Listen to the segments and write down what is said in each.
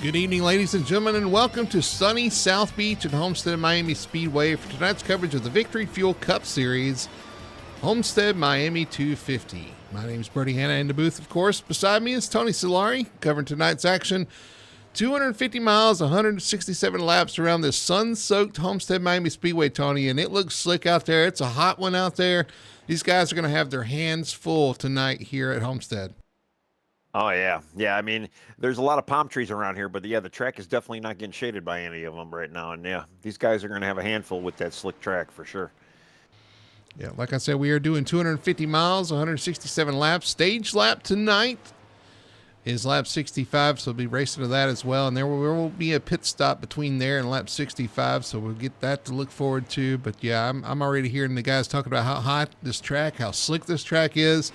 Good evening, ladies and gentlemen, and welcome to sunny South Beach at Homestead-Miami Speedway for tonight's coverage of the Victory Fuel Cup Series, Homestead-Miami 250. My name is Bertie Hanna in the booth, of course. Beside me is Tony Solari, covering tonight's action. 250 miles, 167 laps around this sun-soaked Homestead-Miami Speedway, Tony, and it looks slick out there. It's a hot one out there. These guys are going to have their hands full tonight here at Homestead. Oh, yeah. Yeah, I mean, there's a lot of palm trees around here, but yeah, the track is definitely not getting shaded by any of them right now. And yeah, these guys are going to have a handful with that slick track for sure. Yeah, like I said, we are doing 250 miles, 167 laps. Stage lap tonight is lap 65, so we'll be racing to that as well. And there will be a pit stop between there and lap 65, so we'll get that to look forward to. But yeah, I'm already hearing the guys talking about how hot this track, how slick this track is.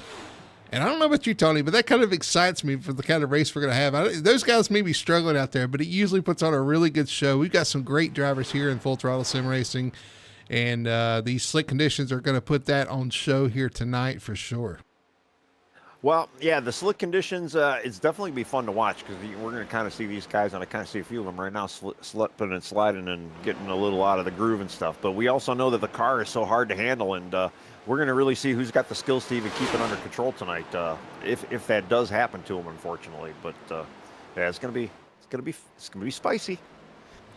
And I don't know about you, Tony, but that kind of excites me for the kind of race we're going to have. Those guys may be struggling out there, but it usually puts on a really good show. We've got some great drivers here in Full Throttle Sim Racing, and these slick conditions are going to put that on show here tonight for sure. Well, yeah, the slick conditions, it's definitely be fun to watch because we're going to kind of see these guys, and I kind of see a few of them right now slipping and sliding and getting a little out of the groove and stuff. But we also know that the car is so hard to handle, and we're going to really see who's got the skills to even keep it under control tonight, if that does happen to them, unfortunately. But yeah, it's going to be spicy.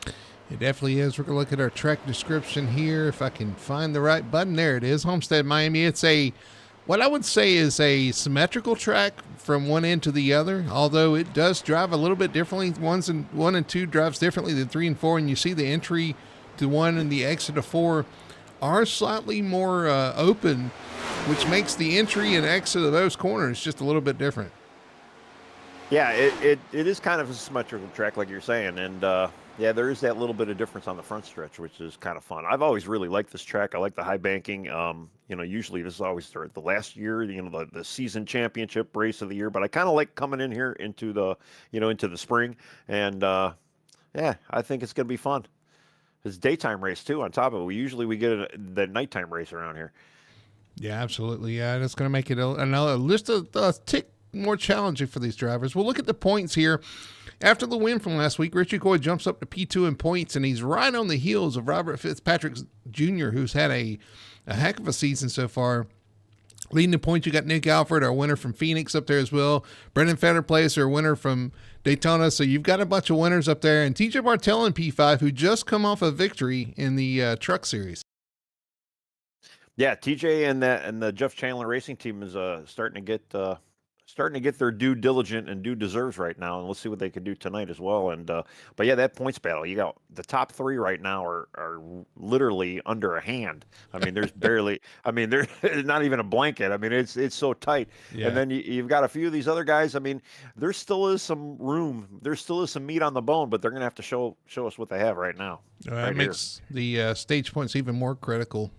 It definitely is. We're going to look at our track description here. If I can find the right button, there it is. Homestead-Miami. It's what I would say is a symmetrical track from one end to the other, although it does drive a little bit differently. One and two drives differently than 3 and 4, and you see the entry to 1 and the exit to 4 are slightly more open, which makes the entry and exit of those corners just a little bit different. Yeah, it is kind of a symmetrical track, like you're saying, and yeah, there is that little bit of difference on the front stretch, which is kind of fun. I've always really liked this track. I like the high banking. Usually this is always the last year, the season championship race of the year. But I kind of like coming in here into the spring, and yeah, I think it's going to be fun. It's a daytime race too. On top of it, we get the nighttime race around here. Yeah, absolutely. Yeah, and it's going to make it a tick more challenging for these drivers. We'll look at the points here. After the win from last week, Richie Coy jumps up to P2 in points, and he's right on the heels of Robert Fitzpatrick Jr., who's had a heck of a season so far. Leading the points, you got Nick Alford, our winner from Phoenix, up there as well. Brendan Fetterplace, our winner from Daytona. So you've got a bunch of winners up there. And TJ Bartell in P5, who just come off a victory in the Truck Series. Yeah, TJ and the Jeff Chandler Racing team is starting to get their due diligent and due deserves right now, and we'll see what they can do tonight as well. And but yeah, that points battle, you got the top 3 right now are literally under a hand. I mean, there's there's not even a blanket. I mean, it's so tight. Yeah. And then you've got a few of these other guys. I mean, there still is some room. There still is some meat on the bone, but they're gonna have to show us what they have right now. It makes the stage points even more critical.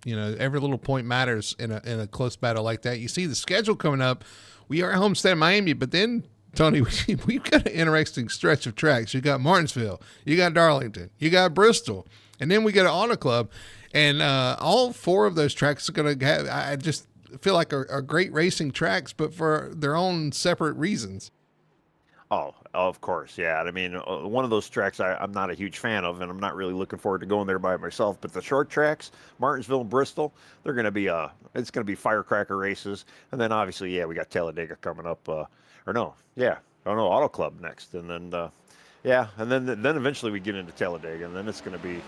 Every little point matters in a close battle like that. You see the schedule coming up. We are at Homestead-Miami, but then, Tony, we've got an interesting stretch of tracks. You got Martinsville, you got Darlington, you got Bristol, and then we got an Auto Club. And all 4 of those tracks are going to have, I just feel like are great racing tracks, but for their own separate reasons. Oh, of course, yeah. I mean, one of those tracks I'm not a huge fan of, and I'm not really looking forward to going there by myself. But the short tracks, Martinsville and Bristol, they're going to be it's going to be firecracker races. And then obviously, yeah, we got Talladega coming up, Auto Club next, and then and then eventually we get into Talladega, and then it's going to be,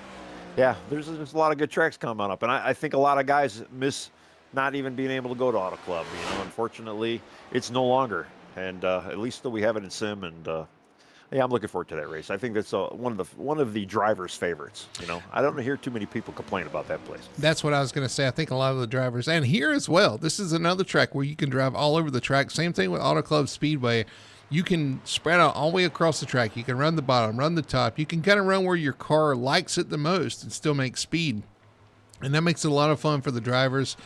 yeah, there's a lot of good tracks coming up, and I think a lot of guys miss not even being able to go to Auto Club. Unfortunately, it's no longer. And at least we have it in sim, and yeah, I'm looking forward to that race. I think that's one of the drivers' favorites. I don't hear too many people complain about that place. That's what I was going to say. I think a lot of the drivers, and here as well, this is another track where you can drive all over the track. Same thing with Auto Club Speedway. You can spread out all the way across the track. You can run the bottom, run the top. You can kind of run where your car likes it the most and still make speed. And that makes it a lot of fun for the drivers.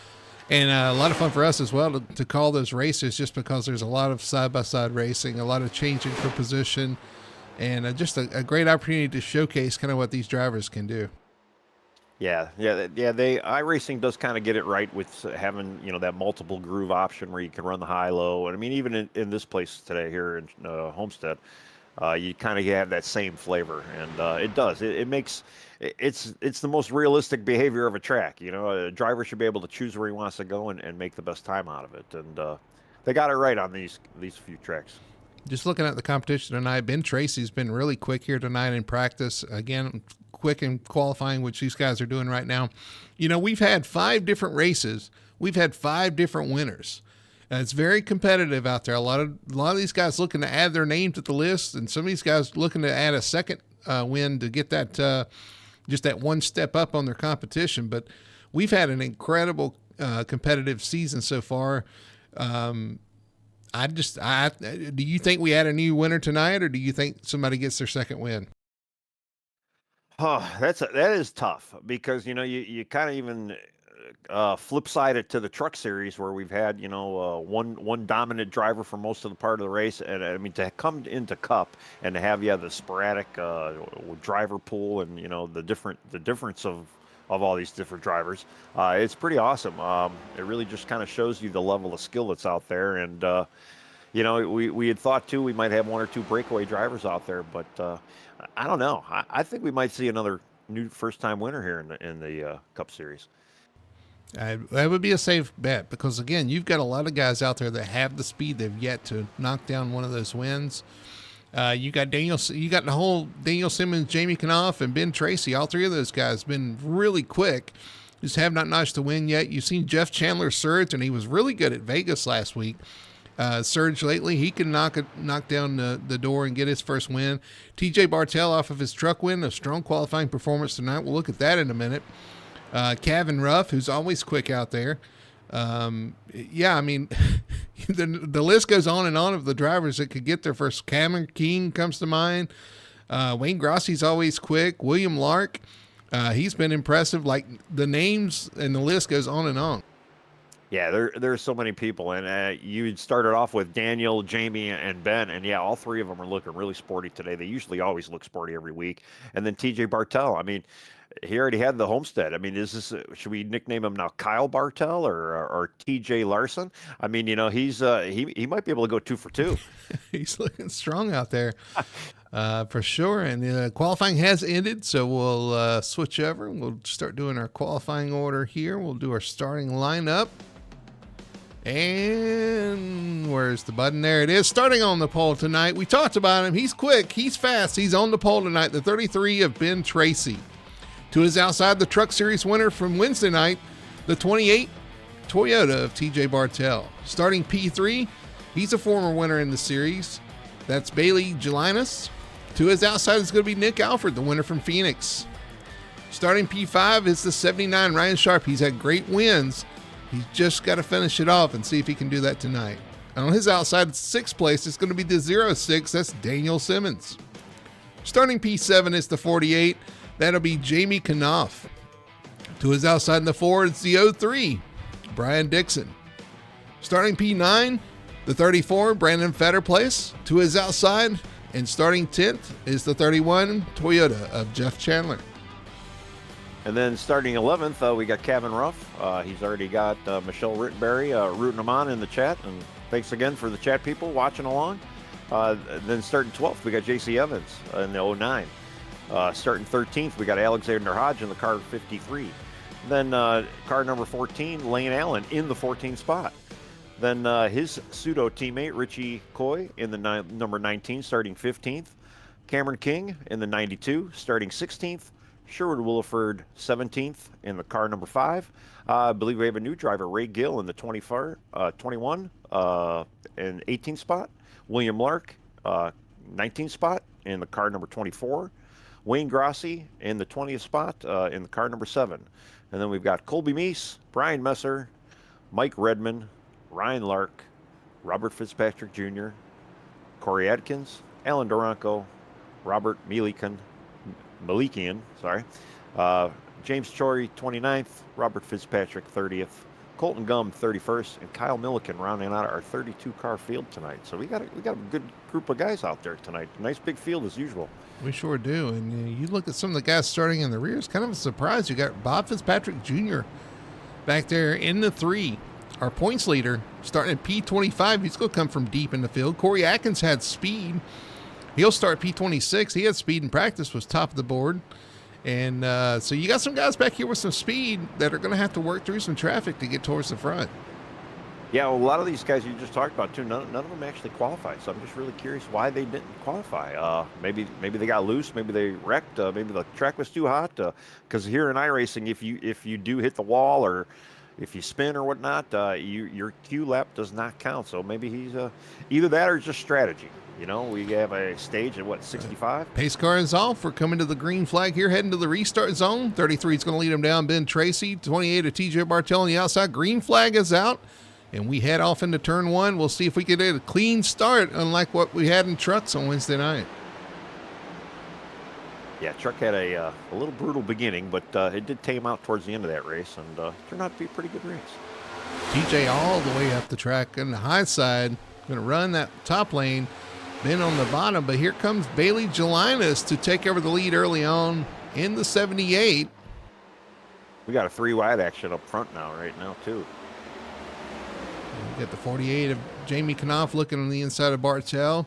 And a lot of fun for us as well to call those races, just because there's a lot of side-by-side racing, a lot of changing for position, and just a great opportunity to showcase kind of what these drivers can do. Yeah. iRacing does kind of get it right with having that multiple groove option where you can run the high-low. And I mean, even in this place today here in Homestead, you kind of have that same flavor, and it does. It makes it's the most realistic behavior of a track. You know, a driver should be able to choose where he wants to go and make the best time out of it. And they got it right on these few tracks. Just looking at the competition tonight, Ben Tracy's been really quick here tonight in practice. Again, quick in qualifying, which these guys are doing right now. You know, we've had 5 different races. We've had 5 different winners. And it's very competitive out there. A lot of these guys looking to add their name to the list, and some of these guys looking to add a second win to get that just that one step up on their competition. But we've had an incredible competitive season so far. Do you think we add a new winner tonight, or do you think somebody gets their second win? Oh, that is tough because you kind of even flip side it to the truck series where we've had one dominant driver for most of the part of the race, and I mean to come into Cup and to have the sporadic driver pool and the difference of all these different drivers, it's pretty awesome. It really just kind of shows you the level of skill that's out there, and we had thought too we might have 1 or 2 breakaway drivers out there, but I don't know. I think we might see another new first-time winner here in the Cup Series. That would be a safe bet because, again, you've got a lot of guys out there that have the speed. They've yet to knock down one of those wins. You got the whole Daniel Simmons, Jamie Knopf, and Ben Tracy. All 3 of those guys been really quick. Just have not notched the win yet. You've seen Jeff Chandler surge, and he was really good at Vegas last week. Surge lately, he can knock down the door and get his first win. TJ Bartell off of his truck win, a strong qualifying performance tonight. We'll look at that in a minute. Kevin Ruff, who's always quick out there. I mean, the list goes on and on of the drivers that could get their first. Cameron King comes to mind. Wayne Grossi's always quick. William Lark, he's been impressive. Like, the names and the list goes on and on. Yeah, there's so many people, and you started off with Daniel, Jamie, and Ben, and all 3 of them are looking really sporty today. They usually always look sporty every week. And then TJ Bartell, I mean, he already had the Homestead. I mean, should we nickname him now Kyle Bartell or TJ Larson? I mean, he's he might be able to go 2 for 2. He's looking strong out there, for sure. And qualifying has ended, so we'll switch over. We'll start doing our qualifying order here. We'll do our starting lineup. And where's the button? There it is. Starting on the pole tonight. We talked about him. He's quick. He's fast. He's on the pole tonight. The 33 of Ben Tracy. To his outside, the Truck Series winner from Wednesday night, the 28 Toyota of TJ Bartell. Starting P3, he's a former winner in the series. That's Bailey Gelinas. To his outside is going to be Nick Alford, the winner from Phoenix. Starting P5 is the 79 Ryan Sharp. He's had great wins. He's just got to finish it off and see if he can do that tonight. And on his outside, 6th place, it's going to be the 06. That's Daniel Simmons. Starting P7 is the 48. That'll be Jamie Knopf. To his outside in the 4, it's the 03, Brian Dixon. Starting P9, the 34, Brandon Fetterplace. To his outside and starting 10th is the 31, Toyota of Jeff Chandler. And then starting 11th, we got Kevin Ruff. He's already got Michelle Rittenberry rooting him on in the chat. And thanks again for the chat people watching along. Then starting 12th, we got JC Evans in the 09. Starting 13th, we got Alexander Hodge in the car 53. Then car number 14, Lane Allen in the 14th spot. Then his pseudo teammate, Richie Coy, in the number 19, starting 15th. Cameron King in the 92, starting 16th. Sherwood Williford 17th in the car number 5. I believe we have a new driver, Ray Gill, in the 21 and 18th spot. William Lark, 19th spot in the car number 24. Wayne Grossi in the 20th spot in the car number 7. And then we've got Colby Meese, Brian Messer, Mike Redman, Ryan Lark, Robert Fitzpatrick Jr., Corey Adkins, Alan Duranko, Robert Malikian, James Chory 29th, Robert Fitzpatrick 30th, Colton Gum 31st, and Kyle Milliken rounding out our 32-car field tonight. So we got a good group of guys out there tonight. Nice big field as usual. We sure do. And you look at some of the guys starting in the rear, it's kind of a surprise. You got Bob Fitzpatrick Jr. back there in the 3. Our points leader starting at P25. He's going to come from deep in the field. Corey Atkins had speed. He'll start P26. He had speed in practice, was top of the board. And so you got some guys back here with some speed that are going to have to work through some traffic to get towards the front. Yeah, well, a lot of these guys you just talked about too, none of them actually qualified. So I'm just really curious why they didn't qualify. Maybe they got loose, maybe they wrecked, maybe the track was too hot. Because here in iRacing, if you do hit the wall or if you spin or whatnot, your Q lap does not count. So maybe he's either that or just strategy. You know, we have a stage at 65. Pace car is off. We're coming to the green flag here, heading to the restart zone. 33 is going to lead him down. Ben Tracy, 28 of TJ Bartell on the outside. Green flag is out. And we head off into turn 1. We'll see if we can get a clean start, unlike what we had in trucks on Wednesday night. Yeah, truck had a little brutal beginning, but it did tame out towards the end of that race, and turned out to be a pretty good race. TJ all the way up the track on the high side, going to run that top lane. Ben on the bottom, but here comes Bailey Gelinas to take over the lead early on in the 78. We got a 3-wide action up front right now, too. You got the 48 of Jamie Knopf looking on the inside of Bartell.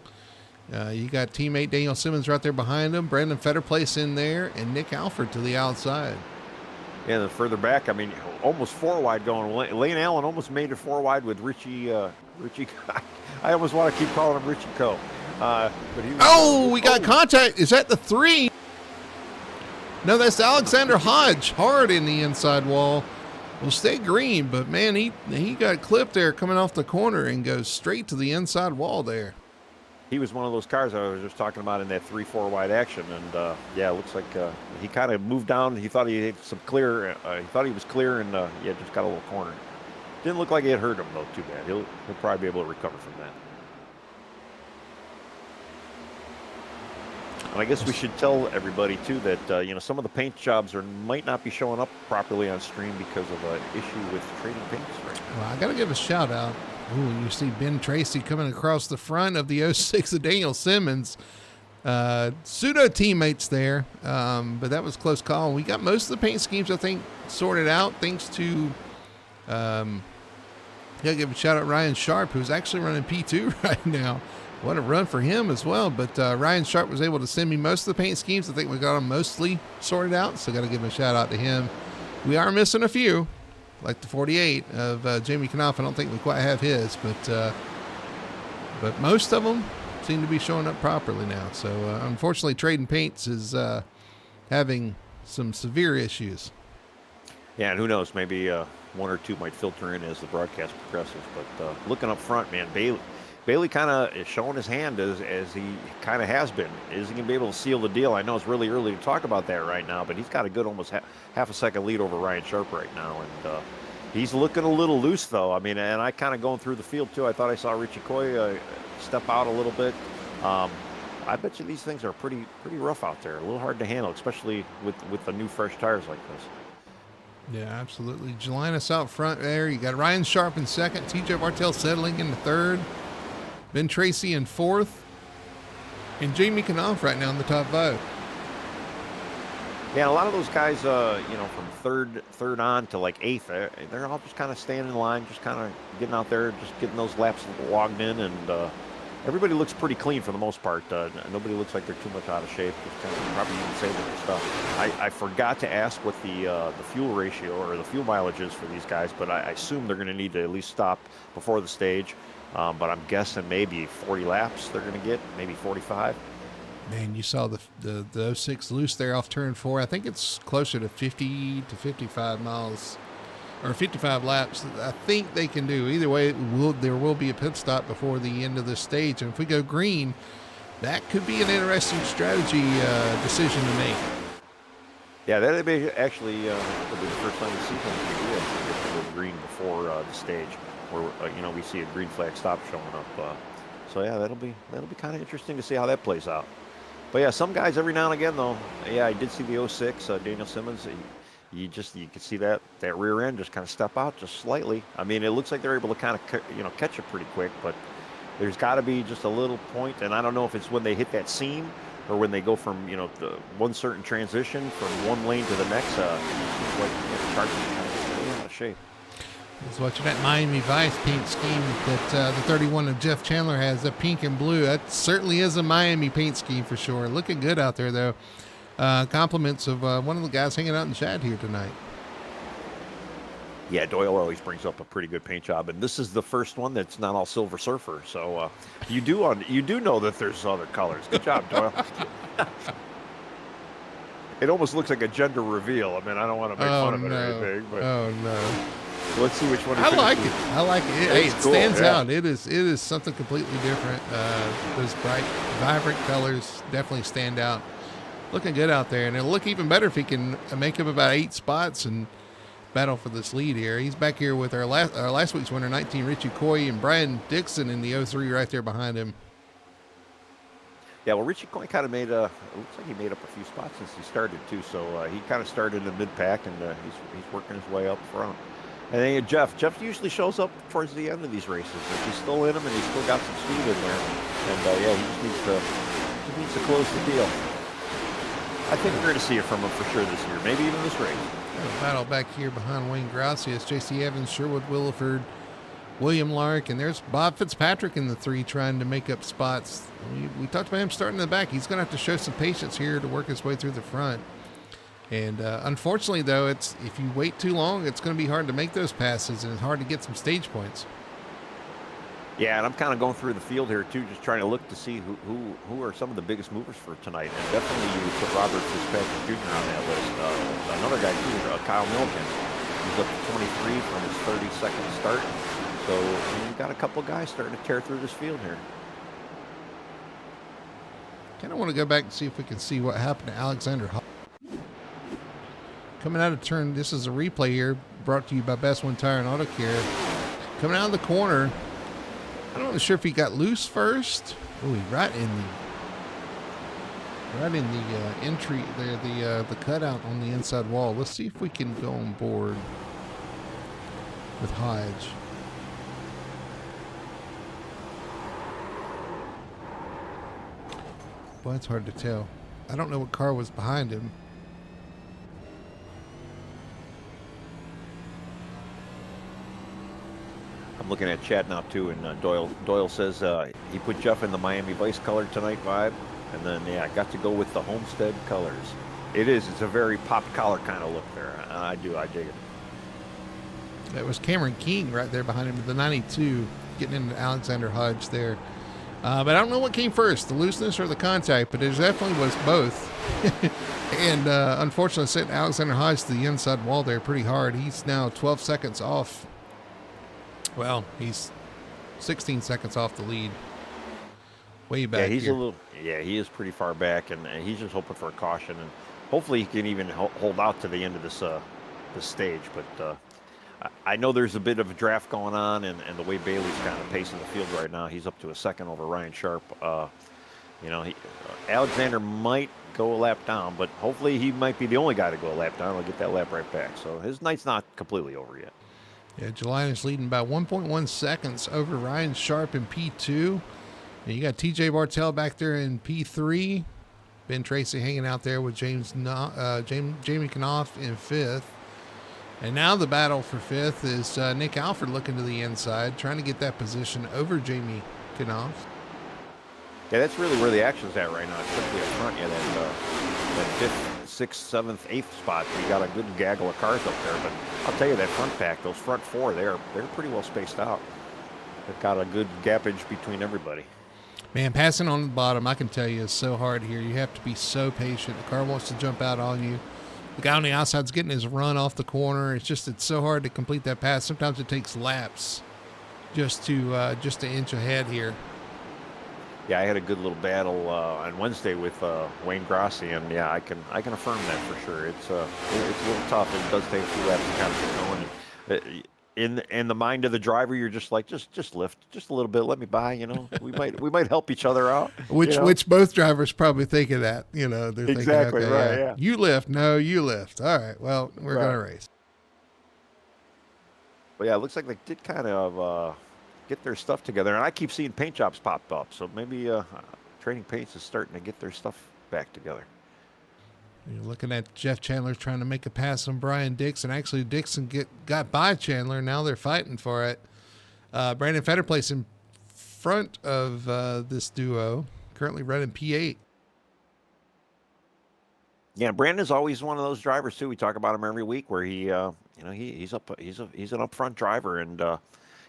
You got teammate Daniel Simmons right there behind him. Brandon Fetterplace in there, and Nick Alford to the outside. Yeah, then further back, I mean, almost 4-wide going. Lane Allen almost made it 4-wide with Richie. I almost want to keep calling him Richie Coe. But we got contact. Is that the 3? No, that's Alexander Hodge. Hard in the inside wall. Will stay green, but man, he got clipped there coming off the corner and goes straight to the inside wall there. He was one of those cars I was just talking about in that 3-4 wide action, and yeah, it looks like he kind of moved down. He thought he had some clear. He thought he was clear, and yeah, just got a little corner. Didn't look like it hurt him though too bad. He'll probably be able to recover from that. And I guess we should tell everybody too that some of the paint jobs might not be showing up properly on stream because of an issue with trading paints right now. Well, I got to give a shout out. Ooh, you see Ben Tracy coming across the front of the 06 of Daniel Simmons. Pseudo teammates there, but that was a close call. We got most of the paint schemes, I think, sorted out thanks to. Got to give a shout out Ryan Sharp, who's actually running P2 right now. What a run for him as well. But Ryan Sharp was able to send me most of the paint schemes. I think we got them mostly sorted out, so got to give a shout out to him. We are missing a few, like the 48 of Jamie Knopf. I don't think we quite have his, but most of them seem to be showing up properly now. So unfortunately, Trading Paints is having some severe issues. Yeah, and who knows? Maybe one or two might filter in as the broadcast progresses. But looking up front, man, Bailey kind of is showing his hand as he kind of has been. Is he going to be able to seal the deal? I know it's really early to talk about that right now, but he's got a good almost half a second lead over Ryan Sharp right now. And he's looking a little loose, though. I mean, and I kind of going through the field, too. I thought I saw Richie Coy step out a little bit. I bet you these things are pretty rough out there. A little hard to handle, especially with the new fresh tires like this. Yeah, absolutely. Gelinas out front there. You got Ryan Sharp in second. TJ Bartell settling in the third. Ben Tracy in fourth. And Jamie Knopf right now in the top 5. Yeah, a lot of those guys, from third on to like 8th, they're all just kind of staying in line, just kind of getting out there, just getting those laps logged in, and everybody looks pretty clean for the most part. Nobody looks like they're too much out of shape. Just kind of probably even saving their stuff. I forgot to ask what the fuel ratio or the fuel mileage is for these guys, but I assume they're going to need to at least stop before the stage. But I'm guessing maybe 40 laps they're going to get, maybe 45. Man, you saw the 06 loose there off turn 4. I think it's closer to 50 to 55 miles or 55 laps. I think they can do. Either way, there will be a pit stop before the end of the stage. And if we go green, that could be an interesting strategy decision to make. Yeah, that'd be actually the first time this season we get to go green before the stage, where we see a green flag stop showing up. So yeah, that'll be kind of interesting to see how that plays out. But yeah, some guys every now and again though. Yeah, I did see the 06 Daniel Simmons. You could see that rear end just kind of step out just slightly. I mean, it looks like they're able to kind of catch it pretty quick, but there's got to be just a little point, and I don't know if it's when they hit that seam or when they go from the one certain transition from one lane to the next. It's like Chargers kind of get really out of shape. He's watching that Miami Vice paint scheme that the 31 of Jeff Chandler has, the pink and blue. That certainly is a Miami paint scheme for sure. Looking good out there, though. Compliments of one of the guys hanging out in chat here tonight. Yeah, Doyle always brings up a pretty good paint job, and this is the first one that's not all Silver Surfer. So you do know that there's other colors. Good job, Doyle. It almost looks like a gender reveal. I mean, I don't want to make fun of it or anything, but let's see which one. I like it. I like it. Hey, it cool, stands out. It is something completely different. Those bright, vibrant colors definitely stand out. Looking good out there, and it'll look even better if he can make up about 8 spots and battle for this lead here. He's back here with our last week's winner, 19, Richie Coy, and Brian Dixon in the 03 right there behind him. Yeah, well, Richie Coy kind of it looks like he made up a few spots since he started too. So he kind of started in the mid pack, and he's working his way up front. And then Jeff usually shows up towards the end of these races. If he's still in them and he's still got some speed in there, and yeah, he just needs to close the deal. I think we're going to see it from him for sure this year, maybe even this race. Battle back here behind Wayne Gracias, J.C. Evans, Sherwood Williford, William Lark, and there's Bob Fitzpatrick in the 3 trying to make up spots. We talked about him starting in the back. He's going to have to show some patience here to work his way through the front. And unfortunately, though, if you wait too long, it's going to be hard to make those passes, and it's hard to get some stage points. Yeah, and I'm kind of going through the field here, too, just trying to look to see who are some of the biggest movers for tonight. And definitely you put Robert Fitzpatrick Jr. on that list. Another guy, too, Kyle Milliken. He's up to 23 from his 32nd start. So you've got a couple guys starting to tear through this field here. Kind of want to go back and see if we can see what happened to Alexander Hall. Coming out of turn, this is a replay here, brought to you by Best One Tire and Auto Care. Coming out of the corner, I'm not sure if he got loose first. Oh, he right in the entry there, the cutout on the inside wall. Let's see if we can go on board with Hodge. Well, it's hard to tell. I don't know what car was behind him. I'm looking at chat now too, and Doyle says he put Jeff in the Miami Vice color tonight vibe, and then I got to go with the Homestead colors. It's a very pop collar kind of look there. I dig it. That was Cameron King right there behind him with the 92, getting into Alexander Hodge there. But I don't know what came first, the looseness or the contact, but it definitely was both. And unfortunately, sent Alexander Hodge to the inside wall there pretty hard. He's now 12 seconds off. Well, he's 16 seconds off the lead. Way back. Yeah, he is pretty far back, and he's just hoping for a caution, and hopefully he can even hold out to the end of this stage. But I know there's a bit of a draft going on, and the way Bailey's kind of pacing the field right now, he's up to a second over Ryan Sharp. Alexander might go a lap down, but hopefully he might be the only guy to go a lap down. He'll get that lap right back. So his night's not completely over yet. Yeah, Jelani is leading by 1.1 seconds over Ryan Sharp in P2. And you got TJ Bartell back there in P3. Ben Tracy hanging out there with Jamie Knopf in 5th. And now the battle for 5th is Nick Alford looking to the inside, trying to get that position over Jamie Knopf. Yeah, that's really where the action's at right now, especially up front. Yeah, that 5th, 6th, 7th, 8th spot. You got a good gaggle of cars up there, but I'll tell you that front pack, those front 4, they're pretty well spaced out. They've got a good gappage between everybody. Man, passing on the bottom, I can tell you, is so hard here. You have to be so patient. The car wants to jump out on you. The guy on the outside's getting his run off the corner. It's so hard to complete that pass. Sometimes it takes laps just to inch ahead here. Yeah, I had a good little battle on Wednesday with Wayne Grossi, and yeah, I can affirm that for sure. It's a little tough. It does take a few laps to kind of get going. In the mind of the driver, you're just like, just lift just a little bit. Let me by. We might help each other out. Which both drivers probably think of that. They're thinking, exactly okay, right. Yeah. You lift. No, you lift. All right. Well, we're gonna race. But yeah, it looks like they did kind of get their stuff together, and I keep seeing paint jobs pop up. So maybe Trading Paints is starting to get their stuff back together. You're looking at Jeff Chandler trying to make a pass on Brian Dixon. Actually, Dixon got by Chandler. Now they're fighting for it. Brandon Fetterplace in front of this duo, currently running P8. Yeah, Brandon's always one of those drivers too. We talk about him every week, where he's an upfront driver, and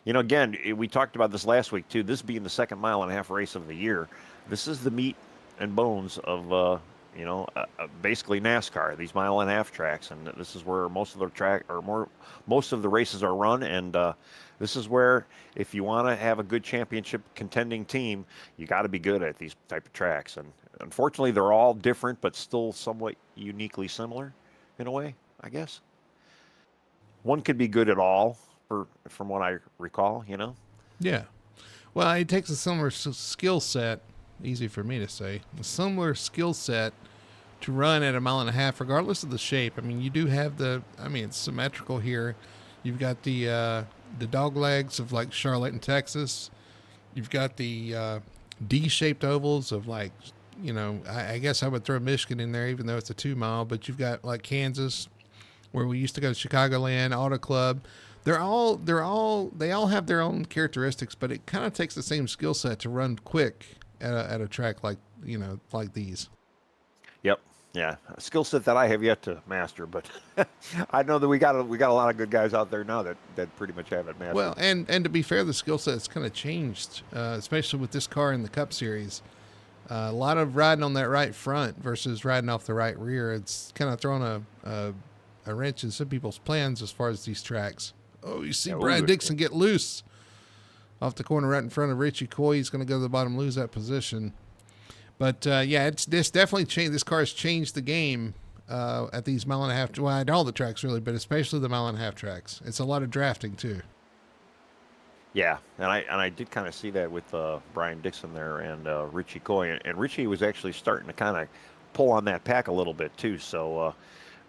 again, we talked about this last week too. This being the second mile-and-a-half race of the year, this is the meat and bones of basically NASCAR. These mile-and-a-half tracks, and this is where most of the races are run, and this is where, if you want to have a good championship contending team, you got to be good at these type of tracks. And unfortunately, they're all different, but still somewhat uniquely similar in a way, I guess. One could be good at all, from what I recall, Yeah. Well, it takes a similar skill set, easy for me to say, a similar skill set to run at a mile and a half, regardless of the shape. I mean, you do have it's symmetrical here. You've got the dog legs of like Charlotte and Texas. You've got the D-shaped ovals of like, I guess I would throw Michigan in there, even though it's a 2 mile, but you've got like Kansas, where we used to go to Chicagoland Auto Club. They all have their own characteristics, but it kind of takes the same skill set to run quick at a track like these. Yep. Yeah, a skill set that I have yet to master, but I know that we got a lot of good guys out there now that pretty much have it mastered. Well, and to be fair, the skill set's kind of changed, especially with this car in the Cup Series. A lot of riding on that right front versus riding off the right rear. It's kind of throwing a wrench in some people's plans as far as these tracks. Oh, you see Brad Dixon get loose off the corner right in front of Richie Coy. He's going to go to the bottom, lose that position. But, it's definitely changed. This car has changed the game at these mile-and-a-half. Well, at all the tracks, really, but especially the mile-and-a-half tracks. It's a lot of drafting, too. Yeah, and I did kind of see that with Brian Dixon there and Richie Coy. And Richie was actually starting to kind of pull on that pack a little bit, too. So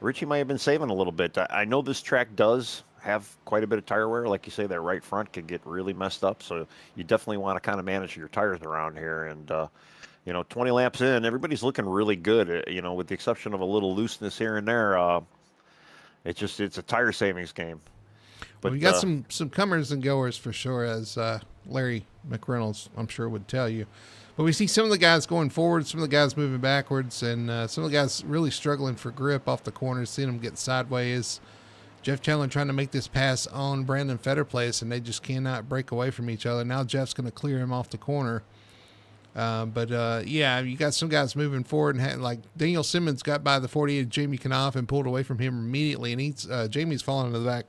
Richie might have been saving a little bit. I know this track does have quite a bit of tire wear. Like you say, that right front can get really messed up. So you definitely want to kind of manage your tires around here. And 20 laps in, everybody's looking really good, with the exception of a little looseness here and there. It's a tire savings game. But we got some comers and goers for sure, as Larry McReynolds, I'm sure, would tell you. But we see some of the guys going forward, some of the guys moving backwards, and some of the guys really struggling for grip off the corners, seeing them get sideways. Jeff Chandler trying to make this pass on Brandon Fetterplace, and they just cannot break away from each other. Now Jeff's going to clear him off the corner. You got some guys moving forward, and like Daniel Simmons got by the 48 of Jamie Knopf and pulled away from him immediately, and Jamie's falling into the back,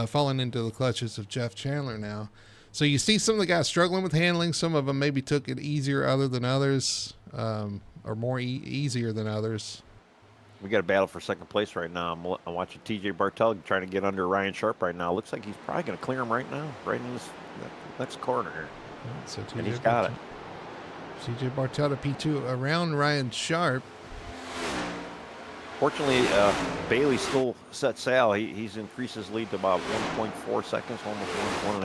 falling into the clutches of Jeff Chandler now. So you see some of the guys struggling with handling. Some of them maybe took it easier other than others, or more easier than others. We got a battle for second place right now. I'm watching TJ Bartel trying to get under Ryan Sharp right now. Looks like he's probably going to clear him right now, right in this next corner here. So and he's got it. TJ Bartel to P2 around Ryan Sharp. Fortunately, Bailey still set sail. He's increased his lead to about 1.4 seconds, almost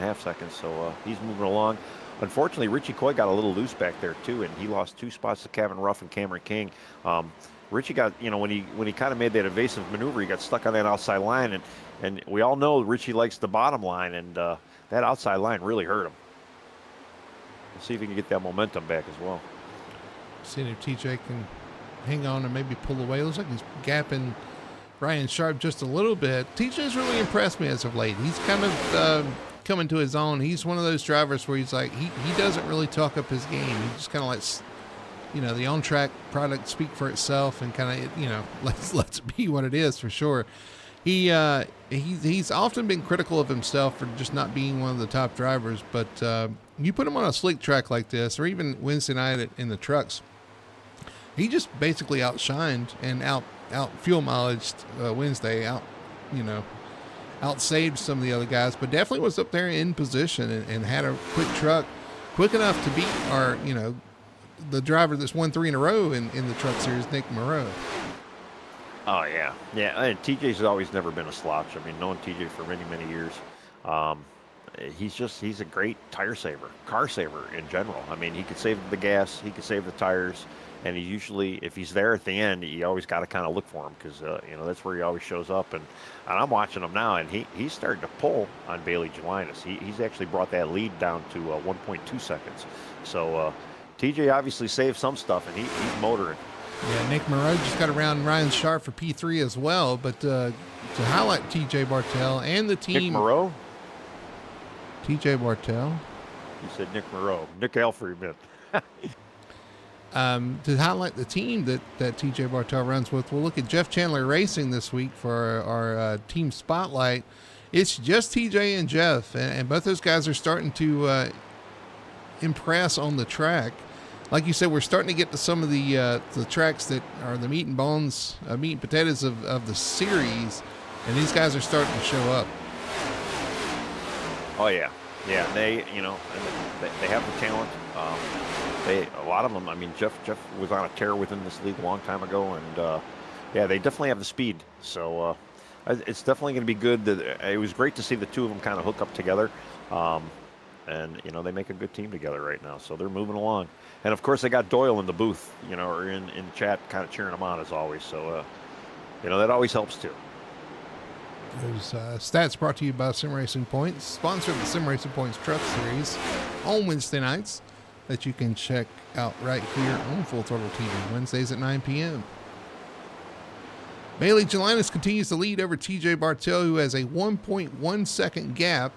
1.5 seconds. So he's moving along. Unfortunately, Richie Coy got a little loose back there too, and he lost 2 spots to Kevin Ruff and Cameron King. Richie got, when he kind of made that evasive maneuver, he got stuck on that outside line, and we all know Richie likes the bottom line, and that outside line really hurt him. We'll see if he can get that momentum back as well. Seeing if TJ can hang on and maybe pull away. Looks like he's gapping Ryan Sharp just a little bit. TJ's really impressed me as of late. He's kind of coming to his own. He's one of those drivers where he's like, he doesn't really talk up his game. He just kind of lets, the on-track product speak for itself and kind of, let's be what it is for sure. He's often been critical of himself for just not being one of the top drivers, but you put him on a slick track like this, or even Wednesday night in the trucks, he just basically outshined and out fuel mileage Wednesday, outsaved some of the other guys, but definitely was up there in position and had a quick truck, quick enough to beat our, the driver that's won 3 in a row in the truck series, Nick Moreau. Oh, yeah. Yeah, and TJ's always never been a slouch. I mean, knowing TJ for many, many years, he's a great tire saver, car saver in general. I mean, he could save the gas, he could save the tires, and he usually, if he's there at the end, you always got to kind of look for him because that's where he always shows up. And I'm watching him now, and he's starting to pull on Bailey Jelinas. He's actually brought that lead down to 1.2 seconds. So TJ obviously saved some stuff, and he's motoring. Yeah, Nick Moreau just got around Ryan Sharp for P3 as well. But to highlight TJ Bartell and the team. Nick Moreau? TJ Bartell. You said Nick Moreau. Nick Alfrey meant. To highlight the team that TJ Bartell runs with, we'll look at Jeff Chandler Racing this week for our team spotlight. It's just TJ and Jeff, and both those guys are starting to impress on the track. Like you said, we're starting to get to some of the tracks that are the meat and bones, meat and potatoes of the series, and these guys are starting to show up. Oh yeah, they they have the talent. A lot of them. I mean, Jeff was on a tear within this league a long time ago, and they definitely have the speed. So it's definitely going to be good. It was great to see the two of them kind of hook up together, and they make a good team together right now. So they're moving along. And of course, they got Doyle in the booth, or in chat, kind of cheering them on as always. So that always helps too. Those stats brought to you by Sim Racing Points, sponsor of the Sim Racing Points Truck Series on Wednesday nights that you can check out right here on Full Throttle TV, Wednesdays at 9 p.m. Bailey Jelinas continues to lead over TJ Bartell, who has a 1.1 second gap.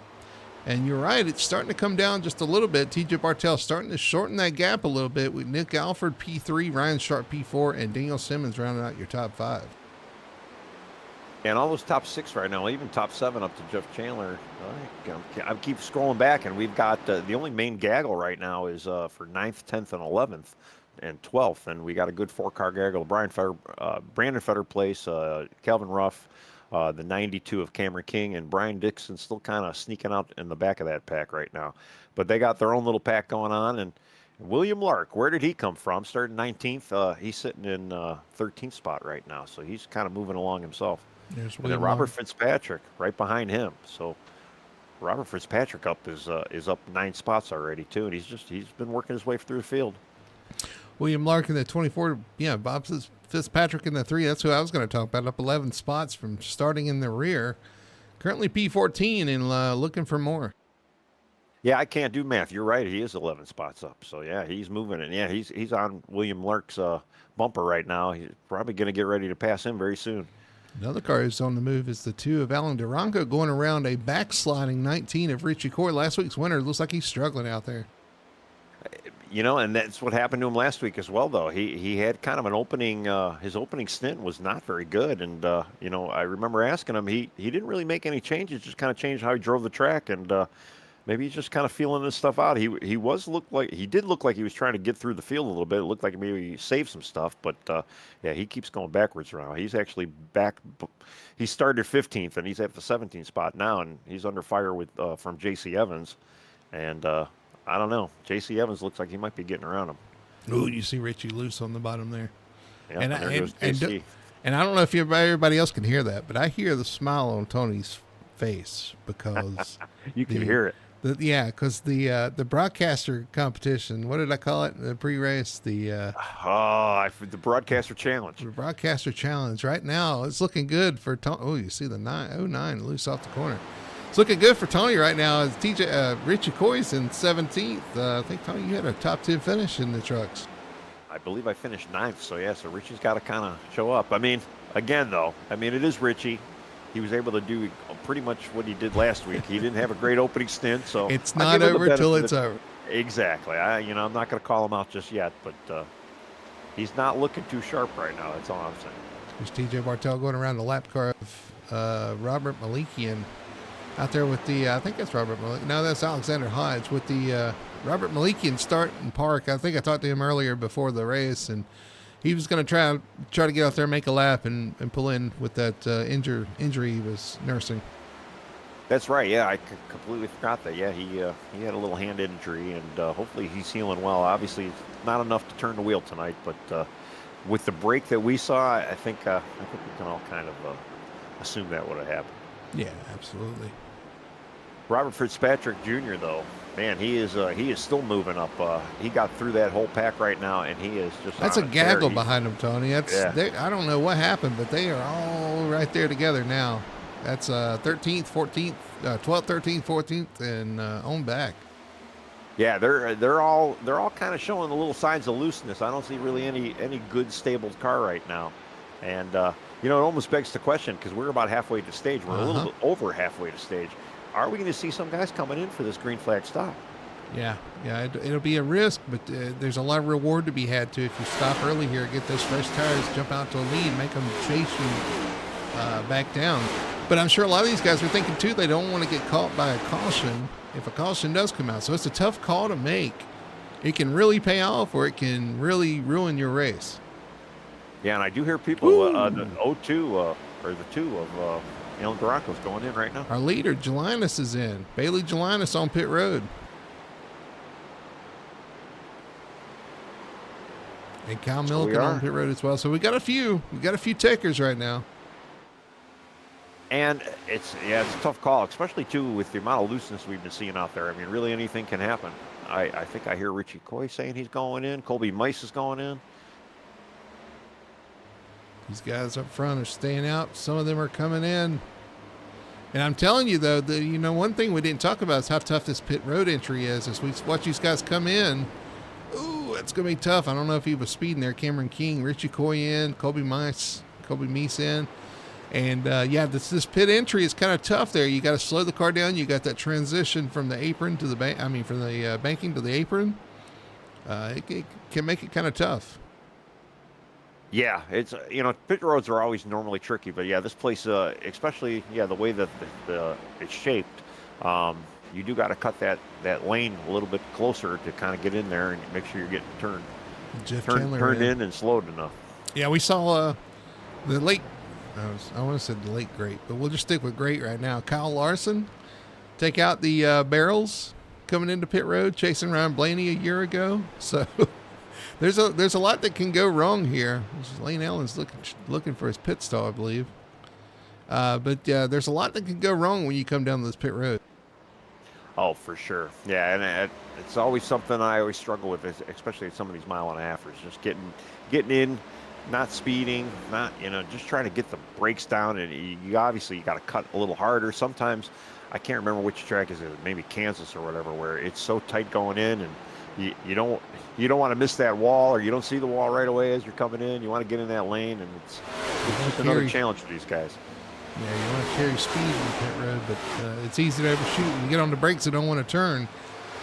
And you're right, it's starting to come down just a little bit. TJ Bartell starting to shorten that gap a little bit with Nick Alford P3, Ryan Sharp P4, and Daniel Simmons rounding out your top 5. And all those top 6 right now, even top 7 up to Jeff Chandler. I keep scrolling back, and we've got the only main gaggle right now is for 9th, 10th, and 11th, and 12th. And we got a good 4-car gaggle. Brandon Fetter Place, Calvin Ruff, the 92 of Cameron King, and Brian Dixon still kind of sneaking out in the back of that pack right now. But they got their own little pack going on. And William Lark, where did he come from? Started 19th. He's sitting in 13th spot right now. So he's kind of moving along himself. And then Robert Fitzpatrick right behind him. So Robert Fitzpatrick is up 9 spots already too, and he's been working his way through the field. William Lark in the 24. Yeah, Bob says Fitzpatrick in the 3. That's who I was going to talk about. Up 11 spots from starting in the rear. Currently P14 and looking for more. Yeah, I can't do math. You're right. He is 11 spots up. So yeah, he's moving, and yeah, he's on William Lark's bumper right now. He's probably going to get ready to pass him very soon. Another car who's on the move is the 2 of Alan Durango, going around a backsliding 19 of Richie Coy. Last week's winner. Looks like he's struggling out there. And that's what happened to him last week as well, though. He had kind of an opening, his opening stint was not very good. And, I remember asking him, he didn't really make any changes, just kind of changed how he drove the track. And maybe he's just kind of feeling this stuff out. He did look like he was trying to get through the field a little bit. It looked like maybe he saved some stuff, but he keeps going backwards now. He's actually back. He started 15th, and he's at the 17th spot now, and he's under fire from J.C. Evans. And I don't know. J.C. Evans looks like he might be getting around him. Oh, you see Richie loose on the bottom there. Yeah, and there goes J.C. And I don't know if everybody else can hear that, but I hear the smile on Tony's face because you can hear it. Because the broadcaster competition, what did I call it? The pre-race, the broadcaster challenge. The broadcaster challenge. Right now, it's looking good for Tony. Oh, you see the 909 loose off the corner. It's looking good for Tony right now. As Richie Coy's in 17th. I think Tony, you had a top 10 finish in the trucks. I believe I finished 9th. So Richie's got to kind of show up. I mean, again though, it is Richie. He was able to do pretty much what he did last week. He didn't have a great opening stint, so it's not over till it's over. Exactly. I'm not going to call him out just yet, but he's not looking too sharp right now. That's all I'm saying. There's TJ Bartell going around the lap car of Robert Malikian out there with the. I think that's Robert Malikian. No, that's Alexander Hodge with the Robert Malikian start and park. I think I talked to him earlier before the race, and he was going to try to get out there, make a lap, and pull in with that injury he was nursing. That's right. Yeah, I completely forgot that. Yeah, he had a little hand injury, and hopefully he's healing well. Obviously, not enough to turn the wheel tonight, but with the break that we saw, I think we can all kind of assume that would have happened. Yeah, absolutely. Robert Fitzpatrick Jr. though, man, he is still moving up. He got through that whole pack right now, and he is just That's a on tear. gaggle behind them, Tony. I don't know what happened, but they are all right there together now. That's 13th, 14th, 12th, 13th, 14th, and on back. Yeah, they're all kind of showing the little signs of looseness. I don't see really any good stable car right now, and it almost begs the question, because we're about halfway to stage. We're a little bit over halfway to stage. Are we going to see some guys coming in for this green flag stop? Yeah, it'll be a risk, but there's a lot of reward to be had too if you stop early here, get those fresh tires, jump out to a lead, make them chase you back down. But I'm sure a lot of these guys are thinking too, they don't want to get caught by a caution if a caution does come out. So it's a tough call to make. It can really pay off, or it can really ruin your race. Yeah, and I do hear people the 02 or the 2 of El Durango's going in right now. Our leader, Gelinas, is in. Bailey Gelinas on pit road. And Kyle Milliken on pit road as well. So we got a few takers right now. And it's a tough call, especially too with the amount of looseness we've been seeing out there. I mean, really anything can happen. I think I hear Richie Coy saying he's going in. Colby Mice is going in. These guys up front are staying out. Some of them are coming in. And I'm telling you, though, one thing we didn't talk about is how tough this pit road entry is. As we watch these guys come in, ooh, it's going to be tough. I don't know if he was speeding there. Cameron King, Richie Coy in, Colby Meese in. And, this pit entry is kind of tough there. You got to slow the car down. You got that transition from the apron to the from the banking to the apron. It can make it kind of tough. Yeah, it's pit roads are always normally tricky, but yeah, this place, especially the way that it's shaped, you do got to cut that lane a little bit closer to kind of get in there and make sure you're getting turned in and slowed enough. Yeah, we saw the late. I want to say the late great, but we'll just stick with great right now. Kyle Larson take out the barrels coming into pit road, chasing Ryan Blaney a year ago. So. There's a lot that can go wrong here. Lane Allen's looking for his pit stall, I believe. But there's a lot that can go wrong when you come down this pit road. Oh, for sure. Yeah, and it's always something I always struggle with, especially at some of these mile-and-a-halfers. Just getting in, not speeding, not just trying to get the brakes down. And you got to cut a little harder. Sometimes I can't remember which track is it. Maybe Kansas or whatever, where it's so tight going in and. You don't want to miss that wall, or you don't see the wall right away as you're coming in. You want to get in that lane, and it's just another challenge for these guys. Yeah, you want to carry speed in the pit road, but it's easy to overshoot. When you get on the brakes, that don't want to turn,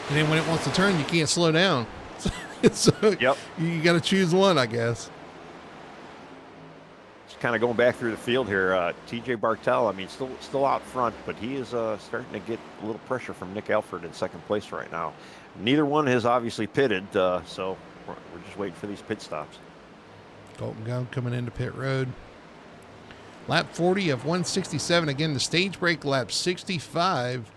and then when it wants to turn, you can't slow down. So yep. You got to choose one, I guess. Just kind of going back through the field here, TJ Bartel. I mean, still out front, but he is starting to get a little pressure from Nick Alford in second place right now. Neither one has obviously pitted, so we're just waiting for these pit stops. Colton Gunn coming into pit road. Lap 40 of 167. Again, the stage break lap 65.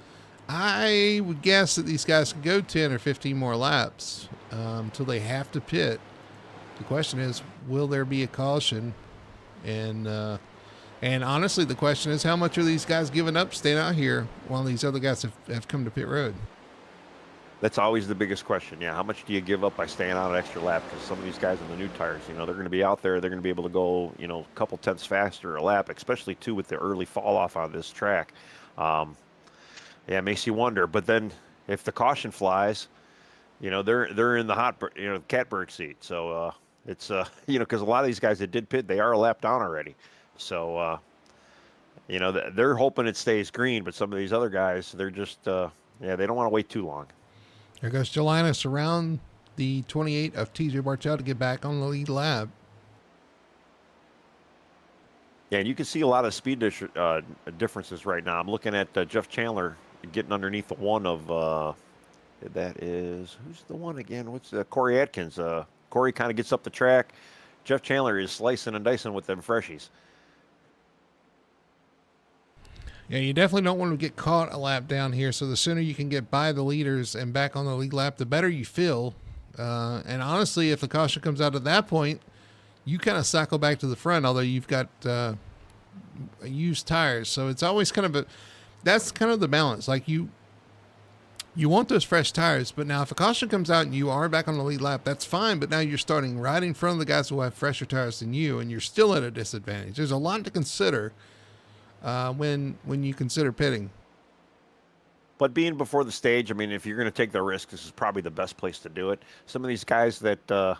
I would guess that these guys can go 10 or 15 more laps until they have to pit. The question is, will there be a caution? And honestly, the question is, how much are these guys giving up staying out here while these other guys have come to pit road? That's always the biggest question. Yeah, how much do you give up by staying out an extra lap? Because some of these guys on the new tires, they're going to be out there. They're going to be able to go, a couple tenths faster a lap, especially too with the early fall off on this track. It makes you wonder. But then if the caution flies, they're in the hot, catbird seat. So it's because a lot of these guys that did pit, they are a lap down already. So they're hoping it stays green. But some of these other guys, they're just they don't want to wait too long. There goes Gelinas around the 28 of TJ Bartel to get back on the lead lap. Yeah, and you can see a lot of speed differences right now. I'm looking at Jeff Chandler getting underneath the one of, that is, who's the one again? What's Corey Atkins? Corey kind of gets up the track. Jeff Chandler is slicing and dicing with them freshies. Yeah, you definitely don't want to get caught a lap down here. So the sooner you can get by the leaders and back on the lead lap, the better you feel. And honestly, if the caution comes out at that point, you kind of cycle back to the front, although you've got used tires. So it's always kind of that's kind of the balance. Like you want those fresh tires, but now if a caution comes out and you are back on the lead lap, that's fine. But now you're starting right in front of the guys who have fresher tires than you, and you're still at a disadvantage. There's a lot to consider when you consider pitting. But being before the stage, I mean, if you're going to take the risk, this is probably the best place to do it. Some of these guys that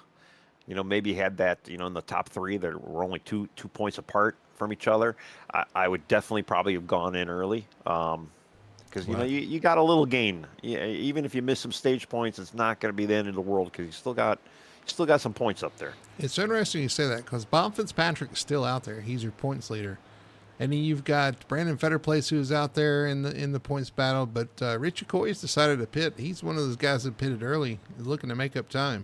maybe had that, in the top three that were only two points apart from each other, I would definitely probably have gone in early. Because you got a little gain. Even if you miss some stage points, it's not going to be the end of the world because you still got some points up there. It's interesting you say that because Bob Fitzpatrick is still out there. He's your points leader, and then you've got Brandon Fetterplace who's out there in the points battle. But Richie Coy's decided to pit. He's one of those guys that pitted early, looking to make up time.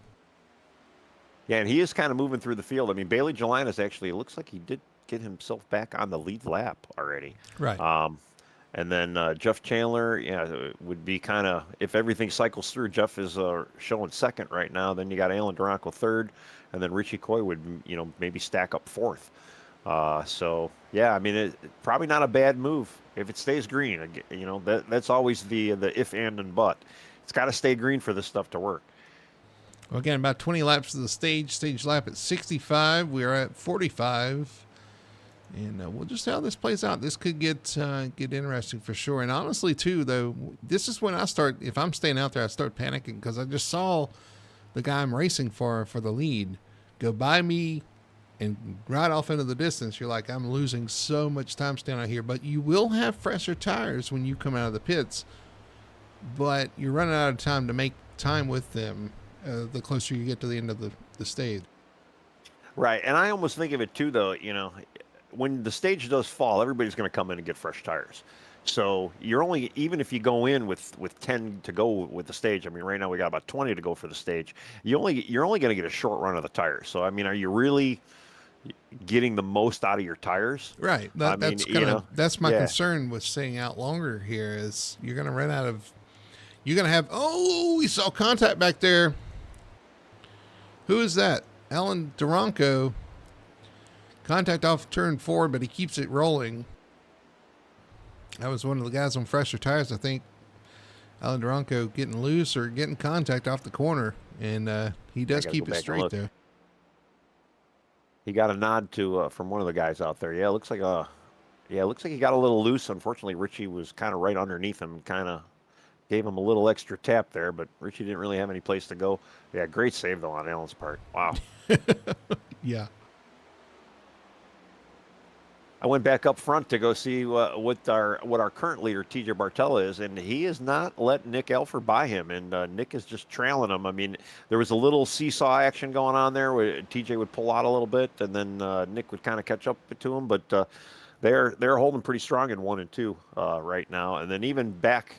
Yeah, and he is kind of moving through the field. I mean, Bailey Jelinas actually, it looks like he did get himself back on the lead lap already. Right. And then Jeff Chandler, would be kind of, if everything cycles through, Jeff is showing second right now. Then you got Alan Duranco third, and then Richie Coy would, maybe stack up fourth. So, yeah, I mean, probably not a bad move if it stays green. That's always the if, and but. It's got to stay green for this stuff to work. Well, again, about 20 laps to the stage lap at 65. We're at 45. And we'll just see how this plays out. This could get interesting for sure. And honestly, too, though, this is when I start, if I'm staying out there, I start panicking because I just saw the guy I'm racing for the lead go by me and ride off into the distance. You're like, I'm losing so much time staying out here. But you will have fresher tires when you come out of the pits. But you're running out of time to make time with them the closer you get to the end of the stage. Right. And I almost think of it, too, though, when the stage does fall, everybody's going to come in and get fresh tires. So you're only, even if you go in with 10 to go with the stage, I mean, right now we got about 20 to go for the stage. You're only going to get a short run of the tires. So, I mean, are you really getting the most out of your tires? Right. That's my concern with staying out longer here is you're going to run out of, you're going to have, we saw contact back there. Who is that? Alan Duranco. Contact off turn 4, but he keeps it rolling. That was one of the guys on fresher tires, I think. Alan Duranco getting loose or getting contact off the corner, and he does keep it straight there. He got a nod to from one of the guys out there. Yeah, it looks like he got a little loose. Unfortunately, Richie was kind of right underneath him, kind of gave him a little extra tap there, but Richie didn't really have any place to go. Yeah, great save though on Alan's part. Wow. Yeah. I went back up front to go see what our current leader, TJ Bartella, is, and he has not let Nick Alford by him, and Nick is just trailing him. I mean, there was a little seesaw action going on there where TJ would pull out a little bit, and then Nick would kind of catch up to him, but they're holding pretty strong in 1 and 2 right now. And then even back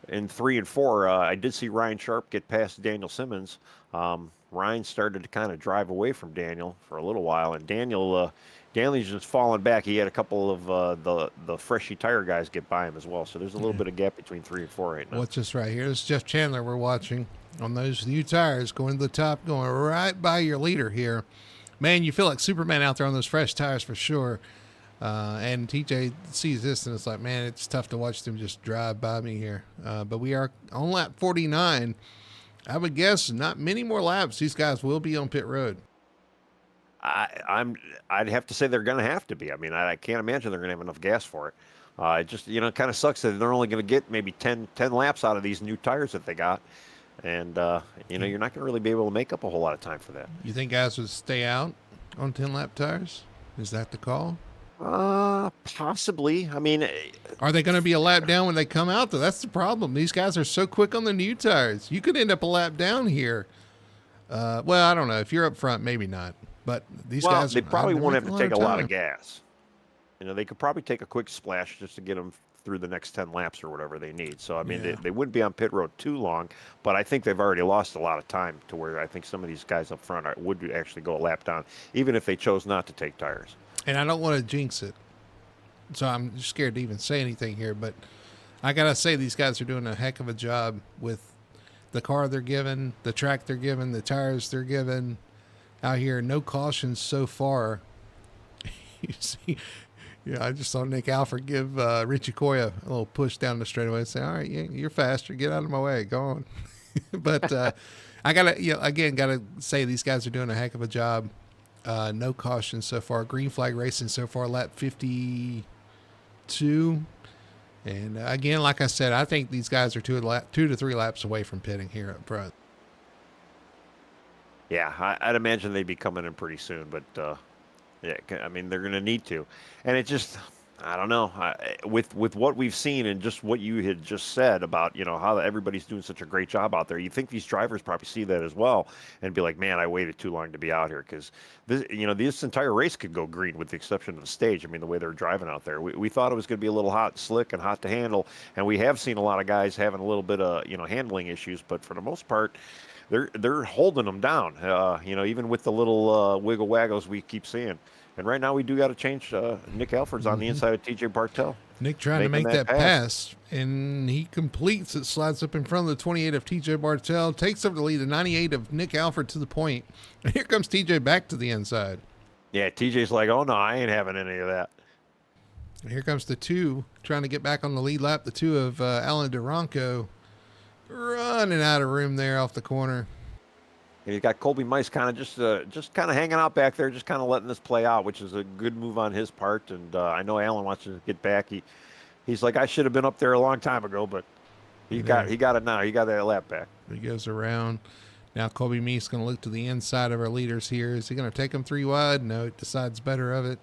in 3 and 4, I did see Ryan Sharp get past Daniel Simmons. Ryan started to kind of drive away from Daniel for a little while, and Daniel's just falling back. He had a couple of the freshy tire guys get by him as well. So there's a little bit of gap between 3 and 4 right now. What's this right here? This is Jeff Chandler we're watching on those new tires going to the top, going right by your leader here. Man, you feel like Superman out there on those fresh tires for sure. And TJ sees this and it's like, man, it's tough to watch them just drive by me here. But we are on lap 49. I would guess not many more laps. These guys will be on pit road. I'd have to say they're going to have to be. I mean, I can't imagine they're going to have enough gas for it. It just, it kind of sucks that they're only going to get maybe 10 laps out of these new tires that they got. And, you're not going to really be able to make up a whole lot of time for that. You think guys would stay out on 10-lap tires? Is that the call? Possibly. I mean, are they going to be a lap down when they come out, though? That's the problem. These guys are so quick on the new tires. You could end up a lap down here. Well, I don't know. If you're up front, maybe not. But these guys, they probably won't have to take a lot of gas. They could probably take a quick splash just to get them through the next 10 laps or whatever they need. So, I mean, they wouldn't be on pit road too long, but I think they've already lost a lot of time to where I think some of these guys up front would actually go a lap down, even if they chose not to take tires. And I don't want to jinx it, so I'm just scared to even say anything here, but I got to say these guys are doing a heck of a job with the car they're given, the track they're given, the tires they're given out here. No cautions so far. Yeah, I just saw Nick Alford give Richie Coya a little push down the straightaway and say, all right, yeah, you're faster. Get out of my way. Go on. But I got to, again, got to say these guys are doing a heck of a job. No caution so far. Green flag racing so far, lap 52. And again, like I said, I think these guys are 2 to 3 laps away from pitting here up front. Yeah, I'd imagine they'd be coming in pretty soon, but yeah, I mean they're going to need to, and it just I don't know with what we've seen and just what you had just said about how everybody's doing such a great job out there. You think these drivers probably see that as well and be like, man, I waited too long to be out here because this entire race could go green with the exception of the stage. I mean the way they're driving out there, we thought it was going to be a little hot, slick, and hot to handle, and we have seen a lot of guys having a little bit of handling issues, but for the most part. They're holding them down, even with the little wiggle waggles we keep seeing. And right now we do got to change. Nick Alford's on the inside of TJ Bartel. Nick trying to make that pass, and he completes it, slides up in front of the 28 of TJ Bartel, takes over the lead, the 98 of Nick Alford to the point. And here comes TJ back to the inside. Yeah, TJ's like, oh no, I ain't having any of that. And here comes the 2 trying to get back on the lead lap, the 2 of Alan Duranco. Running out of room there off the corner. And he's got Colby Mice kind of just kind of hanging out back there, just kind of letting this play out, which is a good move on his part. And I know Alan wants to get back. He's like, I should have been up there a long time ago, but he got it now. He got that lap back. He goes around. Now Colby Meese going to look to the inside of our leaders here. Is he going to take him 3 wide? No, he decides better of it.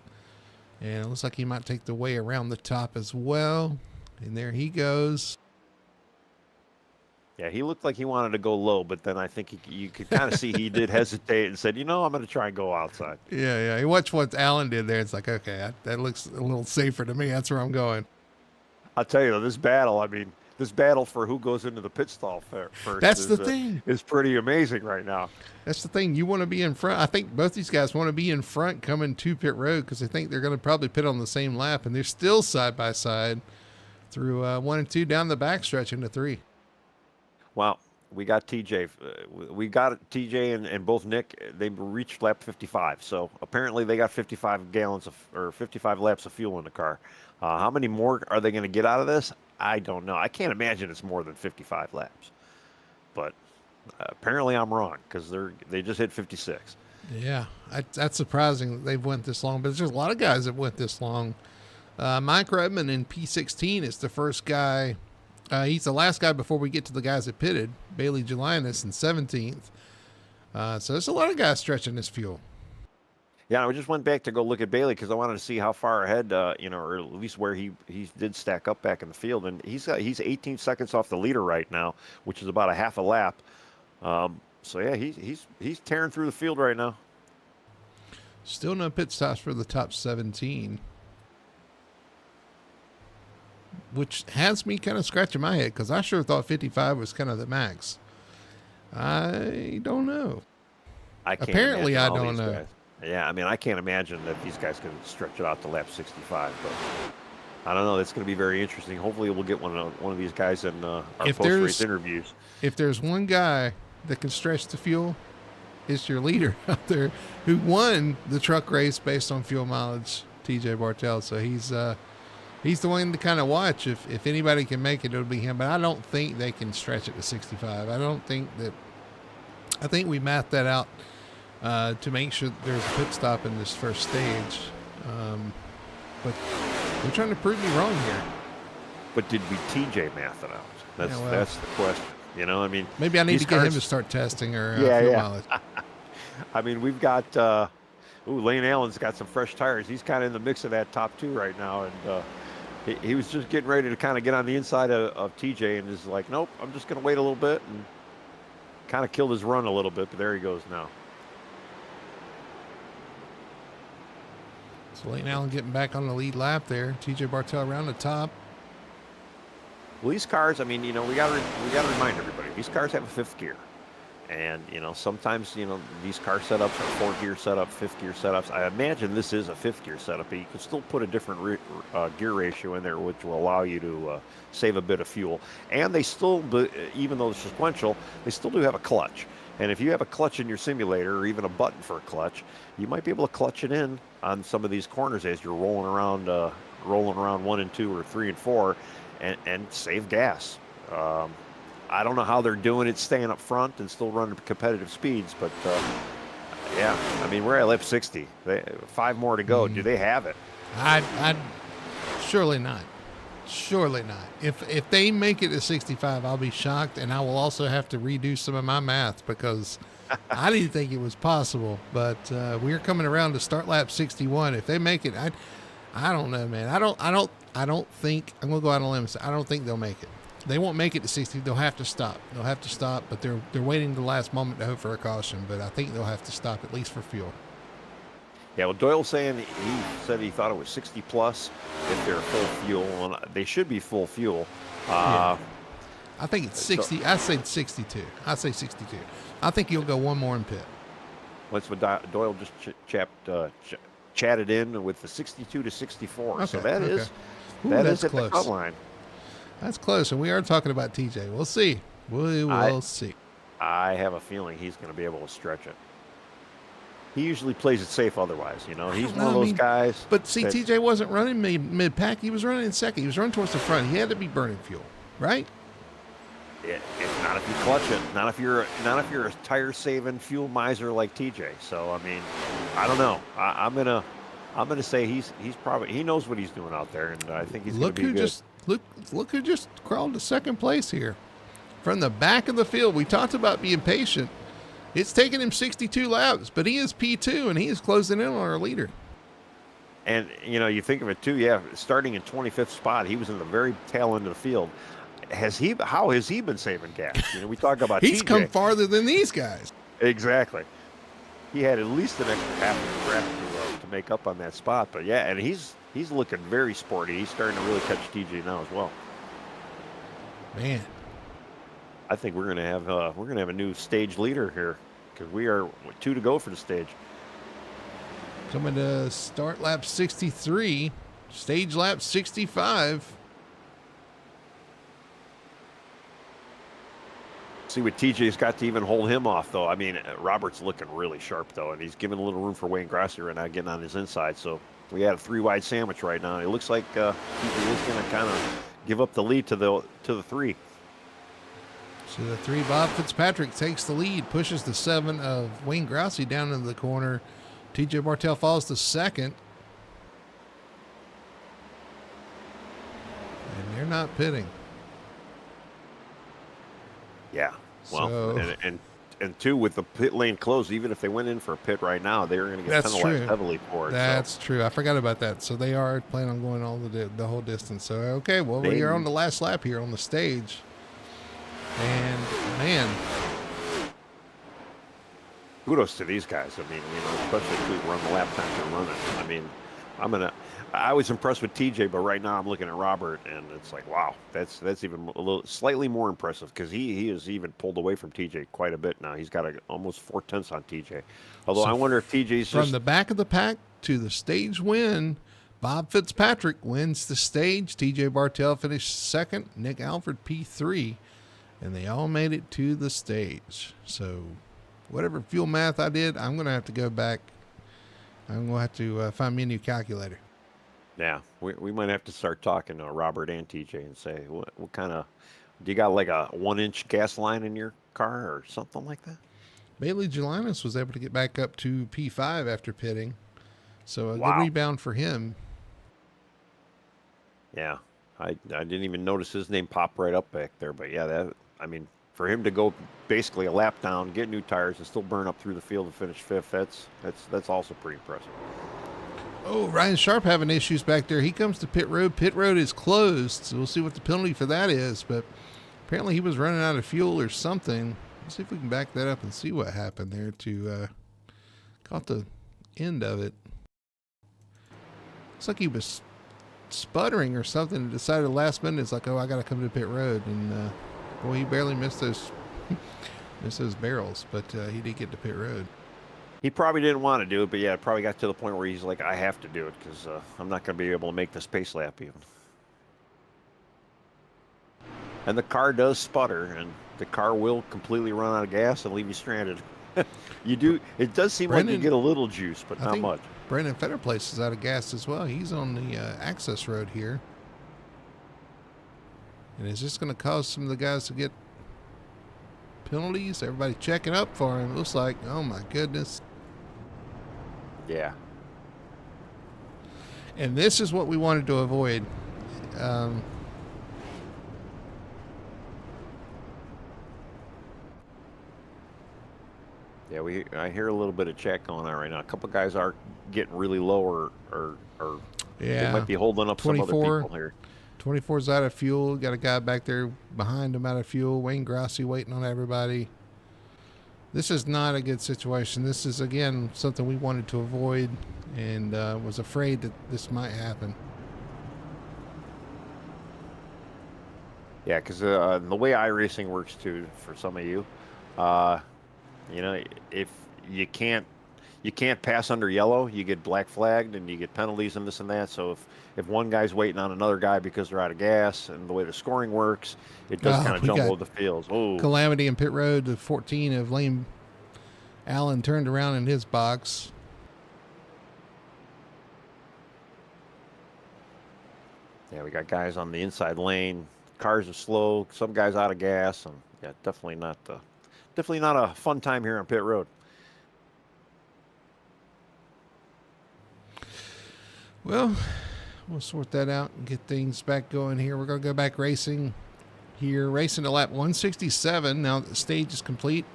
And it looks like he might take the way around the top as well. And there he goes. Yeah, he looked like he wanted to go low, but then I think you could kind of see he did hesitate and said, I'm going to try and go outside. Yeah. He watched what Allen did there. It's like, okay, that looks a little safer to me. That's where I'm going. I'll tell you, this battle for who goes into the pit stall first. That's the thing. It's pretty amazing right now. That's the thing. You want to be in front. I think both these guys want to be in front coming to pit road because they think they're going to probably pit on the same lap, and they're still side by side through 1 and 2 down the backstretch into 3. Well, we got TJ. We got TJ and both Nick. They reached lap 55. So apparently they got 55 laps of fuel in the car. How many more are they going to get out of this? I don't know. I can't imagine it's more than 55 laps. But apparently I'm wrong because they just hit 56. Yeah, that's surprising that they've went this long. But there's a lot of guys that went this long. Mike Redmond in P16 is the first guy. He's the last guy before we get to the guys that pitted. Bailey Julianis in 17th. So there's a lot of guys stretching this fuel. Yeah, I just went back to go look at Bailey because I wanted to see how far ahead, or at least where he did stack up back in the field. And he's 18 seconds off the leader right now, which is about a half a lap. So yeah, he's tearing through the field right now. Still no pit stops for the top 17. Which has me kind of scratching my head because I sure thought 55 was kind of the max. I don't know. Apparently, I don't know. Guys. Yeah, I mean, I can't imagine that these guys can stretch it out to lap 65. But I don't know. That's going to be very interesting. Hopefully, we'll get one of these guys in our post-race interviews. If there's one guy that can stretch the fuel, it's your leader out there who won the truck race based on fuel mileage, TJ Bartel. So he's the one to kind of watch. If anybody can make it, it'll be him. But I don't think they can stretch it to 65. I think we mathed that out to make sure that there's a pit stop in this first stage. But they're trying to prove me wrong here. But did we TJ math it out? That's the question. I mean, maybe I need to get him to start testing or fuel mileage. I mean, we've got Lane Allen's got some fresh tires. He's kind of in the mix of that top 2 right now, and he was just getting ready to kind of get on the inside of TJ, and is like, nope, I'm just going to wait a little bit, and kind of killed his run a little bit. But there he goes now. So Lane Allen getting back on the lead lap there. TJ Bartel around the top. Well, these cars, I mean, we got to remind everybody, these cars have a 5th gear. And, sometimes, these car setups are 4-gear setup, 5th-gear setups. I imagine this is a 5th-gear setup, but you can still put a different gear ratio in there, which will allow you to save a bit of fuel. And they still, even though it's sequential, they still do have a clutch. And if you have a clutch in your simulator or even a button for a clutch, you might be able to clutch it in on some of these corners as you're rolling around 1 and 2 or 3 and 4, and save gas. I don't know how they're doing it, staying up front and still running competitive speeds, but yeah, I mean, we're at lap 60. 5 more to go. Do they have it? I surely not. Surely not. If they make it to 65, I'll be shocked, and I will also have to redo some of my math because I didn't think it was possible. But we're coming around to start lap 61. If they make it, I don't know, man. I don't think I'm gonna go out on a limb and say I don't think they'll make it. They won't make it to 60. They'll have to stop. But they're waiting the last moment to hope for a caution. But I think they'll have to stop at least for fuel. Yeah, well, Doyle's saying he said he thought it was 60 plus if they're full fuel, and they should be full fuel. Yeah. I think it's 60. So, I say 62. I say 62. I think you'll go one more in pit. That's what Doyle just chatted in with the 62 to 64. Okay, so that is at the cut line. That's close, and we are talking about TJ. We'll see. We will see. I have a feeling he's going to be able to stretch it. He usually plays it safe otherwise, you know. He's one of those guys. But see, TJ wasn't running mid-pack. He was running in second. He was running towards the front. He had to be burning fuel, right? If not if you clutch it. Not if you're a tire-saving fuel miser like TJ. So, I mean, I don't know. I'm gonna say he knows what he's doing out there, and I think he's going to be good. Look who just crawled to second place here. From the back of the field, we talked about being patient. It's taken him 62 laps, but he is P2, and he is closing in on our leader. And, you know, you think of it, too, yeah, starting in 25th spot, he was in the very tail end of the field. How has he been saving gas? You know, we talk about He's TJ. come farther than these guys. Exactly. He had at least an extra half of the track to make up on that spot. But, yeah, and he's looking very sporty. He's starting to really catch TJ now as well. Man. I think we're gonna have a new stage leader here because we are 2 to go for the stage. Coming to start lap 63, stage lap 65. See what TJ's got to even hold him off, though. I mean, Robert's looking really sharp, though, and he's giving a little room for Wayne Grassi right now, getting on his inside. So we had a 3-wide sandwich right now. It looks like TJ is going to kind of give up the lead to the 3. So the 3, Bob Fitzpatrick takes the lead, pushes the 7 of Wayne Grassi down into the corner. TJ Bartell falls to second. And they're not pitting. Yeah. Well, and 2, with the pit lane closed, even if they went in for a pit right now, they're going to get penalized heavily for it. That's true. I forgot about that. So they are planning on going all the whole distance. So, okay, well, we are on the last lap here on the stage. And, man. Kudos to these guys. I mean, you know, especially if we run the lap times they're running. I mean, I was impressed with TJ, but right now I'm looking at Robert, and it's like, wow, that's even a little slightly more impressive because he has even pulled away from TJ quite a bit now. He's got almost 4/10 on TJ. Although I wonder if TJ's from the back of the pack to the stage win. Bob Fitzpatrick wins the stage. TJ Bartell finished second. Nick Alford P3. And they all made it to the stage. So whatever fuel math I did, I'm going to have to go back. I'm going to have to find me a new calculator. Yeah, we might have to start talking to Robert and TJ and say, what kind of, do you got like a 1-inch gas line in your car or something like that? Bailey Gelinas was able to get back up to P5 after pitting. So a good rebound for him. Yeah, I didn't even notice his name pop right up back there. But yeah, for him to go basically a lap down, get new tires, and still burn up through the field and finish 5th, that's also pretty impressive. Oh, Ryan Sharp having issues back there. He comes to pit road. Pit road is closed, so we'll see what the penalty for that is. But apparently he was running out of fuel or something. Let's see if we can back that up and see what happened there to caught the end of it. Looks like he was sputtering or something and decided last minute it's like, oh, I got to come to pit road. And boy, he barely missed those barrels, but he did get to pit road. He probably didn't want to do it, but yeah, it probably got to the point where he's like, I have to do it because I'm not going to be able to make this pace lap even. And the car does sputter, and the car will completely run out of gas and leave you stranded. You do. It does seem like you Brendan, get a little juice, but I not think much. Brandon Fetterplace is out of gas as well. He's on the access road here. And is this going to cause some of the guys to get penalties? Everybody checking up for him. It looks like, oh my goodness. Yeah. And this is what we wanted to avoid. Yeah, I hear a little bit of check going on right now. A couple guys are getting really low, or they might be holding up some other people here. 24's out of fuel. Got a guy back there behind him out of fuel. Wayne Grassi waiting on everybody. This is not a good situation. This is, again, something we wanted to avoid and was afraid that this might happen. Yeah, because the way iRacing works, too, for some of you, if you can't pass under yellow, you get black flagged and you get penalties and this and that. So if one guy's waiting on another guy because they're out of gas, and the way the scoring works, it does kind of jumble the fields. Oh, calamity in pit road. The 14 of Lane Allen turned around in his box. Yeah, we got guys on the inside lane. Cars are slow. Some guys out of gas, and yeah, definitely not a fun time here on pit road. Well, we'll sort that out and get things back going here. We're going to go back racing here. Racing to lap 167. Now the stage is complete.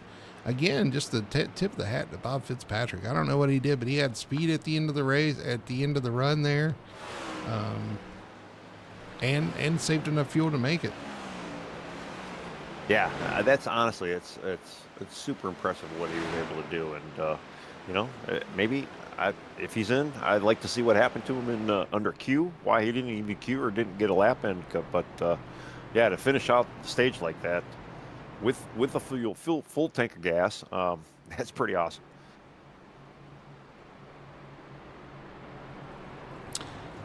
Again, just the tip of the hat to Bob Fitzpatrick. I don't know what he did, but he had speed at the end of the race, at the end of the run there. And saved enough fuel to make it. Yeah, that's honestly, it's super impressive what he was able to do. And, maybe if he's in, I'd like to see what happened to him in under Q, why he didn't even Q or didn't get a lap in. But, yeah, to finish out the stage like that with a full tank of gas, that's pretty awesome.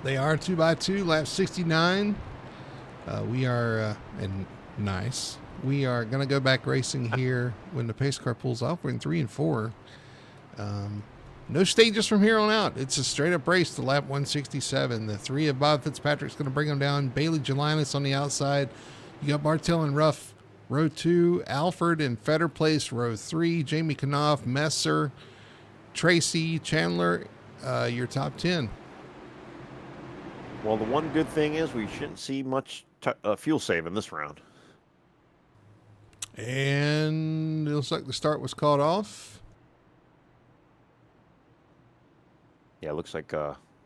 They are 2x2, lap 69. We are, and nice. We are going to go back racing here when the pace car pulls off. We're in 3 and 4. No stages from here on out. It's a straight up race to lap 167. The 3 of Bob Fitzpatrick's going to bring them down. Bailey Jelinas on the outside. You got Bartel and Ruff, row 2. Alford and Fetter Place, row 3. Jamie Knopf, Messer, Tracy, Chandler, your top 10. Well, the one good thing is we shouldn't see much fuel saving this round. And it looks like the start was called off. Yeah, it looks like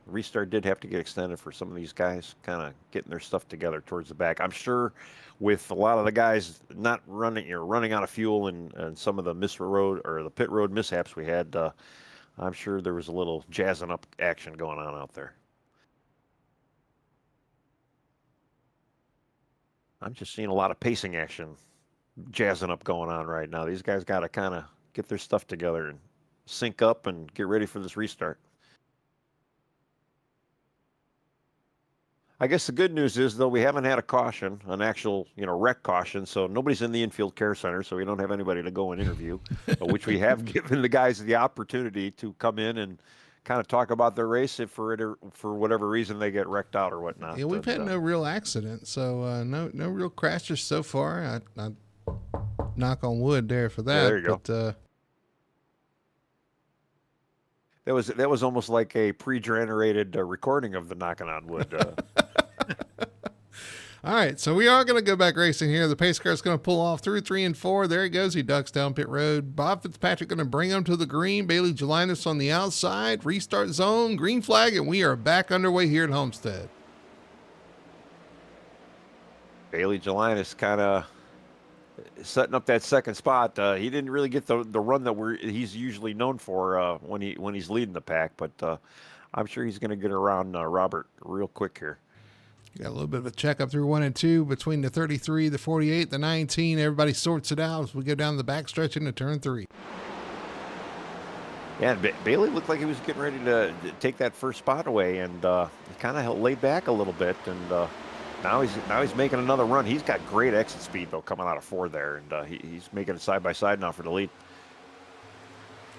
restart did have to get extended for some of these guys kind of getting their stuff together towards the back. I'm sure with a lot of the guys not running out of fuel and some of the the pit road mishaps we had, I'm sure there was a little jazzing up action going on out there. I'm just seeing a lot of pacing action jazzing up going on right now. These guys got to kind of get their stuff together and sync up and get ready for this restart. I guess the good news is, though, we haven't had a caution, an actual, wreck caution, so nobody's in the infield care center, so we don't have anybody to go and interview, which we have given the guys the opportunity to come in and kind of talk about their race if for whatever reason they get wrecked out or whatnot. Yeah, we've had no real accidents, so no real crashes so far. I knock on wood there for that. Yeah, there you go. That was almost like a pre-generated recording of the knocking on wood. All right, so we are going to go back racing here. The pace car is going to pull off through 3 and 4. There he goes. He ducks down pit road. Bob Fitzpatrick going to bring him to the green. Bailey Jelinas on the outside. Restart zone, green flag, and we are back underway here at Homestead. Bailey Jelinas kind of setting up that second spot. He didn't really get the run that he's usually known for when he's leading the pack, but I'm sure he's going to get around Robert real quick here. Got a little bit of a checkup through 1 and 2 between the 33, the 48, the 19. Everybody sorts it out as we go down the backstretch into turn 3. Yeah, Bailey looked like he was getting ready to take that first spot away, and he kind of laid back a little bit, and Now he's making another run. He's got great exit speed though, coming out of 4 there, and he's making it side by side now for the lead.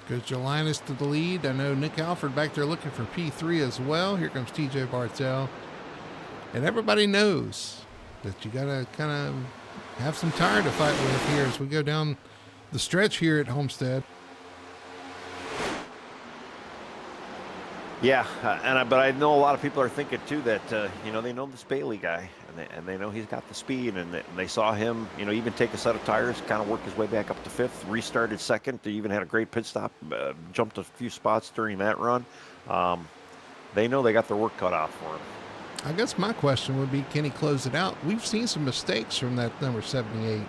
Goes Jelinas to the lead. I know Nick Alford back there looking for P3 as well. Here comes TJ Bartell. And everybody knows that you got to kind of have some tire to fight with here as we go down the stretch here at Homestead. Yeah, but I know a lot of people are thinking too that they know this Bailey guy, and they know he's got the speed, and they saw him even take a set of tires, kind of work his way back up to 5th, restarted 2nd. They even had a great pit stop, jumped a few spots during that run. They know they got their work cut out for him. I guess my question would be, can he close it out? We've seen some mistakes from that number 78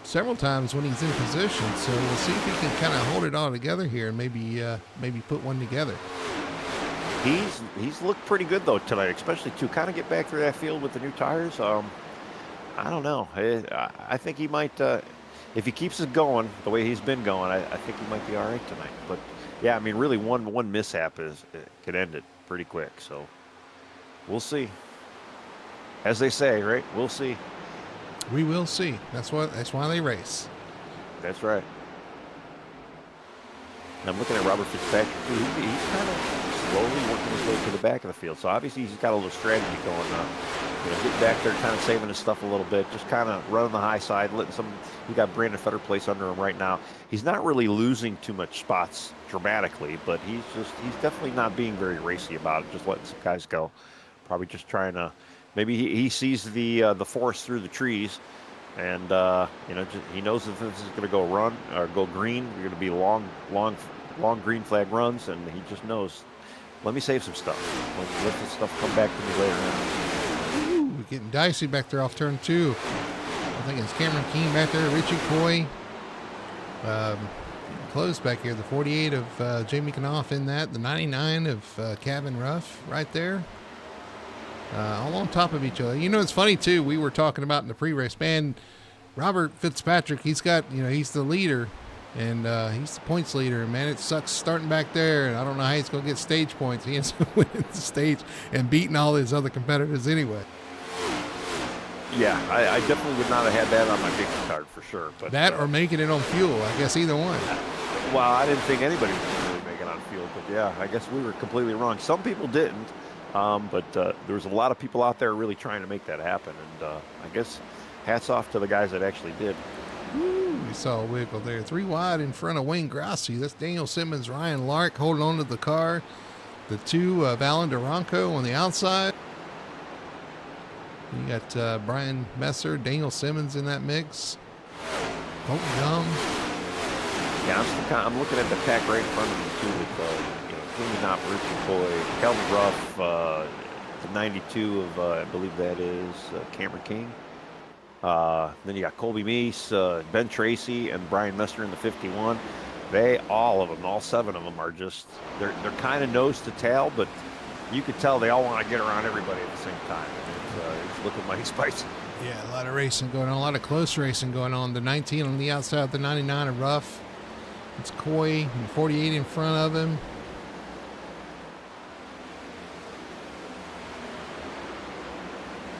several times when he's in position, so we'll see if he can kind of hold it all together here and maybe put one together. He's looked pretty good though tonight, especially to kind of get back through that field with the new tires. I don't know. I think he might, if he keeps it going the way he's been going, I think he might be all right tonight. But yeah, I mean, really one mishap could end it pretty quick. So we'll see. As they say, right? We'll see. We will see. That's why they race. That's right. And I'm looking at Robert Fitzpatrick too. He's kind of slowly working his way to the back of the field. So obviously he's got a little strategy going on. Getting back there, kind of saving his stuff a little bit, just kind of running the high side, he got Brandon Fetterplace under him right now. He's not really losing too much spots dramatically, but he's definitely not being very racy about it, just letting some guys go. Probably just trying to, maybe he sees the forest through the trees, and he knows if this is going to go run or go green, you're going to be long green flag runs, and he just knows, let me save some stuff. Let this stuff come back to me later on. Ooh, getting dicey back there off turn 2. I think it's Cameron King back there, Richie Coy. Close back here. The 48 of Jamie Knopf in that. The 99 of Kevin Ruff right there. All on top of each other. It's funny too. We were talking about in the pre-race, man, Robert Fitzpatrick, he's got, he's the leader, and he's the points leader. And man, it sucks starting back there. And I don't know how he's going to get stage points. He ends up winning the stage and beating all his other competitors anyway. Yeah, I definitely would not have had that on my victory card for sure. But that or making it on fuel. I guess either one. Well, I didn't think anybody was really making it on fuel, but yeah, I guess we were completely wrong. Some people didn't. But there was a lot of people out there really trying to make that happen, and I guess hats off to the guys that actually did. Woo, we saw a wiggle there. 3 wide in front of Wayne Grassi. That's Daniel Simmons, Ryan Lark holding on to the car. The 2 of Alan Duranco on the outside. You got Brian Messer, Daniel Simmons in that mix. Colton Gum. Yeah, I'm looking at the pack right in front of me too with Jimmy Knopf, Richie Coy, Calvin Ruff, the 92 of, I believe that is Cameron King. Then you got Colby Meese, Ben Tracy, and Brian Messer in the 51. All 7 of them are just, they're kind of nose to tail, but you could tell they all want to get around everybody at the same time. It's looking mighty spicy. Yeah, a lot of racing going on, a lot of close racing going on. The 19 on the outside of the 99 of Ruff. It's Coy and 48 in front of him.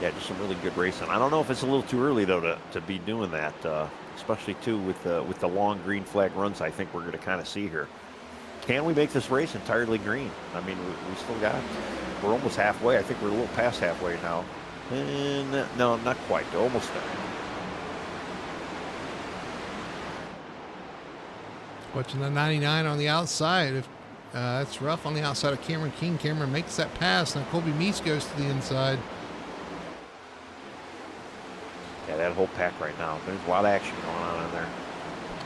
Yeah, just some really good racing. I don't know if it's a little too early though to be doing that, especially too with the long green flag runs. I think we're going to kind of see here. Can we make this race entirely green? I mean, we still got. We're almost halfway. I think we're a little past halfway now. And no, not quite. Almost there. Watching the 99 on the outside. If that's Ruff on the outside of Cameron King. Cameron makes that pass. Now Colby Meese goes to the inside. Yeah, that whole pack right now. There's a lot of action going on in there.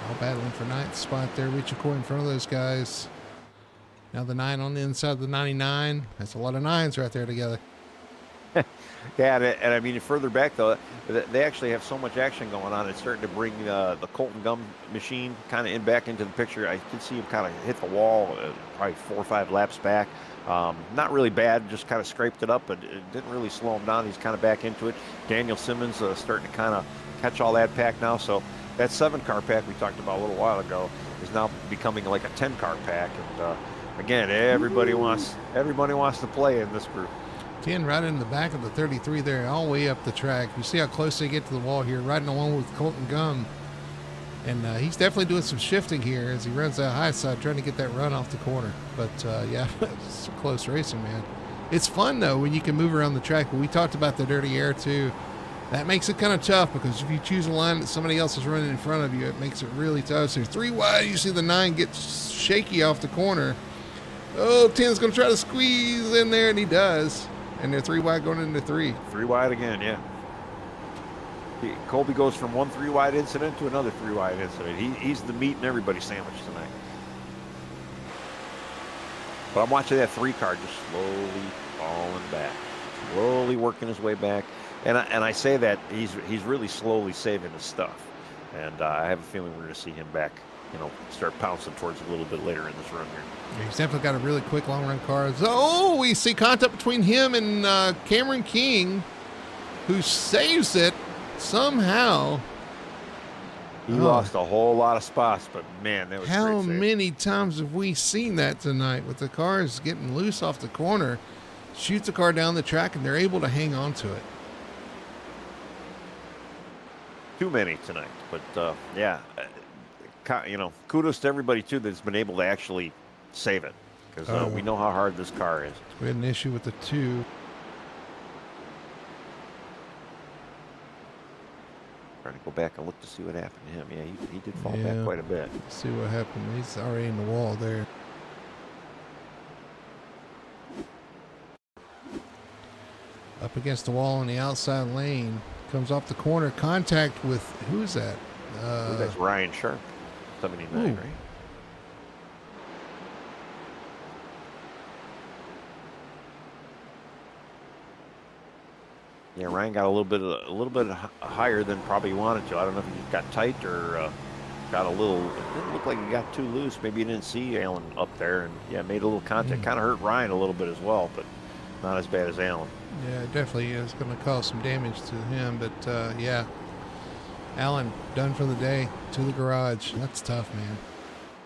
All battling for 9th spot there. Richie Coy in front of those guys. Now the 9 on the inside of the 99. That's a lot of 9s right there together. Yeah, and I mean, further back, though, they actually have so much action going on. It's starting to bring the Colton Gum machine kind of back into the picture. I can see him kind of hit the wall probably 4 or 5 laps back. Not really bad, just kind of scraped it up, but it didn't really slow him down. He's kind of back into it. Daniel Simmons starting to kind of catch all that pack now. So that 7-car pack we talked about a little while ago is now becoming like a 10-car pack. And again, everybody wants to play in this group. 10 right in the back of the 33 there, all the way up the track. You see how close they get to the wall here, riding along with Colton Gum. And he's definitely doing some shifting here as he runs that high side, trying to get that run off the corner. But, yeah, it's close racing, man. It's fun, though, when you can move around the track. But we talked about the dirty air, too. That makes it kind of tough because if you choose a line that somebody else is running in front of you, it makes it really tough. So 3 wide, you see the 9 get shaky off the corner. Oh, 10's going to try to squeeze in there, and he does. And they're 3 wide going into 3. 3 wide again, yeah. Colby goes from one 3 wide incident to another 3 wide incident. He's the meat in everybody's sandwich tonight. But I'm watching that 3 car just slowly falling back, slowly working his way back. And I say that he's really slowly saving his stuff. And I have a feeling we're going to see him back, start pouncing towards a little bit later in this run here. Yeah, he's definitely got a really quick long run car. Oh, we see contact between him and Cameron King, who saves it somehow. He lost a whole lot of spots, but man, that was how great save. many times have we seen that tonight with the cars getting loose off the corner, shoots the car down the track, and they're able to hang on to it. Too many tonight, but yeah, kudos to everybody too that's been able to actually save it, because we know how hard this car is. We had an issue with the 2. Trying to go back and look to see what happened to him. Yeah, he did fall back quite a bit. Let's see what happened. He's already in the wall there. Up against the wall on the outside lane. Comes off the corner. Contact with, who's that? That's Ryan Sharp, 79, right? Yeah, Ryan got a little bit higher than probably he wanted to. I don't know if he got tight or got a little. It didn't look like he got too loose. Maybe he didn't see Allen up there, and yeah, made a little contact. Kind of hurt Ryan a little bit as well, but not as bad as Allen. Yeah, it definitely is going to cause some damage to him, but yeah, Allen done for the day, to the garage. That's tough, man.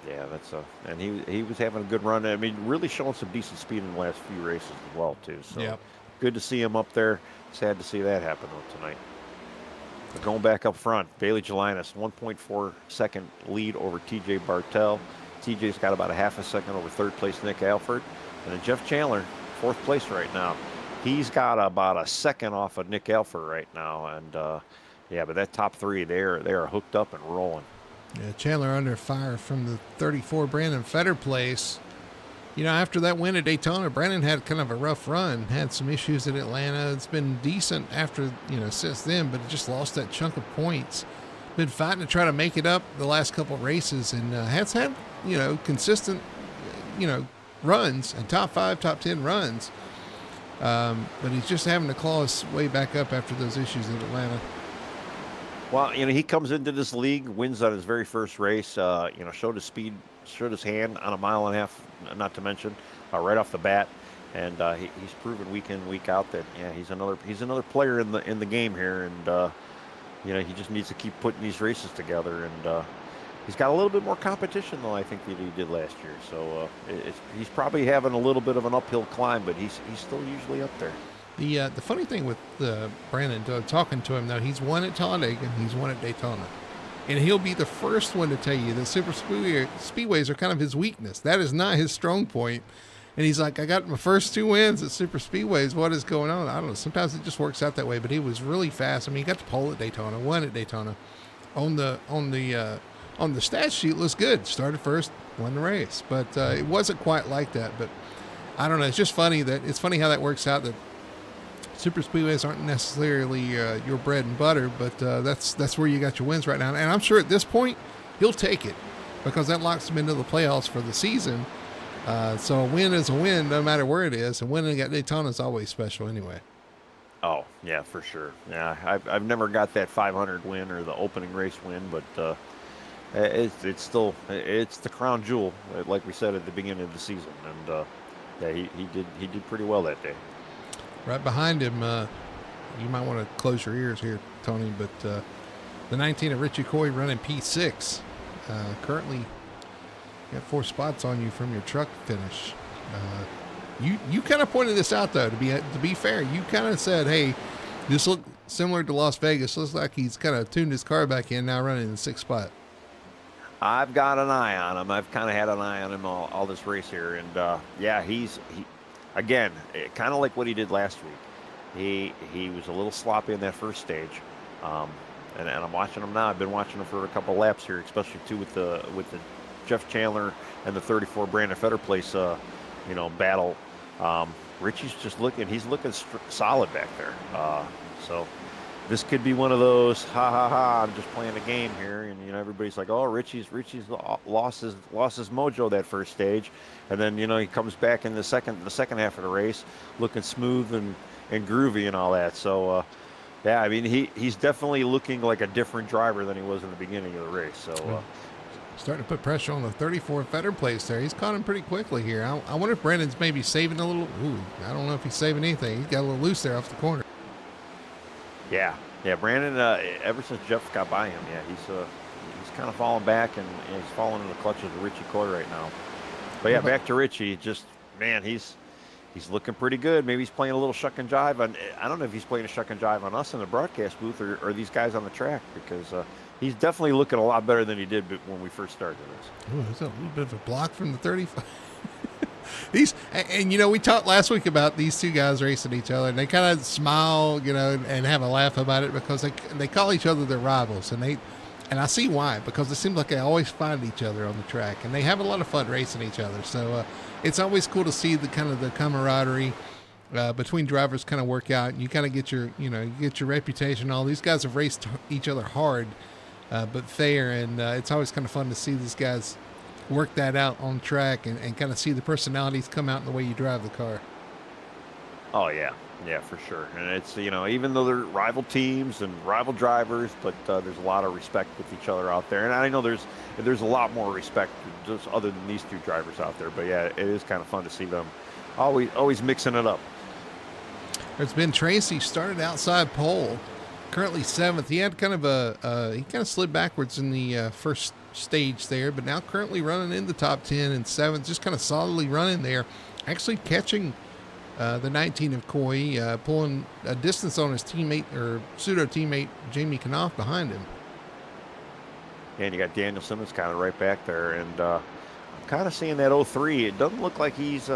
Yeah, that's and he was having a good run. I mean, really showing some decent speed in the last few races as well too. So good to see him up there. Sad to see that happen though tonight. But going back up front, Bailey Jelinas, 1.4 second lead over TJ Bartel. TJ's got about a half a second over third place Nick Alford, and then Jeff Chandler, 4th place right now. He's got about a second off of Nick Alford right now, and yeah, but that top 3, they are hooked up and rolling. Yeah, Chandler under fire from the 34 Brandon Fetter place. After that win at Daytona, Brandon had kind of a rough run, had some issues in Atlanta. It's been decent after, since then, but it just lost that chunk of points. Been fighting to try to make it up the last couple of races, and has had, consistent, runs and top 5, top 10 runs. But he's just having to claw his way back up after those issues in Atlanta. Well, he comes into this league, wins on his very first race, showed his speed, showed his hand on a 1.5 miles, not to mention, right off the bat. And he's proven week in, week out that, yeah, he's another player in the game here. And, he just needs to keep putting these races together. And he's got a little bit more competition, though, I think, than he did last year. So he's probably having a little bit of an uphill climb, but he's still usually up there. The funny thing with Brandon, talking to him, though, he's won at Talladega and he's won at Daytona. And he'll be the first one to tell you that super speedways are kind of his weakness. That is not his strong point. And he's like, I got my first 2 wins at super speedways. What is going on? I don't know. Sometimes it just works out that way. But he was really fast. I mean, he got the pole at Daytona, won at Daytona. On the stat sheet, looks good. Started first, won the race. But it wasn't quite like that. But I don't know. It's just funny how that works out. That super speedways aren't necessarily your bread and butter, but that's where you got your wins right now. And I'm sure at this point he'll take it because that locks him into the playoffs for the season. So a win is a win no matter where it is, and winning at Daytona is always special anyway. Oh yeah, for sure. Yeah, I've never got that 500 win or the opening race win, but it's still the crown jewel, like we said at the beginning of the season. And yeah, he did pretty well that day. Right behind him, you might want to close your ears here, Tony, but the 19 of Richie Coy running P6. Currently, you got 4 spots on you from your truck finish. You kind of pointed this out though. To be fair, you kind of said, "Hey, this look similar to Las Vegas. Looks like he's kind of tuned his car back in now, running in the 6th spot." I've got an eye on him. I've kind of had an eye on him all this race here, and yeah, he again, kind of like what he did last week. He was a little sloppy in that first stage, and I'm watching him now. I've been watching him for a couple laps here, especially too with the Jeff Chandler and the 34 Brandon Fetter Place, battle. Richie's just he's looking solid back there. So this could be one of those, I'm just playing a game here. And, everybody's like, oh, Richie's lost his mojo that first stage. And then, he comes back in the second half of the race looking smooth and groovy and all that. So, yeah, I mean, he's definitely looking like a different driver than he was in the beginning of the race. So, starting to put pressure on the 34 Fetter Place there. He's caught him pretty quickly here. I wonder if Brandon's maybe saving a little. I don't know if he's saving anything. He's got a little loose there off the corner. Yeah, Brandon, ever since Jeff got by him, he's kind of fallen back and he's fallen in the clutches of Richie Coy right now. But yeah, back to Richie, just, man, he's looking pretty good. Maybe he's playing a little shuck and jive. I don't know if he's playing a shuck and jive on us in the broadcast booth or these guys on the track, because he's definitely looking a lot better than he did when we first started this. Ooh, there's a little bit of a block from the 35. We talked last week about these two guys racing each other, and they kind of smile, and have a laugh about it, because they call each other their rivals, and I see why, because it seems like they always find each other on the track, and they have a lot of fun racing each other. So it's always cool to see the kind of the camaraderie between drivers kind of work out, and you kind of get your reputation. All these guys have raced each other hard, but fair, and it's always kind of fun to see these guys work that out on track and kind of see the personalities come out in the way you drive the car. Oh, yeah, for sure. And it's, even though they're rival teams and rival drivers, but there's a lot of respect with each other out there. And I know there's a lot more respect just other than these two drivers out there. But yeah, it is kind of fun to see them always mixing it up. There's been Tracy, started outside pole, currently 7th. He had kind of he kind of slid backwards in the first stage there, but now currently running in the top 10 and 7th, just kind of solidly running there, actually catching the 19 of Coy, pulling a distance on his teammate or pseudo teammate Jamie Knopf behind him. And you got Daniel Simmons kind of right back there, and I'm kind of seeing that 03. It doesn't look like he's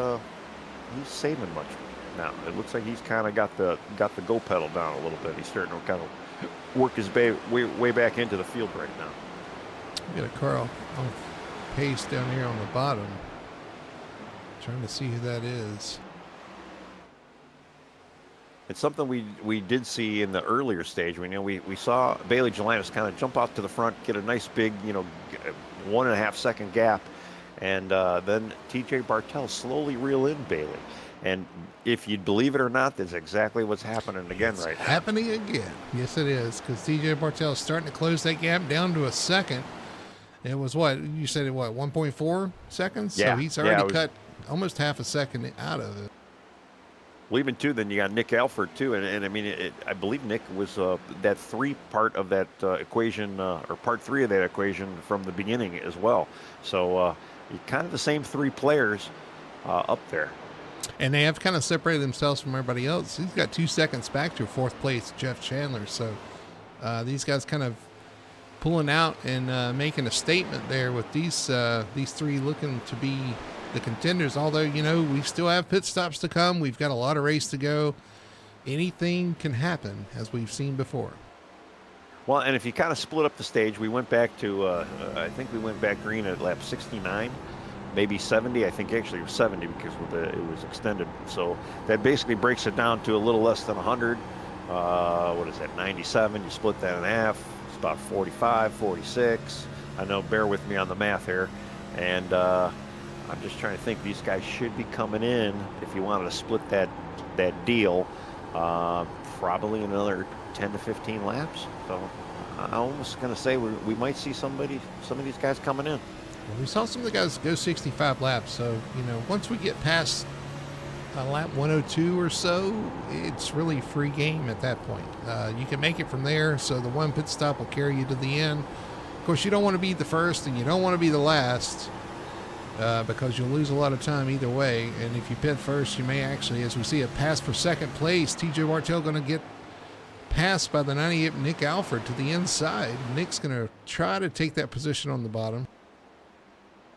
saving much now. It looks like he's kind of got the go pedal down a little bit. He's starting to kind of work his way back into the field right now. We got a car off pace down here on the bottom. Trying to see who that is. It's something we did see in the earlier stage. We saw Bailey Gelinas kind of jump out to the front, get a nice big 1.5 second gap, and then TJ Bartel slowly reel in Bailey. And if you believe it or not, that's exactly what's happening again right now. Happening again. Yes, it is, because TJ Bartel is starting to close that gap down to a second. It was what you said, 1.4 seconds? Yeah. So he's already cut almost half a second out of it. Well, even too, then you got Nick Alford too, and I mean, I believe Nick was that 3 part of that equation, or part 3 of that equation from the beginning as well. So kind of the same 3 players up there. And they have kind of separated themselves from everybody else. He's got 2 seconds back to 4th place, Jeff Chandler. So these guys kind of pulling out and making a statement there with these 3 looking to be the contenders. Although, we still have pit stops to come. We've got a lot of race to go. Anything can happen, as we've seen before. Well, and if you kind of split up the stage, we went back to, I think we went back green at lap 69, maybe 70. I think actually it was 70 because it was extended. So that basically breaks it down to a little less than 100. What is that, 97? You split that in half. It's about 45, 46. I know, bear with me on the math here. And I'm just trying to think, these guys should be coming in, if you wanted to split that deal, probably another 10 to 15 laps. So I'm almost going to say we might see some of these guys coming in. Well, we saw some of the guys go 65 laps. So, once we get past lap 102 or so, it's really free game at that point. You can make it from there. So the one pit stop will carry you to the end. Of course, you don't want to be the first and you don't want to be the last. because you'll lose a lot of time either way. And if you pit first, you may actually, as we see, a pass for second place. TJ Bartell going to get passed by the 98 Nick Alford to the inside. Nick's going to try to take that position on the bottom.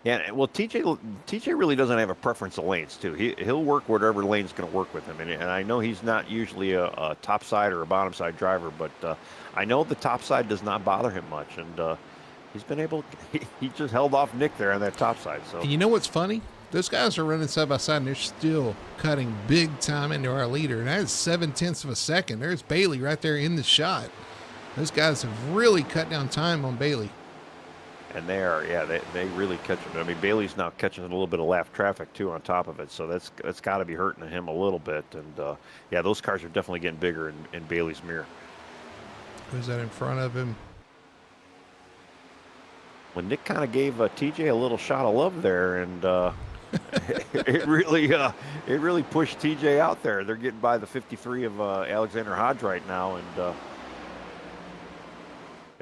Yeah, well, TJ really doesn't have a preference of lanes, too. He'll work whatever lane's going to work with him. And I know he's not usually a top side or a bottom side driver, but I know the top side does not bother him much. And he's been able, he just held off Nick there on that top side. So, and you know what's funny? Those guys are running side by side, and they're still cutting big time into our leader. And that is 0.7 of a second. There's Bailey right there in the shot. Those guys have really cut down time on Bailey. And they are, yeah, they really catch him. I mean, Bailey's now catching a little bit of lap traffic, too, on top of it. So that's got to be hurting him a little bit. And, yeah, those cars are definitely getting bigger in Bailey's mirror. Who's that in front of him? When Nick kind of gave TJ a little shot of love there, and it really pushed TJ out there. They're getting by the 53 of Alexander Hodge right now, and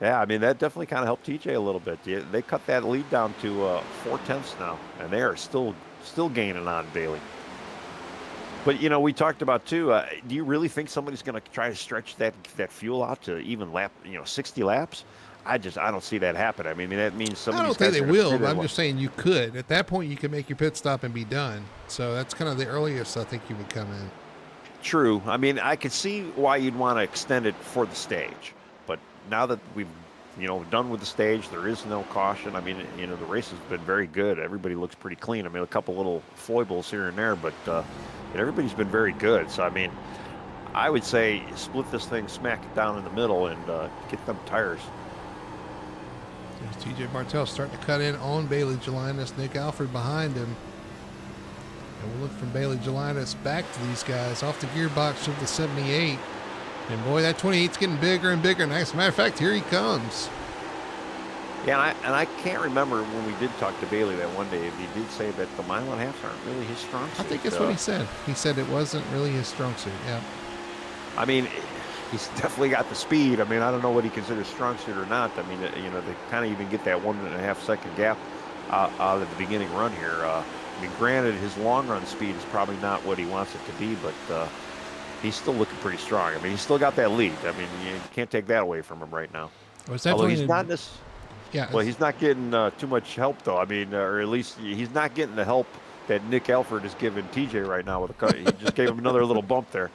yeah, I mean that definitely kind of helped TJ a little bit. They cut that lead down to 0.4 now, and they are still gaining on Bailey. But you know, we talked about too. Do you really think somebody's going to try to stretch that fuel out to even 60 laps? I don't see that happen. I mean, that means some. I don't think they will, but I'm just saying you could. At that point, you can make your pit stop and be done. So that's kind of the earliest I think you would come in. True. I mean, I could see why you'd want to extend it for the stage. But now that we've, done with the stage, there is no caution. I mean, the race has been very good. Everybody looks pretty clean. I mean, a couple little foibles here and there, but everybody's been very good. So, I mean, I would say split this thing, smack it down in the middle, and get them tires. There's TJ Bartell starting to cut in on Bailey Gelinas. Nick Alford behind him. And we'll look from Bailey Gelinas back to these guys off the gearbox of the 78. And boy, that 28's getting bigger and bigger. And as a matter of fact, here he comes. Yeah, and I can't remember when we did talk to Bailey that one day if he did say that the mile and a half aren't really his strong suit. I think that's what he said. He said it wasn't really his strong suit, yeah. I mean, he's definitely got the speed. I mean, I don't know what he considers strong suit or not. I mean, they kind of even get that 1.5 second gap out of the beginning run here. I mean, granted, his long run speed is probably not what he wants it to be, but he's still looking pretty strong. I mean, he's still got that lead. I mean, you can't take that away from him right now. Well, although he's not this. Yeah. Well, he's not getting too much help, though. I mean, or at least he's not getting the help that Nick Alford is giving TJ right now with a cut. He just gave him another little bump there.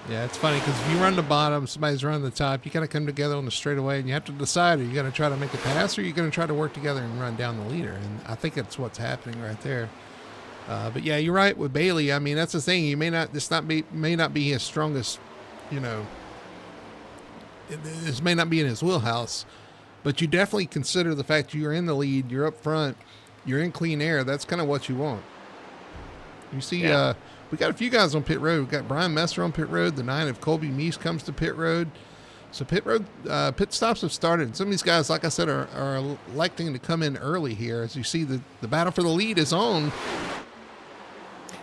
Yeah, it's funny because if you run the bottom, somebody's running the top, you got to come together on the straightaway, and you have to decide, are you going to try to make a pass or are you going to try to work together and run down the leader? And I think that's what's happening right there. But yeah, you're right with Bailey. I mean, that's the thing. May not be his strongest, this may not be in his wheelhouse, but you definitely consider the fact you're in the lead, you're up front, you're in clean air. That's kind of what you want. You see, we got a few guys on pit road. We've got Brian Messer on pit road. The 9 of Colby Meese comes to pit road. So pit stops have started. Some of these guys, like I said, are electing to come in early here. As you see, the battle for the lead is on.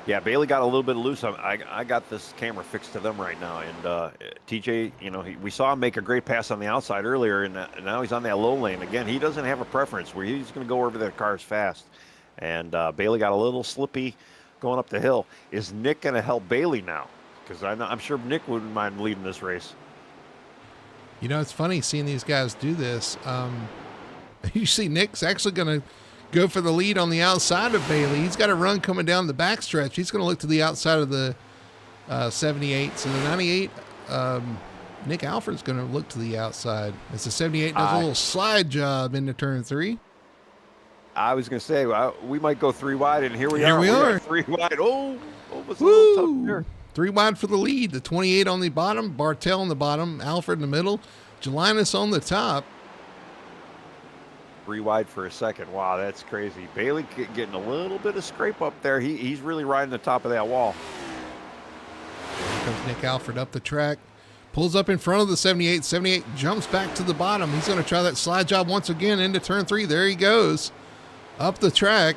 Yeah, Bailey got a little bit loose. I got this camera fixed to them right now. And TJ, we saw him make a great pass on the outside earlier, and now he's on that low lane. Again, he doesn't have a preference where he's going to go over the cars fast. And Bailey got a little slippy going up the hill. Is Nick going to help Bailey now? Because I'm sure Nick wouldn't mind leading this race. It's funny seeing these guys do this. You see Nick's actually going to go for the lead on the outside of Bailey. He's got a run coming down the backstretch. He's going to look to the outside of the 78. So the 98, Nick Alford's going to look to the outside. As the 78 does a little slide job into turn 3. I was going to say, we might go 3 wide, and here we are. We are 3 wide. Oh, it's a little tough there. 3 wide for the lead. The 28 on the bottom, Bartell on the bottom, Alford in the middle, Gelinas on the top. 3 wide for a second. Wow, that's crazy. Bailey getting a little bit of scrape up there. He's really riding the top of that wall. Here comes Nick Alford up the track. Pulls up in front of the 78. 78 jumps back to the bottom. He's going to try that slide job once again into turn 3. There he goes. Up the track.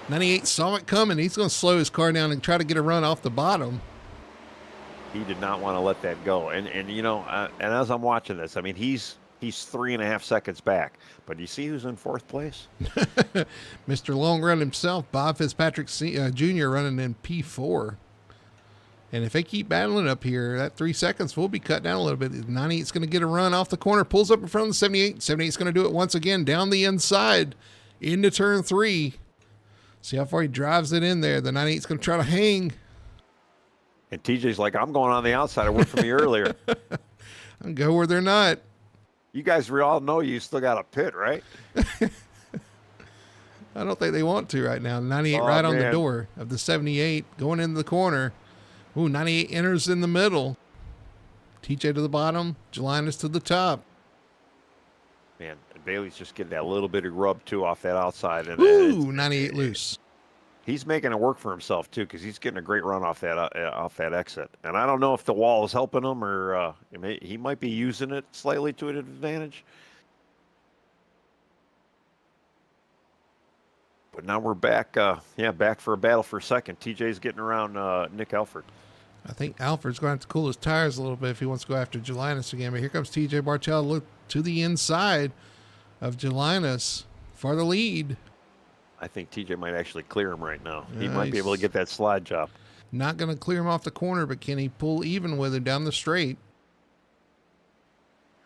98 saw it coming. He's going to slow his car down and try to get a run off the bottom. He did not want to let that go. And as I'm watching this, I mean, he's He's 3.5 seconds back. But do you see who's in fourth place? Mr. Long Run himself, Bob Fitzpatrick Jr. running in P4. And if they keep battling up here, that 3 seconds will be cut down a little bit. 98's going to get a run off the corner, pulls up in front of the 78. 78's going to do it once again down the inside into turn 3. See how far he drives it in there. The 98's going to try to hang. And TJ's like, I'm going on the outside. It worked for me earlier. I'll go where they're not. You guys all know you still got a pit, right? I don't think they want to right now. 98 right on the door of the 78 going into the corner. Ooh, 98 enters in the middle. TJ to the bottom, Jelinas to the top. Man, Bailey's just getting that little bit of rub, too, off that outside. And ooh, 98 loose. He's making it work for himself, too, because he's getting a great run off that exit. And I don't know if the wall is helping him or he might be using it slightly to an advantage. But now we're back, back for a battle for a second. TJ's getting around Nick Alford. I think Alfred's going to have to cool his tires a little bit if he wants to go after Jelinas again. But here comes TJ Bartell. Look to the inside of Jelinas for the lead. I think TJ might actually clear him right now. He might be able to get that slide job. Not going to clear him off the corner, but can he pull even with him down the straight?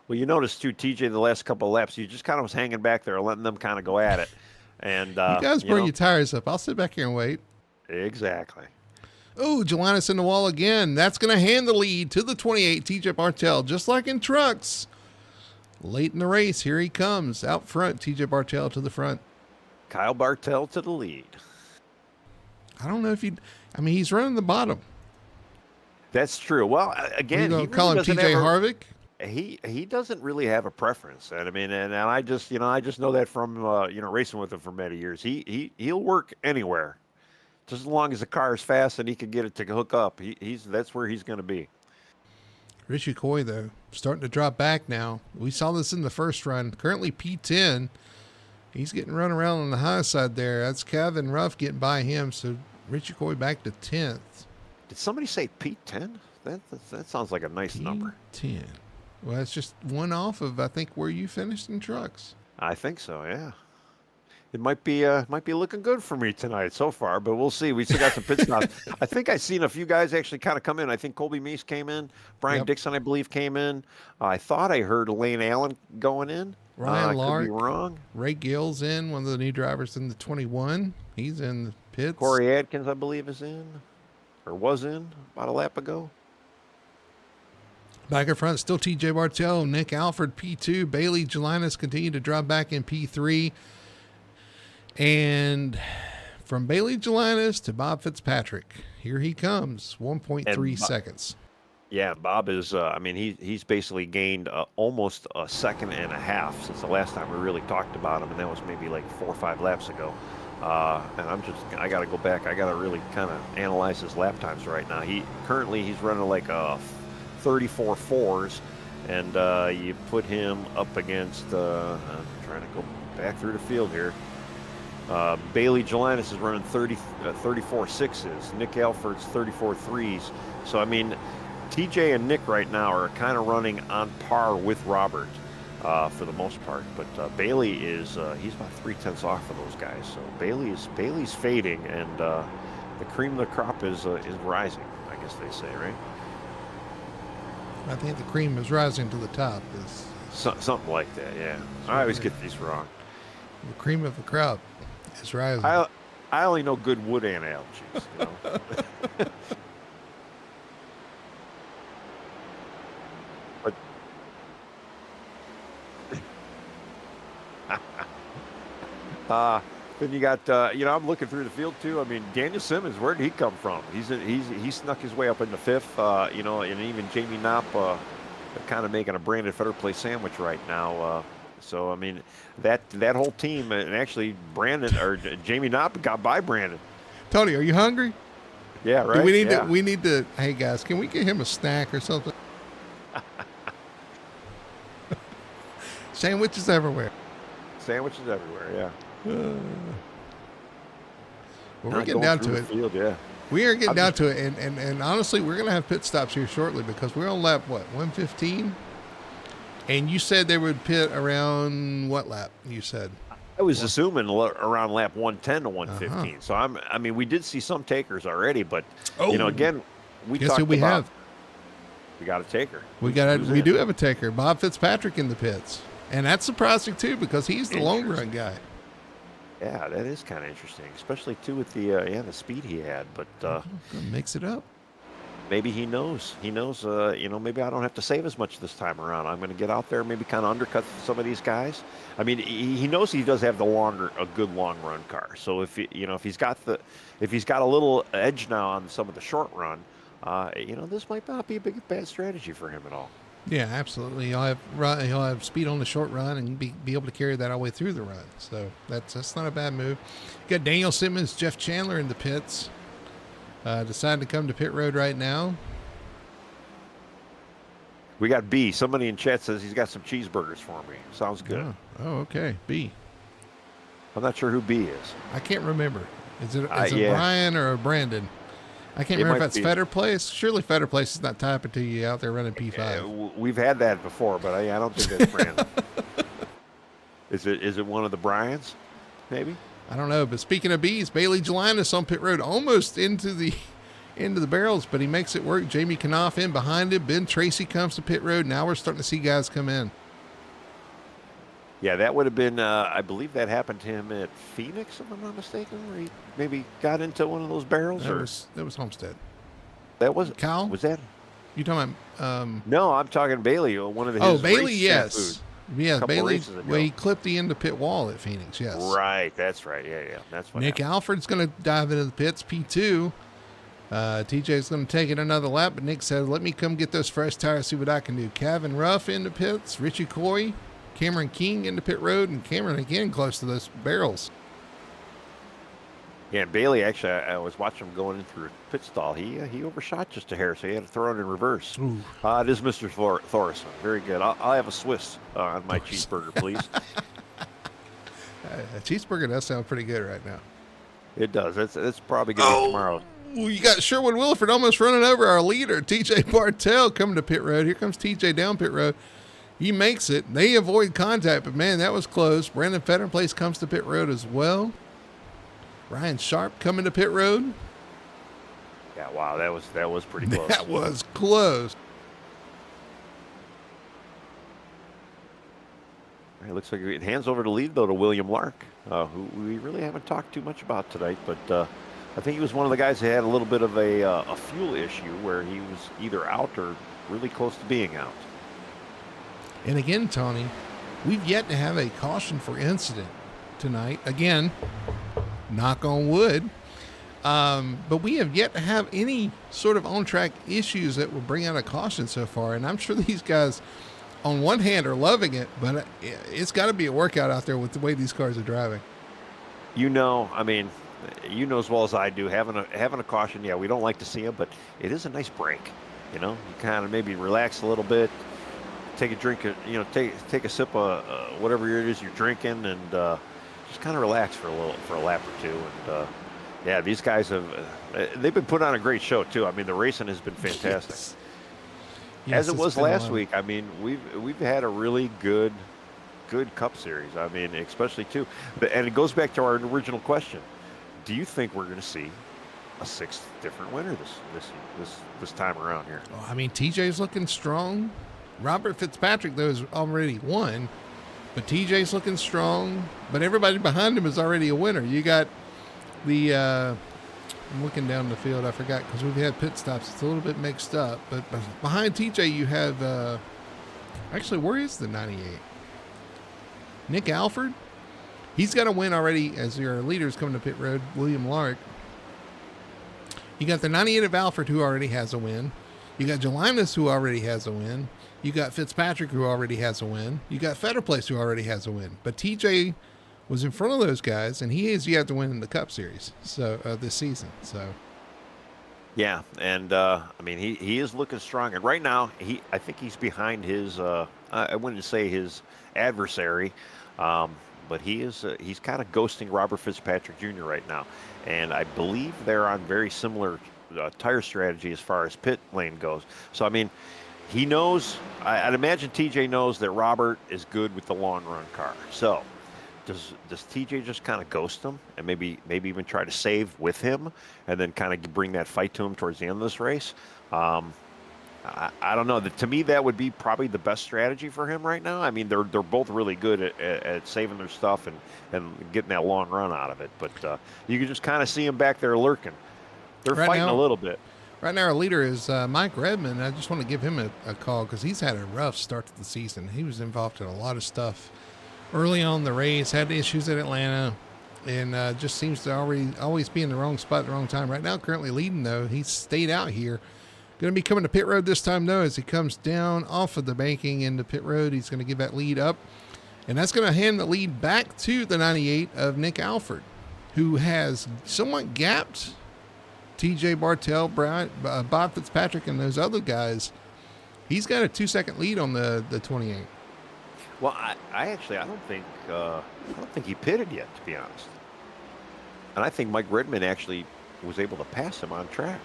Well, you notice, too, TJ, the last couple of laps, you just kind of was hanging back there, letting them kind of go at it. And you guys burn your tires up. I'll sit back here and wait. Exactly. Oh, Jelinas in the wall again. That's going to hand the lead to the 28, TJ Bartell, just like in trucks. Late in the race, here he comes. Out front, TJ Bartell to the front. Kyle Bartell to the lead. I don't know if he's running the bottom. That's true. Well, again, he call him TJ Harvick. He doesn't really have a preference. And I mean, and I just know that from racing with him for many years. He'll work anywhere, just as long as the car is fast and he can get it to hook up. That's where he's going to be. Richie Coy, though, starting to drop back now. We saw this in the first run. Currently P10. He's getting run around on the high side there. That's Kevin Ruff getting by him. So Richie Coy back to 10th. Did somebody say P10? That sounds like a nice number. P10. Well, it's just one off of, I think, where you finished in trucks. I think so, yeah. It might be looking good for me tonight so far, but we'll see. We still got some pit stops. I think I've seen a few guys actually kind of come in. I think Colby Meese came in. Brian Dixon, I believe, came in. I thought I heard Elaine Allen going in. Ryan Lark. Could be wrong. Ray Gill's in, one of the new drivers in the 21. He's in the pits. Corey Adkins, I believe, is in, or was in about a lap ago. Back in front, still TJ Bartell, Nick Alford, P2. Bailey Jelinas continue to drop back in P3. And from Bailey Jelinas to Bob Fitzpatrick, here he comes, 1.3 seconds. Yeah, Bob is, he's basically gained almost a second and a half since the last time we really talked about him, and that was maybe like 4 or 5 laps ago. And I got to go back. I got to really kind of analyze his lap times right now. Currently he's running like 34 4s, and you put him up against, I'm trying to go back through the field here. Bailey Jelinas is running 34 6s. Nick Alford's 34 3s. So, I mean, TJ and Nick right now are kind of running on par with Robert for the most part. But Bailey he's about 3/10 off of those guys. So Bailey's fading, and the cream of the crop is rising, I guess they say, right? I think the cream is rising to the top. Something like that, yeah. I always get these wrong. The cream of the crop is rising. I only know good wood analogies, you know. But then you got I'm looking through the field too. I mean, Daniel Simmons, where did he come from? He snuck his way up into 5th. And even Jamie Knopp kind of making a Brandon Federer play sandwich right now. So I mean, that whole team, and actually Jamie Knopp got by Brandon. Tony, are you hungry? Yeah, right. We need to. Hey guys, can we get him a snack or something? Sandwiches everywhere. Sandwiches everywhere. Yeah. Well, we're getting down to it. Field, yeah. We are getting down to it, and honestly, we're going to have pit stops here shortly because we're on lap 115. And you said they would pit around what lap? You said. I was assuming around lap 110 to 115. Uh-huh. So I mean, we did see some takers already, but Oh, again, we guess talked who we about have? we got a taker. We do have a taker, Bob Fitzpatrick in the pits, and that's surprising too because he's the long run guy. Yeah, that is kind of interesting, especially too with the the speed he had. But Gonna mix it up. maybe he knows. He knows. Maybe I don't have to save as much this time around. I'm going to get out there, maybe kind of undercut some of these guys. I mean, he knows he does have a good long run car. So if he's got a little edge now on some of the short run, this might not be a bad strategy for him at all. Yeah, absolutely. He'll have speed on the short run and be able to carry that all the way through the run. So that's not a bad move. You got Daniel Simmons, Jeff Chandler in the pits. Decided to come to pit road right now. We got B. Somebody in chat says he's got some cheeseburgers for me. Sounds good. Oh, okay. B. I'm not sure who B is. I can't remember. Is it Brian or a Brandon? I can't remember if that's Fetter Place. Surely Fetter Place is not typing to you out there running P5. We've had that before, but I don't think that's Brandon. Is it one of the Bryans? Maybe. I don't know. But speaking of B's, Bailey Gelinas on pit road, almost into the barrels, but he makes it work. Jamie Knopf in behind him. Ben Tracy comes to pit road. Now we're starting to see guys come in. Yeah, that would have been, I believe that happened to him at Phoenix, if I'm not mistaken, where he maybe got into one of those barrels. That was Homestead. That was Kyle? Was that? You talking about? No, I'm talking Bailey. One of his. Oh, Bailey, yes. Food. Yeah, Bailey. Well, he clipped the end of pit wall at Phoenix. Yes. Right. That's right. Yeah. That's what. Nick Alfred's going to dive into the pits. P2. TJ's going to take it another lap, but Nick said, "Let me come get those fresh tires, see what I can do." Kevin Ruff in the pits. Richie Coy. Cameron King into pit road, and Cameron again close to those barrels. Yeah, Bailey, actually, I was watching him going in through a pit stall. He overshot just a hair, so he had to throw it in reverse. It is Mr. Thorson. Very good. I'll have a Swiss on my cheeseburger, please. A cheeseburger does sound pretty good right now. It does. It's probably going to be tomorrow. You got Sherwood Williford almost running over our leader, TJ Bartell, coming to pit road. Here comes TJ down pit road. He makes it. They avoid contact, but man, that was close. Brandon Fetterplace comes to pit road as well. Ryan Sharp coming to pit road. Yeah, wow, that was pretty close. That was close. It looks like it hands over the lead though to William Lark, who we really haven't talked too much about tonight, but I think he was one of the guys that had a little bit of a fuel issue where he was either out or really close to being out. And again, Tony, we've yet to have a caution for incident tonight. Again, knock on wood. But we have yet to have any sort of on-track issues that will bring out a caution so far. And I'm sure these guys, on one hand, are loving it, but it's got to be a workout out there with the way these cars are driving. I mean, you know as well as I do, having a caution, yeah, we don't like to see them, but it is a nice break. You kind of maybe relax a little bit. Take a drink, take a sip of whatever it is you're drinking, and just kind of relax for a lap or two. And yeah, these guys they've been putting on a great show too. I mean, the racing has been fantastic, as it was last week. I mean, we've had a really good Cup Series. I mean, especially too, and it goes back to our original question: do you think we're going to see a sixth different winner this time around here? Well, I mean, TJ's looking strong. Robert Fitzpatrick, though, has already won, but TJ's looking strong. But everybody behind him is already a winner. You got the, I'm looking down the field, I forgot, because we've had pit stops. It's a little bit mixed up. But behind TJ, you have, actually, where is the 98? Nick Alford. He's got a win already as your leader's coming to pit road, William Lark. You got the 98 of Alford, who already has a win. You got Gelinas, who already has a win. You got Fitzpatrick, who already has a win. You got Fetterplace, who already has a win. But TJ was in front of those guys, and he is yet to win in the Cup Series this season. So, yeah, and I mean he is looking strong. And right now, I think he's behind his. I wouldn't say his adversary, but he's kind of ghosting Robert Fitzpatrick Jr. right now, and I believe they're on very similar tire strategy as far as pit lane goes. So I mean, he knows. I'd imagine TJ knows that Robert is good with the long run car. So does TJ just kind of ghost him and maybe even try to save with him and then kind of bring that fight to him towards the end of this race? I don't know. To me, that would be probably the best strategy for him right now. I mean, they're both really good at saving their stuff and getting that long run out of it. But you can just kind of see them back there lurking. They're Right fighting now, a little bit. Right now, our leader is Mike Redmond. I just want to give him a call because he's had a rough start to the season. He was involved in a lot of stuff early on in the race, had issues at Atlanta, and just seems to always be in the wrong spot at the wrong time. Right now, currently leading, though. He's stayed out here. Going to be coming to pit road this time, though, as he comes down off of the banking into pit road. He's going to give that lead up, and that's going to hand the lead back to the 98 of Nick Alford, who has somewhat gapped TJ Bartell, Bob Fitzpatrick, and those other guys. He's got a 2-second lead on the 28. Well, I don't think he pitted yet, to be honest. And I think Mike Redmond actually was able to pass him on track,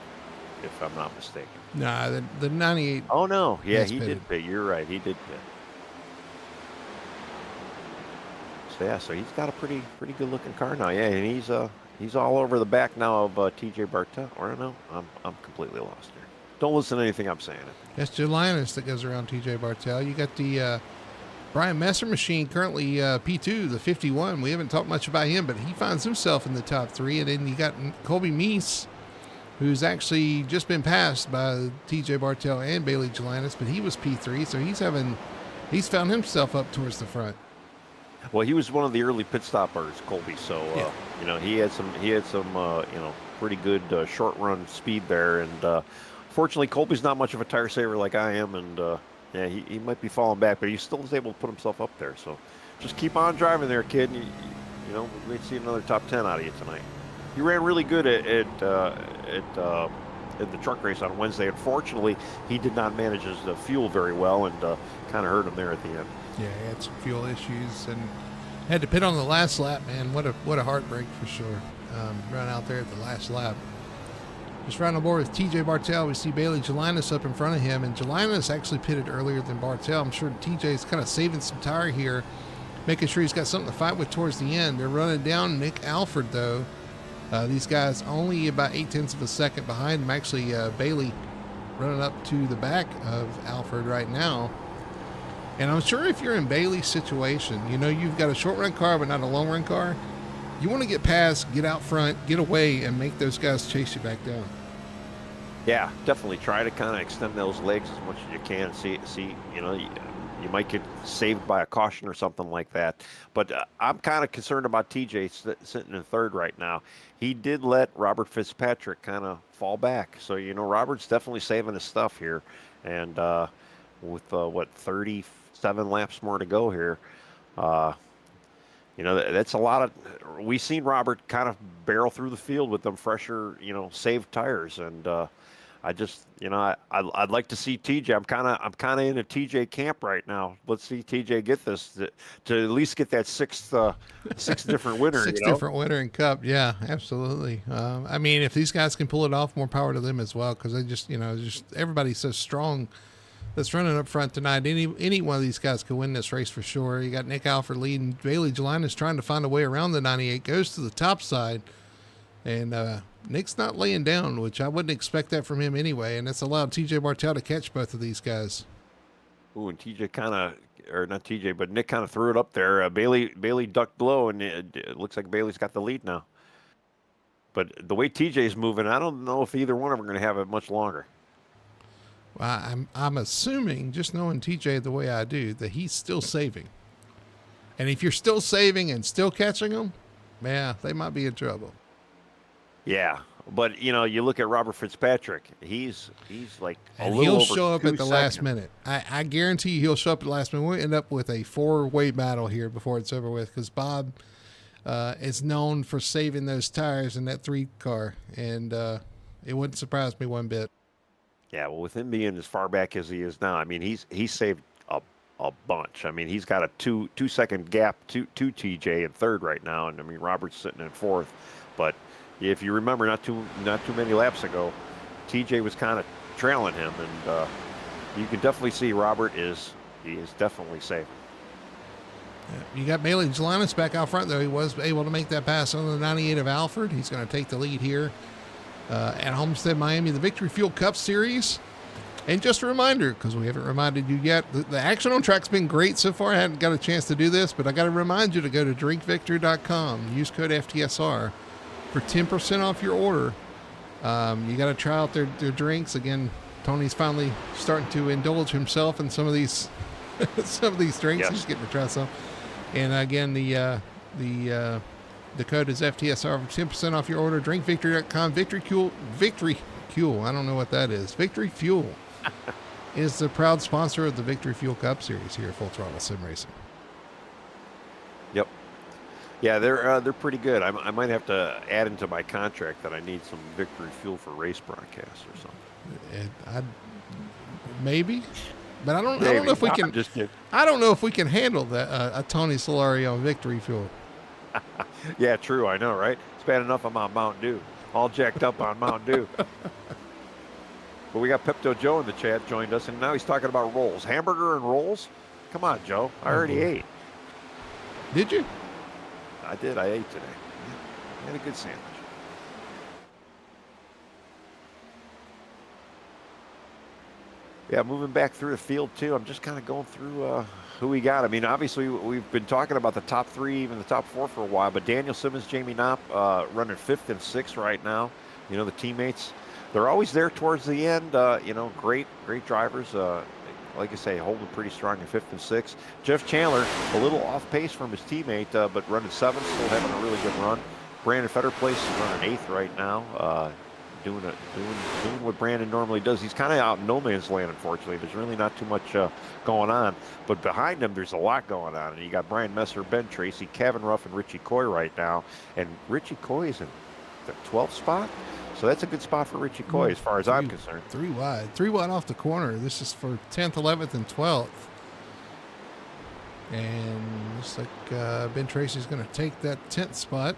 if I'm not mistaken. Nah, the 98. Oh no, yeah, he pitted. did pit. You're right, he did pit. So yeah, so he's got a pretty good looking car now. Yeah, and he's all over the back now of TJ Bartell. Or no, I'm completely lost here. Don't listen to anything I'm saying. That's Jelinas that goes around TJ Bartell. You got the Brian Messer machine, currently P2, the 51. We haven't talked much about him, but he finds himself in the top 3. And then you got Colby Meese, who's actually just been passed by TJ Bartell and Bailey Jelinas, but he was P3, so he's found himself up towards the front. Well, he was one of the early pit stoppers, Colby. So he had some pretty good short run speed there. And fortunately, Colby's not much of a tire saver like I am, and yeah, he might be falling back, but he still was able to put himself up there. So just keep on driving there, kid. And we may see another top 10 out of you tonight. You ran really good at the truck race on Wednesday. Unfortunately, he did not manage his fuel very well and kind of hurt him there at the end. Yeah, he had some fuel issues and had to pit on the last lap, man. What a heartbreak for sure. Run out there at the last lap. Just running on board with TJ Bartell. We see Bailey Jelinas up in front of him, and Jelinas actually pitted earlier than Bartell. I'm sure TJ's kind of saving some tire here, making sure he's got something to fight with towards the end. They're running down Nick Alford, though. These guys only about 0.8 of a second behind him. Actually, Bailey running up to the back of Alford right now. And I'm sure if you're in Bailey's situation, you've got a short run car but not a long run car, you want to get past, get out front, get away, and make those guys chase you back down. Yeah, definitely try to kind of extend those legs as much as you can. See, you might get saved by a caution or something like that. But I'm kind of concerned about TJ sitting in third right now. He did let Robert Fitzpatrick kind of fall back. So, Robert's definitely saving his stuff here. And with, 37 laps more to go here, that's a lot of. We've seen Robert kind of barrel through the field with them fresher, saved tires, and I just, I'd like to see TJ. I'm kind of in a TJ camp right now. Let's see TJ get this to at least get that sixth different winner. Different winner in Cup. Yeah, absolutely. I mean, if these guys can pull it off, more power to them as well, because they just, everybody's so strong that's running up front tonight. Any one of these guys could win this race for sure. You got Nick Alford leading. Bailey Jelinas trying to find a way around the 98, goes to the top side, and Nick's not laying down, which I wouldn't expect that from him anyway, and that's allowed TJ Bartell to catch both of these guys. Ooh, and TJ not TJ, but Nick kind of threw it up there. Bailey ducked low, and it looks like Bailey's got the lead now. But the way TJ's moving, I don't know if either one of them are going to have it much longer. Well, I'm assuming, just knowing TJ the way I do, that he's still saving. And if you're still saving and still catching them, yeah, they might be in trouble. Yeah, but you look at Robert Fitzpatrick. He's like and he'll show up at the last minute. I guarantee you he'll show up at the last minute. We'll end up with a 4-way battle here before it's over with, because Bob is known for saving those tires in that 3 car, and it wouldn't surprise me one bit. Yeah, well, with him being as far back as he is now, I mean, he's saved a bunch. I mean, he's got a 2-second gap to TJ in third right now, and I mean, Robert's sitting in fourth. But if you remember, not too many laps ago, TJ was kind of trailing him, and you can definitely see Robert is definitely safe. You got Bailey Jelinas back out front, though. He was able to make that pass on the 98 of Alford. He's going to take the lead here at Homestead-Miami, the Victory Fuel Cup Series. And just a reminder, because we haven't reminded you yet, the action on track's been great so far. I haven't got a chance to do this, but I got to remind you to go to drinkvictory.com. Use code FTSR for 10% off your order. You got to try out their drinks. Again, Tony's finally starting to indulge himself in some of these drinks. Yes. He's getting to try some. And again, the code is FTSR for 10% off your order. Drinkvictory.com. Victory Fuel. I don't know what that is. Victory Fuel is the proud sponsor of the Victory Fuel Cup Series here at Full Throttle Sim Racing. Yep. Yeah, they're pretty good. I might have to add into my contract that I need some Victory Fuel for race broadcasts or something. Maybe. But I don't know if we can. I don't know if we can handle that. A Tony Solario Victory Fuel. Yeah, true. I know, right? It's bad enough I'm on Mountain Dew, all jacked up on Mountain Dew. But we got Pepto Joe in the chat joined us, and now he's talking about rolls, hamburger and rolls. Come on, Joe. I already ate. Did you? I did. I ate today. Yeah. I had a good sandwich. Yeah, moving back through the field, too. I'm just kind of going through who we got. I mean, obviously, we've been talking about the top three, even the top four for a while, but Daniel Simmons, Jamie Knopp running 5th and 6th right now. You know, the teammates, they're always there towards the end. You know, great drivers. Like I say, holding pretty strong in 5th and 6th. Jeff Chandler, a little off pace from his teammate, but running 7th, still having a really good run. Brandon Fetterplace is running 8th right now. Doing what Brandon normally does. He's kind of out in no man's land, unfortunately. There's really not too much going on. But behind him, there's a lot going on. And you got Brian Messer, Ben Tracy, Kevin Ruff, and Richie Coy right now. And Richie Coy is in the 12th spot. So that's a good spot for Richie Coy as far as I'm concerned. 3 wide. 3 wide off the corner. This is for 10th, 11th, and 12th. And looks like Ben Tracy's going to take that 10th spot.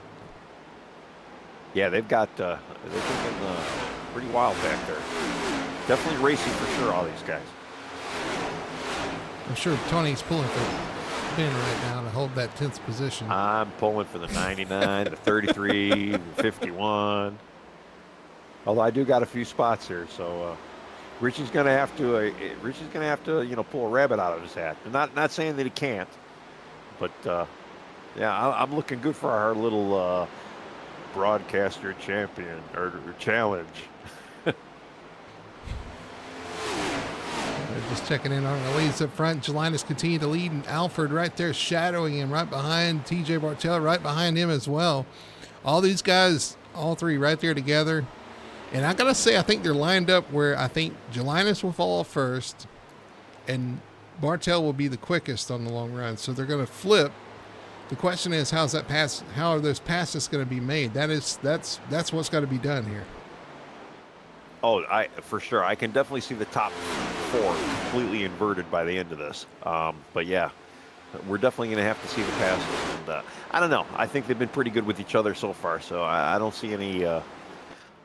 Yeah, they've got they're looking pretty wild back there. Definitely racing for sure, all these guys. I'm sure Tony's pulling for Ben right now to hold that 10th position. I'm pulling for the 99, the 33, the 51. Although I do got a few spots here, so Richie's gonna have to you know, pull a rabbit out of his hat. Not saying that he can't, but yeah, I'm looking good for our little broadcaster champion or challenge. Just checking in on the leads up front. Jelinas continue to lead, and Alford right there shadowing him right behind. TJ Bartell right behind him as well. All these guys, all three right there together. And I got to say, I think they're lined up where I think Jelinas will fall off first and Bartell will be the quickest on the long run. So they're going to flip. The question is, how are those passes going to be made? That's what's got to be done here. Oh, for sure. I can definitely see the top 4 completely inverted by the end of this. But yeah, we're definitely going to have to see the passes. And I don't know. I think they've been pretty good with each other so far. So I don't see any.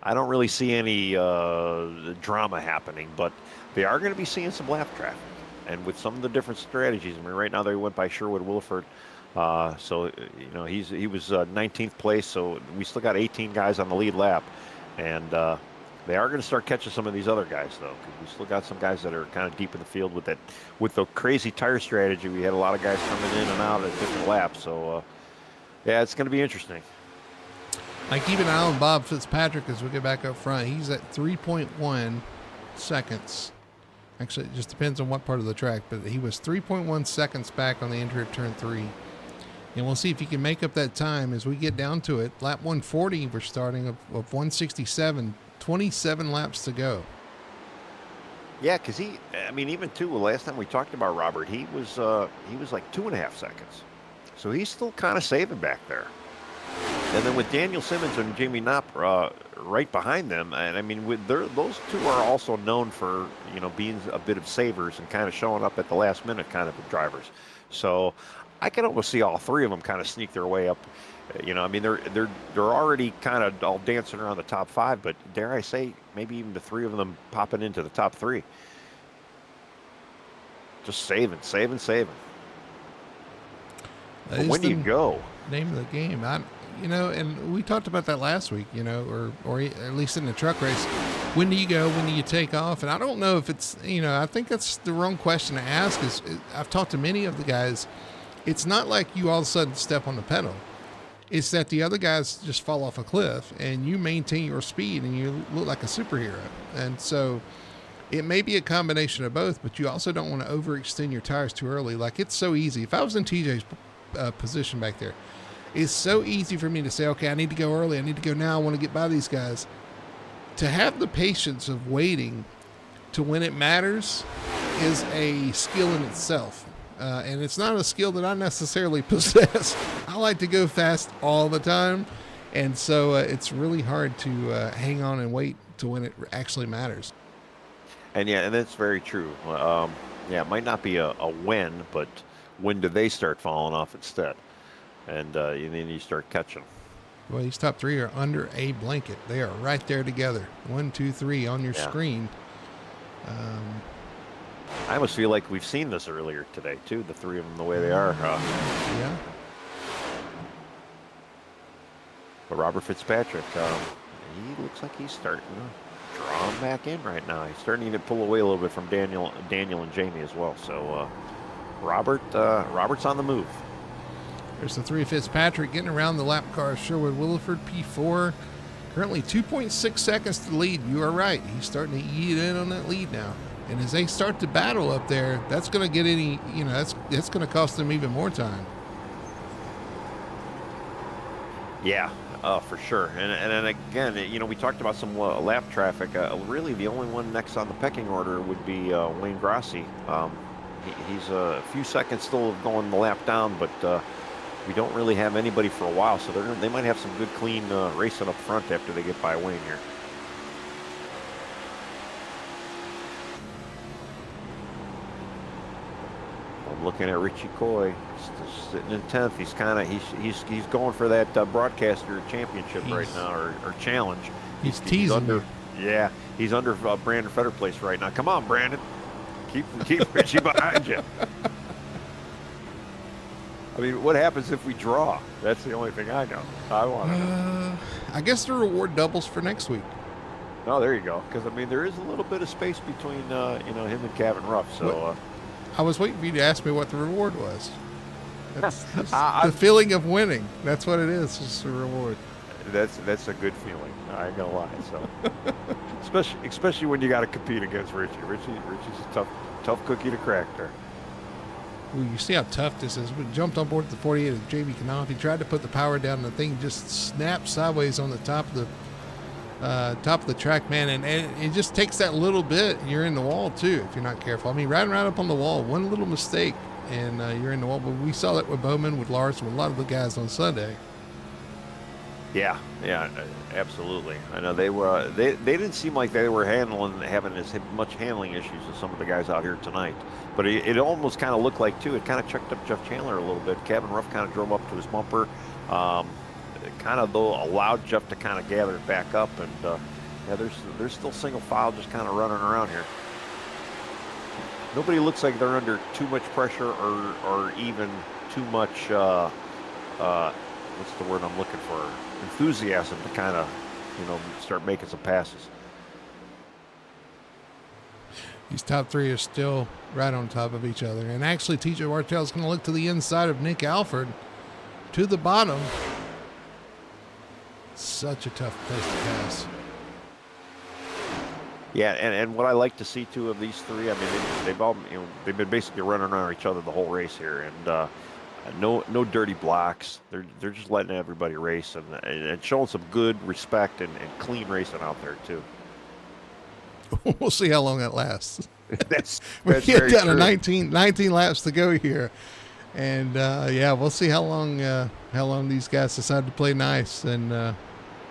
I don't really see any drama happening. But they are going to be seeing some lap traffic, and with some of the different strategies. I mean, right now they went by Sherwood Williford. So you know, he was 19th place. So we still got 18 guys on the lead lap, and they are going to start catching some of these other guys, though, because we still got some guys that are kind of deep in the field with the crazy tire strategy. We had a lot of guys coming in and out at different laps. So, yeah, it's going to be interesting. I keep an eye on Bob Fitzpatrick as we get back up front. He's at 3.1 seconds. Actually, it just depends on what part of the track, but he was 3.1 seconds back on the entry of turn 3. And we'll see if he can make up that time as we get down to it. Lap 140, we're starting of 167. 27 laps to go. Yeah, because even too, last time we talked about Robert, he was like 2.5 seconds. So he's still kind of saving back there. And then with Daniel Simmons and Jamie Knopp right behind them, and I mean, those two are also known for, you know, being a bit of savers and kind of showing up at the last minute kind of drivers. So I can almost see all three of them kind of sneak their way up. You know, I mean, they're already kind of all dancing around the top 5, but dare I say, maybe even the 3 of them popping into the top 3. just saving. That But is when do the you go? name of the game. And we talked about that last week, or at least in the truck race. When do you go? When do you take off? And I don't know if it's, I think that's the wrong question to ask. I've talked to many of the guys. It's not like you all of a sudden step on the pedal. It's that the other guys just fall off a cliff and you maintain your speed and you look like a superhero. And so it may be a combination of both, but you also don't want to overextend your tires too early. Like, it's so easy. If I was in TJ's position back there, it's so easy for me to say, okay, I need to go early. I need to go now. I want to get by these guys. To have the patience of waiting to when it matters is a skill in itself. And it's not a skill that I necessarily possess. I like to go fast all the time. And so it's really hard to hang on and wait to when it actually matters. And that's very true. It might not be a when, but when do they start falling off instead? And then you start catching. Well, these top three are under a blanket. They are right there together. 1, 2, 3 on your screen. I almost feel like we've seen this earlier today, too, the three of them the way they are. Yeah. But Robert Fitzpatrick, he looks like he's starting to draw him back in right now. He's starting to pull away a little bit from Daniel and Jamie as well. So Robert's on the move. There's the three of Fitzpatrick getting around the lap car. Sherwood Williford, P4. Currently 2.6 seconds to the lead. You are right. He's starting to eat in on that lead now. And as they start to battle up there, that's going to get that's going to cost them even more time. Yeah, for sure. And again, we talked about some lap traffic. Really, the only one next on the pecking order would be Wayne Grassi. He's a few seconds still going the lap down, but we don't really have anybody for a while, so they might have some good, clean racing up front after they get by Wayne here. I'm looking at Richie Coy, sitting in 10th. He's going for that broadcaster championship right now, or challenge. He's teasing. He's under Brandon Fetterplace right now. Come on, Brandon. Keep Richie behind you. I mean, what happens if we draw? That's the only thing I know. I want to know. I guess the reward doubles for next week. Oh, there you go. Because, there is a little bit of space between, him and Kevin Ruff. So I was waiting for you to ask me what the reward was. That's the feeling of winning. That's what it is. It's a reward. That's a good feeling. I ain't gonna lie. So, especially when you got to compete against Richie. Richie's a tough cookie to crack there. Well, you see how tough this is. We jumped on board the 48 of Jamie Knopf. He tried to put the power down, and the thing just snapped sideways on the top of the track, man. And it just takes that little bit, and you're in the wall too if you're not careful. Riding right up on the wall, one little mistake, and you're in the wall. But we saw that with Bowman, with Larson, with a lot of the guys on Sunday. Yeah, absolutely. I know they were. They didn't seem like they were having as much handling issues as some of the guys out here tonight. But it almost kind of looked like too. It kind of checked up Jeff Chandler a little bit. Kevin Ruff kind of drove up to his bumper, kind of though allowed Jeff to kind of gather it back up. And there's still single file just kind of running around here. Nobody looks like they're under too much pressure or even too much. What's the word I'm looking for? Enthusiasm to kind of, start making some passes. These top three are still right on top of each other. And actually, TJ Wartell is going to look to the inside of Nick Alford to the bottom. Such a tough place to pass. Yeah, and what I like to see too of these three, they've been basically running around each other the whole race here, and no dirty blocks. They're just letting everybody race and showing some good respect and clean racing out there too. We'll see how long that lasts. That's we get very down true. to 19 laps to go here, and we'll see how long these guys decide to play nice, and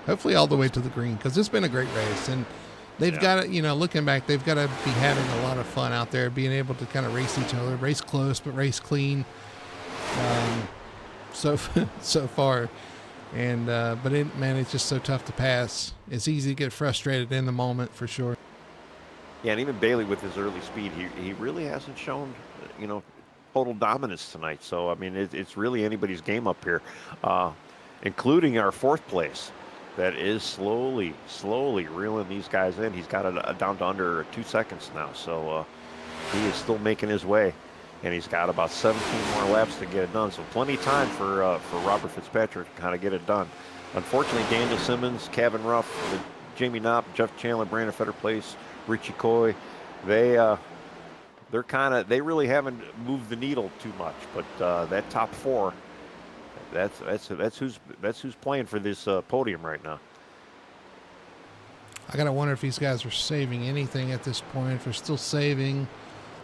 hopefully all the way to the green, because it's been a great race, and they've got to, looking back, they've got to be having a lot of fun out there, being able to kind of race each other, race close but race clean. So far, and but it's just so tough to pass. It's easy to get frustrated in the moment for sure. Yeah, and even Bailey with his early speed, he really hasn't shown total dominance tonight. So I mean, it's really anybody's game up here, including our fourth place. That is slowly reeling these guys in. He's got it down to under 2 seconds now. So he is still making his way, and he's got about 17 more laps to get it done. So plenty of time for Robert Fitzpatrick to kind of get it done. Unfortunately, Daniel Simmons, Kevin Ruff, Jamie Knopp, Jeff Chandler, Brandon Fetter-Place, Richie Coy, they really haven't moved the needle too much. But that top four, that's who's playing for this podium right now. I gotta wonder if these guys are saving anything at this point. If they're still saving,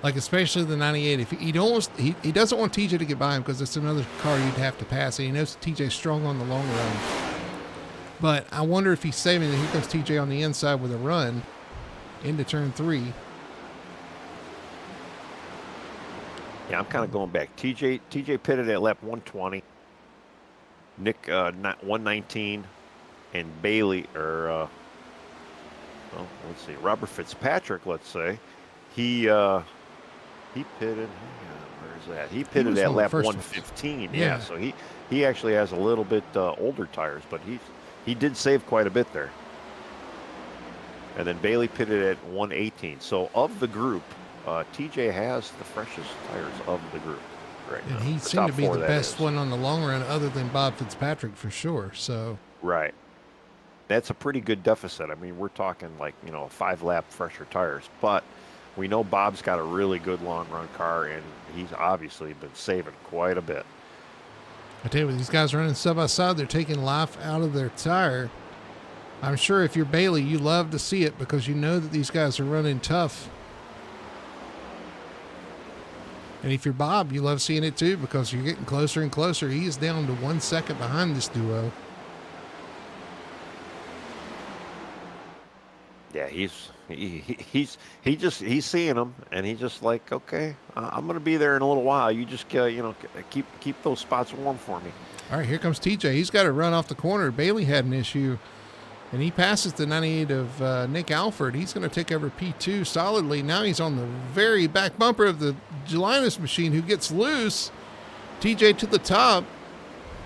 like especially the 98. If he doesn't want TJ to get by him because it's another car you'd have to pass, and he knows TJ's strong on the long run. But I wonder if he's saving it. Here comes TJ on the inside with a run into turn 3. Yeah, I'm kind of going back. TJ pitted at lap 120. Nick 119, and Bailey let's see, Robert Fitzpatrick. Let's say he pitted. Where's that? He pitted at lap 115. Yeah, so he actually has a little bit older tires, but he did save quite a bit there. And then Bailey pitted at 118. So of the group, TJ has the freshest tires of the group right now. And he seemed to be the best one on the long run other than Bob Fitzpatrick for sure. So right. That's a pretty good deficit. I mean, we're talking like, 5-lap fresher tires. But we know Bob's got a really good long run car, and he's obviously been saving quite a bit. I tell you what, these guys running side by side, they're taking life out of their tire. I'm sure if you're Bailey, you love to see it because you know that these guys are running tough. And if you're Bob, you love seeing it too because you're getting closer and closer. He is down to 1 second behind this duo. Yeah, he's seeing them, and he's just like, okay, I'm going to be there in a little while. You just keep those spots warm for me. All right, here comes TJ. He's got to run off the corner. Bailey had an issue, and he passes the 98 of Nick Alford. He's going to take over P2 solidly. Now he's on the very back bumper of the Gelinas machine, who gets loose. TJ to the top.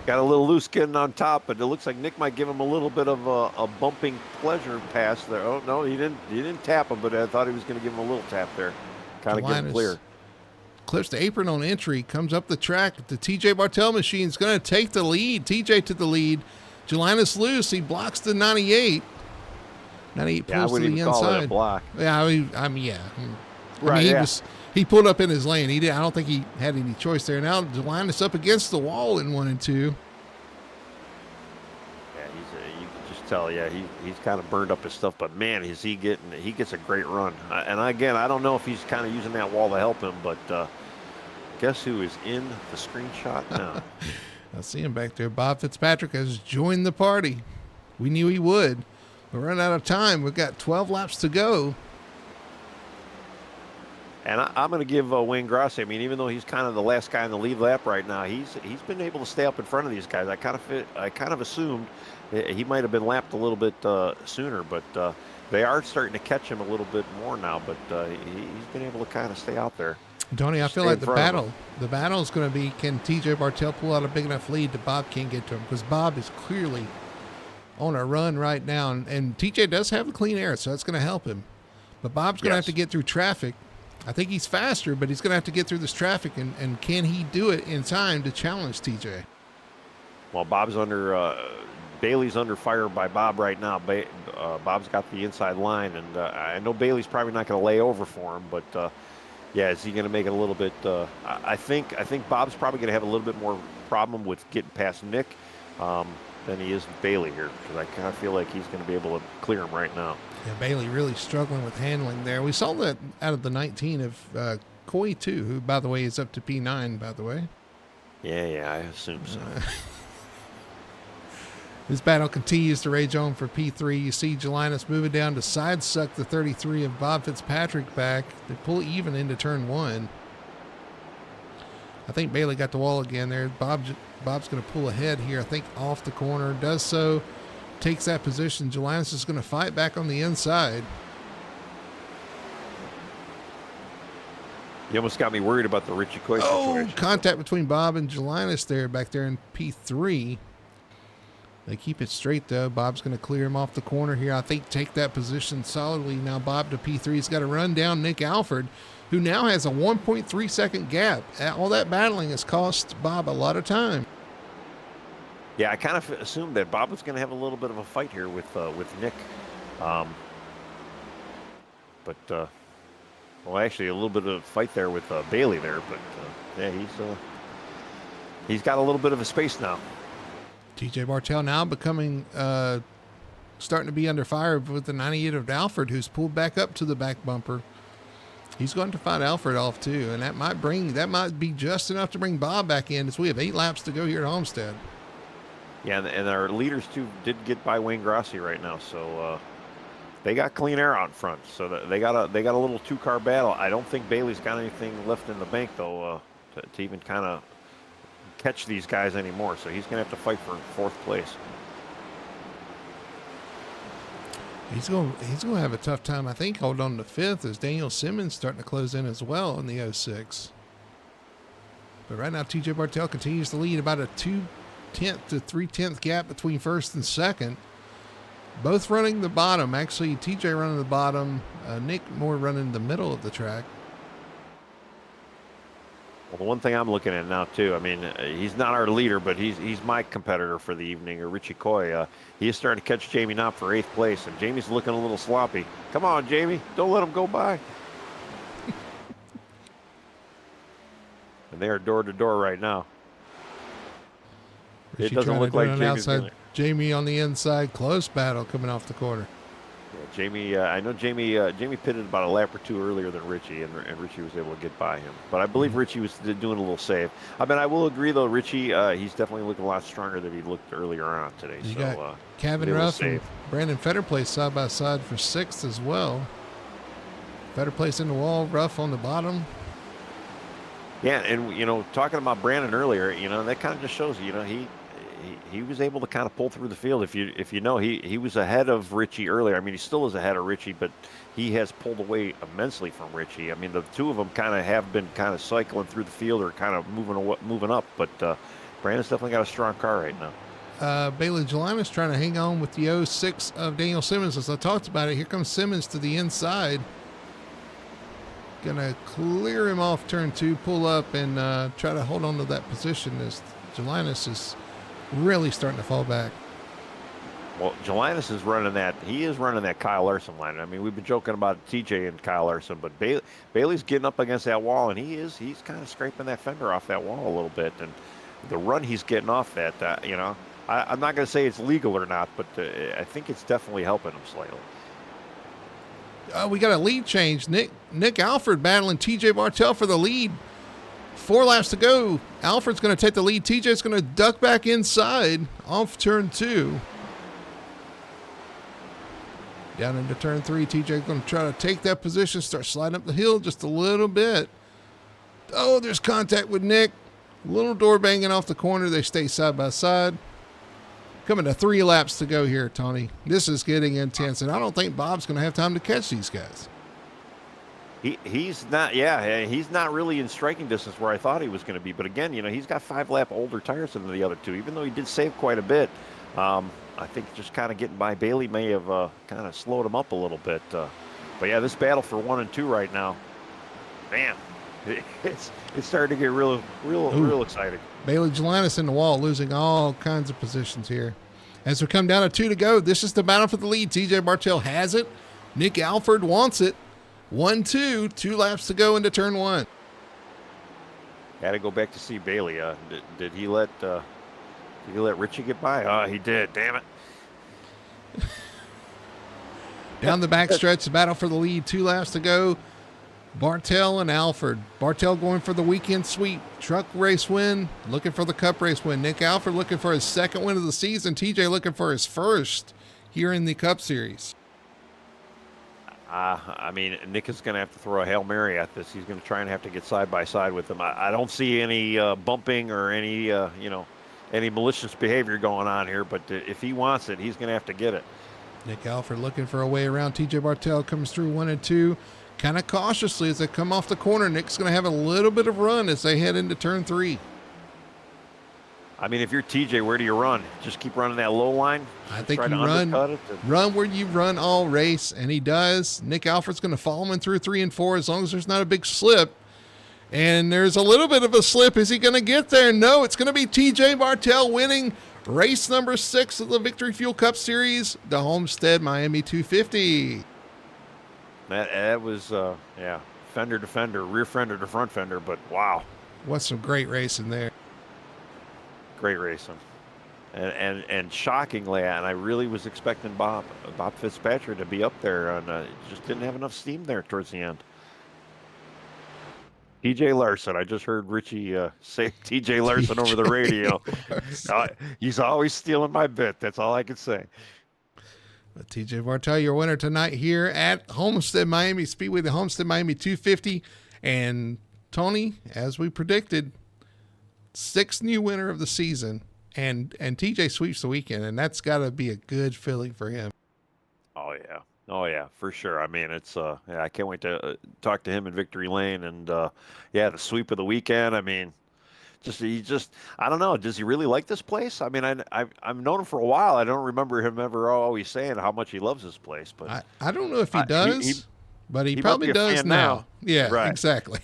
Got a little loose getting on top, but it looks like Nick might give him a little bit of a bumping pleasure pass there. Oh no, he didn't tap him, but I thought he was going to give him a little tap there, kind of get him clear. Clips the apron on entry, comes up the track. The TJ Bartell machine is going to take the lead. TJ to the lead. Gelinas loose. He blocks the 98. 98 pulls to the inside. Call it a block. Yeah, Right. He pulled up in his lane. I don't think he had any choice there. Now Gelinas up against the wall in 1 and 2. Yeah, you can just tell. Yeah, he's kind of burned up his stuff. But man, he gets a great run. And again, I don't know if he's kind of using that wall to help him. But guess who is in the screenshot now? I see him back there. Bob Fitzpatrick has joined the party. We knew he would. We're running out of time. We've got 12 laps to go. And I'm going to give Wayne Grossi. I mean, even though he's kind of the last guy in the lead lap right now, he's been able to stay up in front of these guys. I kind of assumed he might have been lapped a little bit sooner, but they are starting to catch him a little bit more now. But he's been able to kind of stay out there. Tony, I feel like the battle is going to be, can TJ Bartell pull out a big enough lead that Bob can't get to him? Because Bob is clearly on a run right now, and TJ does have the clean air, so that's going to help him. But Bob's going to have to get through traffic. I think he's faster, but he's going to have to get through this traffic, and can he do it in time to challenge TJ? Well, Bailey's under fire by Bob right now. Bob's got the inside line, and I know Bailey's probably not going to lay over for him, but is he going to make it a little bit? I think Bob's probably going to have a little bit more problem with getting past Nick than he is with Bailey here, because I kind of feel like he's going to be able to clear him right now. Yeah, Bailey really struggling with handling there. We saw that out of the 19 of Coy, too, who, by the way, is up to P9, by the way. Yeah, I assume so. This battle continues to rage on for P3. You see Gelinas moving down to side suck the 33 of Bob Fitzpatrick back. They pull even into turn 1. I think Bailey got the wall again there. Bob's going to pull ahead here, I think, off the corner. Does so. Takes that position. Gelinas is going to fight back on the inside. You almost got me worried about the Richie Coy Oh, situation. contact between Bob and Jelinas there, back there in P3. They keep it straight, though. Bob's going to clear him off the corner here. I think take that position solidly. Now Bob to P3. He's got to run down Nick Alford, who now has a 1.3 second gap. All that battling has cost Bob a lot of time. Yeah, I kind of assumed that Bob was going to have a little bit of a fight here with Nick. Well, actually, a little bit of a fight there with Bailey there. But, yeah, he's got a little bit of a space now. TJ Bartell now becoming starting to be under fire with the 98 of Alford, who's pulled back up to the back bumper. He's going to fight Alford off too, and that might be just enough to bring Bob back in, as we have 8 laps to go here at Homestead. Yeah, and our leaders too did get by Wayne Grossi right now, so they got clean air out in front. So they got a little 2-car battle. I don't think Bailey's got anything left in the bank though to even kind of catch these guys anymore. So he's going to have to fight for 4th place. He's going to have a tough time, I think, hold on to 5th, as Daniel Simmons starting to close in as well in the 06. But right now, TJ Bartell continues to lead about a 2/10 to 3/10 gap between 1st and 2nd. Both running the bottom. Actually, TJ running the bottom, Nick more running the middle of the track. Well, the one thing I'm looking at now too, I mean, he's not our leader, but he's my competitor for the evening, or Richie Coy. He is starting to catch Jamie Knopp for 8th place, and Jamie's looking a little sloppy. Come on, Jamie, don't let him go by. And they are door to door right now. Richie it doesn't look like Jamie's outside. Jamie on the inside, close battle coming off the corner. Yeah, Jamie, I know Jamie pitted about a lap or 2 earlier than Richie, and Richie was able to get by him. But I believe Richie was doing a little save. I mean, I will agree, though, Richie, he's definitely looking a lot stronger than he looked earlier on today. You so, got Kevin Ruff and Brandon Fetter place side by side for 6th as well. Fetter place in the wall, Ruff on the bottom. Yeah, and, talking about Brandon earlier, that kind of just shows, he was able to kind of pull through the field. If you know, he was ahead of Richie earlier. I mean, he still is ahead of Richie, but he has pulled away immensely from Richie. I mean, the two of them kind of have been kind of cycling through the field or kind of moving up, but Brandon's definitely got a strong car right now. Bailey Jelinas trying to hang on with the 06 of Daniel Simmons. As I talked about it, here comes Simmons to the inside. Gonna clear him off turn 2, pull up, and try to hold on to that position as Jelinas is really starting to fall back. Well, Jelinas is running that. He is running that Kyle Larson line. I mean, we've been joking about TJ and Kyle Larson, but Bailey's getting up against that wall, and he's kind of scraping that fender off that wall a little bit. And the run he's getting off that, I'm not going to say it's legal or not, but I think it's definitely helping him slightly. We got a lead change. Nick Alford battling TJ Bartell for the lead. 4 laps to go. Alfred's going to take the lead. TJ's going to duck back inside off turn 2. Down into turn 3. TJ's going to try to take that position, start sliding up the hill just a little bit. Oh, there's contact with Nick. Little door banging off the corner. They stay side by side. Coming to 3 laps to go here, Tony. This is getting intense, and I don't think Bob's going to have time to catch these guys. He's not really in striking distance where I thought he was going to be. But again, he's got 5-lap older tires than the other two, even though he did save quite a bit. I think just kind of getting by Bailey may have kind of slowed him up a little bit. But yeah, this battle for 1 and 2 right now, man, it's starting to get real exciting. Bailey Jelinas in the wall, losing all kinds of positions here. As we come down to 2 to go, this is the battle for the lead. TJ Bartell has it. Nick Alford wants it. 1-2, 2 laps to go into turn 1. Got to go back to see Bailey. Did he let Richie get by? Oh, he did. Damn it. Down the backstretch, the battle for the lead. 2 laps to go. Bartell and Alford. Bartell going for the weekend sweep. Truck race win. Looking for the cup race win. Nick Alford looking for his 2nd win of the season. TJ looking for his 1st here in the Cup Series. I mean, Nick is going to have to throw a Hail Mary at this. He's going to try and have to get side by side with him. I don't see any bumping or any, any malicious behavior going on here, but if he wants it, he's going to have to get it. Nick Alford looking for a way around. TJ Bartell comes through 1 and 2. kind of cautiously as they come off the corner. Nick's going to have a little bit of run as they head into turn 3. I mean, if you're TJ, where do you run? Just keep running that low line? I think Try you to undercut it? run where you run all race, and he does. Nick Alfred's going to follow him in through 3 and 4 as long as there's not a big slip. And there's a little bit of a slip. Is he going to get there? No, it's going to be TJ Bartell winning race number 6 of the Victory Fuel Cup Series, the Homestead-Miami 250. That was, fender to fender, rear fender to front fender, but wow. What's some great racing there. Great racing. And shockingly, and I really was expecting Bob Fitzpatrick to be up there, and just didn't have enough steam there towards the end. TJ Larson. I just heard Richie say TJ Larson over the radio. He's always stealing my bit. That's all I can say. But TJ Bartell, your winner tonight here at Homestead-Miami Speedway, the Homestead-Miami 250. And Tony, as we predicted, 6th new winner of the season. And TJ sweeps the weekend, and that's got to be a good feeling for him. Oh yeah, for sure. I mean, it's I can't wait to talk to him in Victory Lane, and the sweep of the weekend. I mean, I don't know. Does he really like this place? I mean, I've known him for a while. I don't remember him ever always saying how much he loves this place, but I don't know if he does, but he probably does now. Yeah, right. Exactly.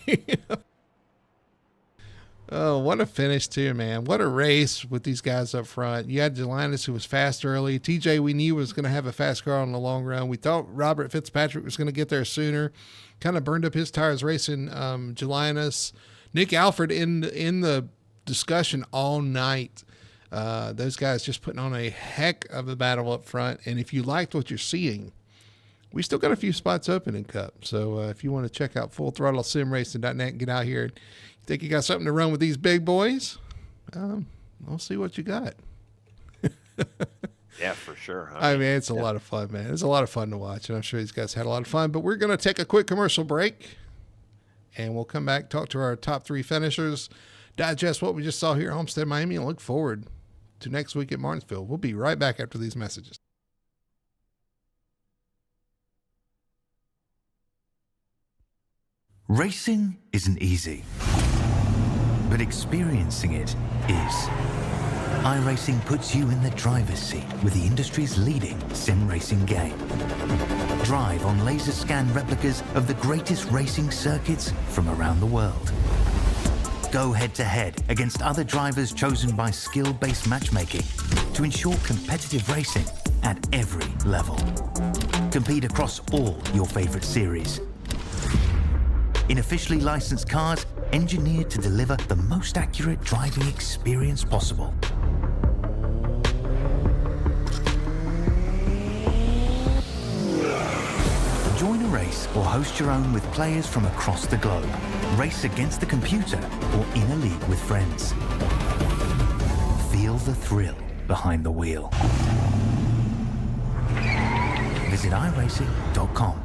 Oh, what a finish too, man. What a race with these guys up front. You had Jelinus, who was fast early. TJ, we knew was going to have a fast car on the long run. We thought Robert Fitzpatrick was going to get there sooner. Kind of burned up his tires racing Jelinus. Nick Alfred in the discussion all night. Those guys just putting on a heck of a battle up front. And if you liked what you're seeing, we still got a few spots open in Cup. So if you want to check out fullthrottlesimracing.net and get out here, think you got something to run with these big boys? I'll see what you got. Yeah, for sure. I mean, it's a lot of fun, man. It's a lot of fun to watch, and I'm sure these guys had a lot of fun. But we're going to take a quick commercial break, and we'll come back, talk to our top 3 finishers, digest what we just saw here at Homestead-Miami, and look forward to next week at Martinsville. We'll be right back after these messages. Racing isn't easy, but experiencing it is. iRacing puts you in the driver's seat with the industry's leading sim racing game. Drive on laser scan replicas of the greatest racing circuits from around the world. Go head to head against other drivers chosen by skill-based matchmaking to ensure competitive racing at every level. Compete across all your favorite series. In officially licensed cars, engineered to deliver the most accurate driving experience possible. Join a race or host your own with players from across the globe. Race against the computer or in a league with friends. Feel the thrill behind the wheel. Visit iRacing.com.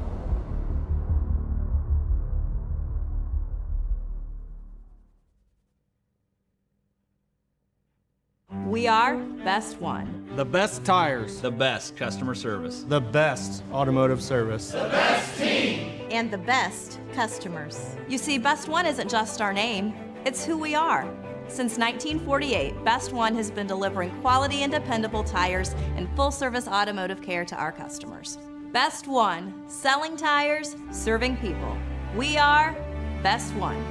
We are Best One. The best tires. The best customer service. The best automotive service. The best team. And the best customers. You see, Best One isn't just our name, it's who we are. Since 1948, Best One has been delivering quality and dependable tires and full-service automotive care to our customers. Best One, selling tires, serving people. We are Best One.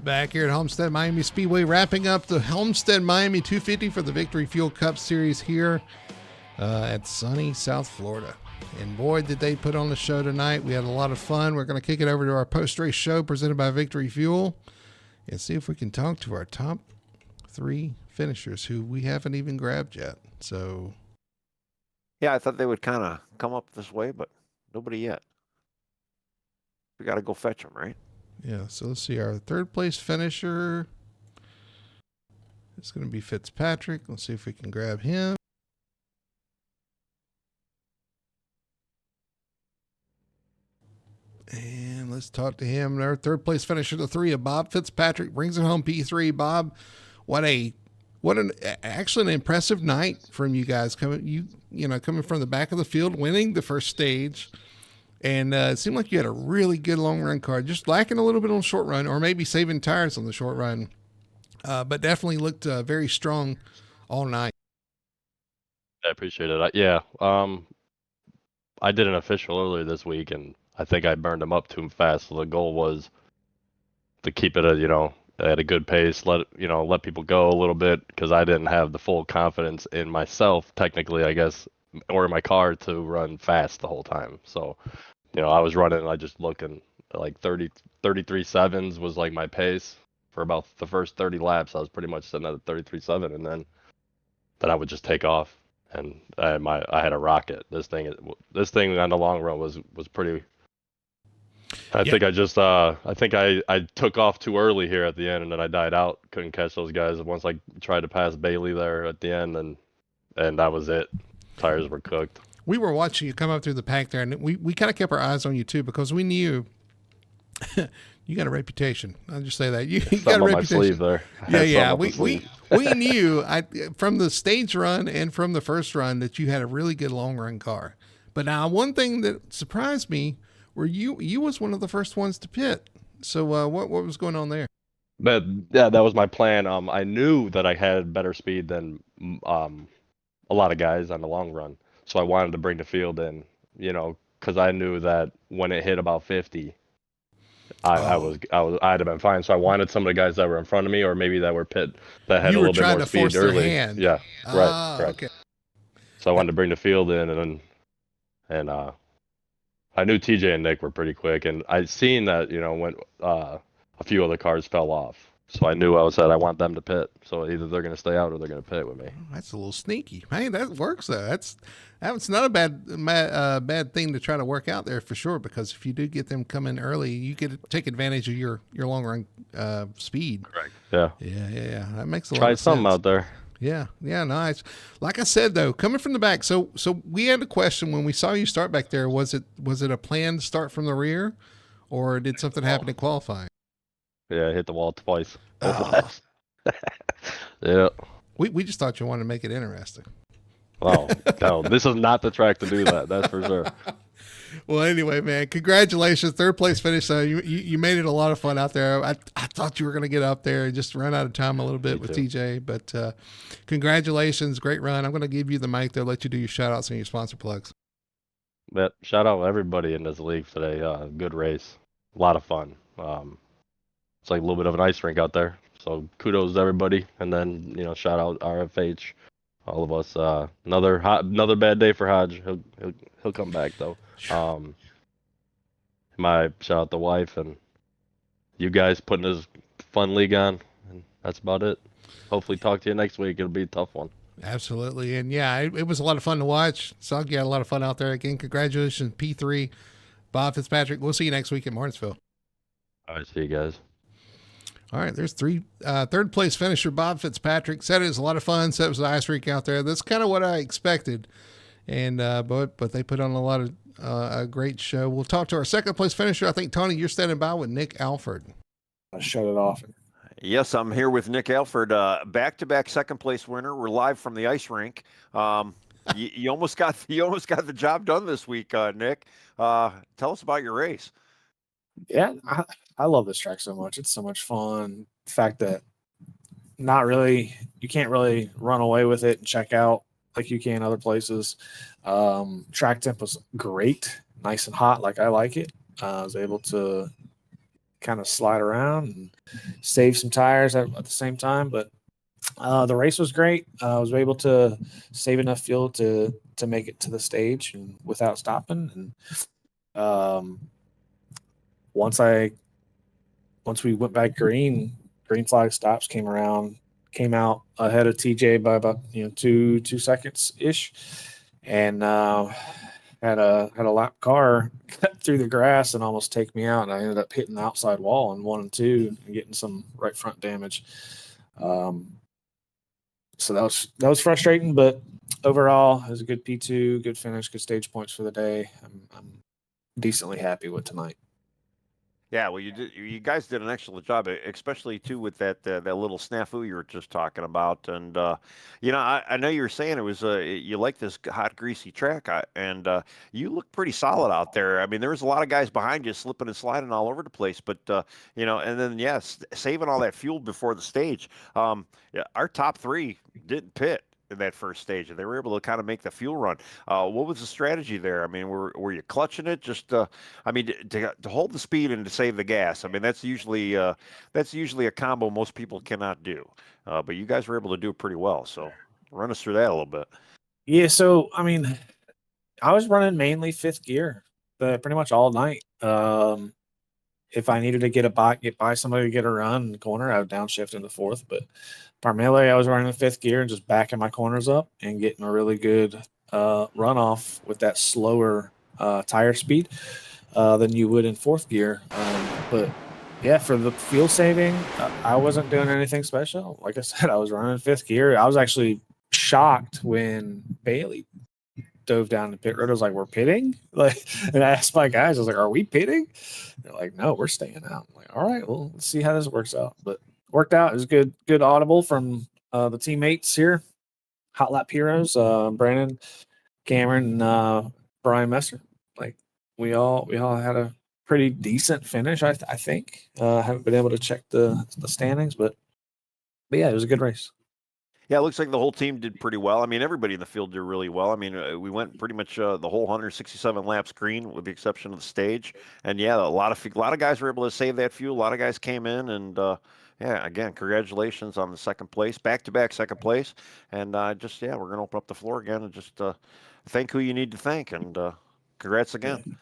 Back here at Homestead-Miami Speedway, wrapping up the Homestead-Miami 250 for the Victory Fuel Cup Series here at sunny South Florida. And boy, did they put on the show tonight. We had a lot of fun. We're going to kick it over to our post-race show presented by Victory Fuel and see if we can talk to our top 3 finishers who we haven't even grabbed yet. So, Yeah, I thought they would kind of come up this way, but nobody yet. We got to go fetch them, right? yeah. So let's see. Our third place finisher is going to be Fitzpatrick. Let's see if we can grab him. And let's talk to him. Our third place finisher, the 3 of Bob Fitzpatrick, brings it home P3. Bob, what an actually an impressive night from you guys coming from the back of the field, winning the first stage. And it seemed like you had a really good long run car, just lacking a little bit on the short run, or maybe saving tires on the short run. But definitely looked very strong all night. I appreciate it. I did an official earlier this week, and I think I burned them up too fast. So the goal was to keep it at a good pace, let people go a little bit, because I didn't have the full confidence in myself, technically, I guess, or in my car to run fast the whole time. So, I was running, I just looking like 33.7s was like my pace for about the first 30 laps. I was pretty much sitting at a 33.7, and then I would just take off, and I had a rocket. This thing on the long run was pretty. I think I took off too early here at the end, and then I died out. Couldn't catch those guys. Once I tried to pass Bailey there at the end, and that was it. Tires were cooked. We were watching you come up through the pack there, and we kind of kept our eyes on you too, because we knew you got a reputation. I'll just say that you got a reputation. My sleeve there. Yeah. We knew from the stage run and from the first run that you had a really good long run car. But now one thing that surprised me were you was one of the first ones to pit. So what was going on there? But yeah, that was my plan. I knew that I had better speed than a lot of guys on the long run, so I wanted to bring the field in, because I knew that when it hit about 50, I'd have been fine. So I wanted some of the guys that were in front of me, or maybe that were pit that had a little bit more speed early. Yeah, right. Okay. So I wanted to bring the field in, and I knew TJ and Nick were pretty quick, and I'd seen that when a few other cars fell off. So I knew I want them to pit. So either they're going to stay out or they're going to pit with me. That's a little sneaky. Hey, that works though. That's not a bad thing to try to work out there for sure. Because if you do get them coming early, you get to take advantage of your long run speed. Correct. Yeah. Yeah. That makes a lot of sense. Try something out there. Yeah, nice. Like I said though, coming from the back, so we had a question when we saw you start back there. Was it a planned start from the rear, or did something happen in qualifying? Yeah, I hit the wall twice. Oh. Yeah. We just thought you wanted to make it interesting. Well, no, this is not the track to do that. That's for sure. Well, anyway, man, congratulations. Third place finish. You made it a lot of fun out there. I thought you were going to get up there and just run out of time a little bit with TJ, but congratulations. Great run. I'm going to give you the mic there, let you do your shout outs and your sponsor plugs. But shout out everybody in this league today. Good race. A lot of fun. It's like a little bit of an ice rink out there. So kudos to everybody. And then, shout out RFH, all of us. Another bad day for Hodge. He'll come back though. My shout out the wife and you guys putting this fun league on, and that's about it. Hopefully talk to you next week. It'll be a tough one. Absolutely. And yeah, it was a lot of fun to watch. So you had a lot of fun out there. Again, congratulations, P3, Bob Fitzpatrick. We'll see you next week in Martinsville. All right, see you guys. All right, there's third place finisher Bob Fitzpatrick. Said it was a lot of fun. Said it was an ice rink out there. That's kind of what I expected. And but they put on a lot of a great show. We'll talk to our second place finisher. I think Tony, you're standing by with Nick Alford. I shut it off. Yes, I'm here with Nick Alford, back-to-back second place winner. We're live from the ice rink. You almost got the job done this week, Nick. Tell us about your race. Yeah, I love this track so much. It's so much fun. The fact that you can't really run away with it and check out like you can other places. Track temp was great, nice and hot like I like it. I was able to kind of slide around and save some tires at the same time, but the race was great. I was able to save enough fuel to make it to the stage and without stopping. And once we went back green flag stops came around, came out ahead of TJ by about 2 seconds ish, and had a lap car cut through the grass and almost take me out. And I ended up hitting the outside wall on 1 and 2 and getting some right front damage. So that was frustrating, but overall it was a good P2, good finish, good stage points for the day. I'm decently happy with tonight. Yeah, well, you guys did an excellent job, especially too with that little snafu you were just talking about. And I know you were saying it was you like this hot, greasy track, and you look pretty solid out there. I mean, there was a lot of guys behind you slipping and sliding all over the place, but and then saving all that fuel before the stage. Yeah, our top three didn't pit in that first stage, and they were able to kind of make the fuel run. What was the strategy there? I mean, were you clutching it? Just, I mean, to hold the speed and to save the gas. I mean, that's usually a combo most people cannot do. But you guys were able to do it pretty well. So run us through that a little bit. Yeah, so I mean, I was running mainly fifth gear, pretty much all night. If I needed to get by somebody to get a run in the corner, I would downshift into fourth. But primarily, I was running fifth gear and just backing my corners up and getting a really good runoff with that slower tire speed than you would in fourth gear. But yeah, for the fuel saving, I wasn't doing anything special. Like I said, I was running fifth gear. I was actually shocked when Bailey dove down the pit road. I was like, we're pitting? And I asked my guys, I was like, are we pitting? They're like, no, we're staying out. I'm like, all right, well, let's see how this works out. But worked out. It was good audible from the teammates here. Hot Lap Heroes, Brandon, Cameron, and Brian Messer. Like we all had a pretty decent finish, I think. Haven't been able to check the standings, but yeah, it was a good race. Yeah, it looks like the whole team did pretty well. I mean, everybody in the field did really well. I mean, we went pretty much the whole 167 laps green, with the exception of the stage. And yeah, a lot of guys were able to save that fuel. A lot of guys came in, and again, congratulations on the second place, back-to-back second place. And we're going to open up the floor again and just thank who you need to thank, and congrats again.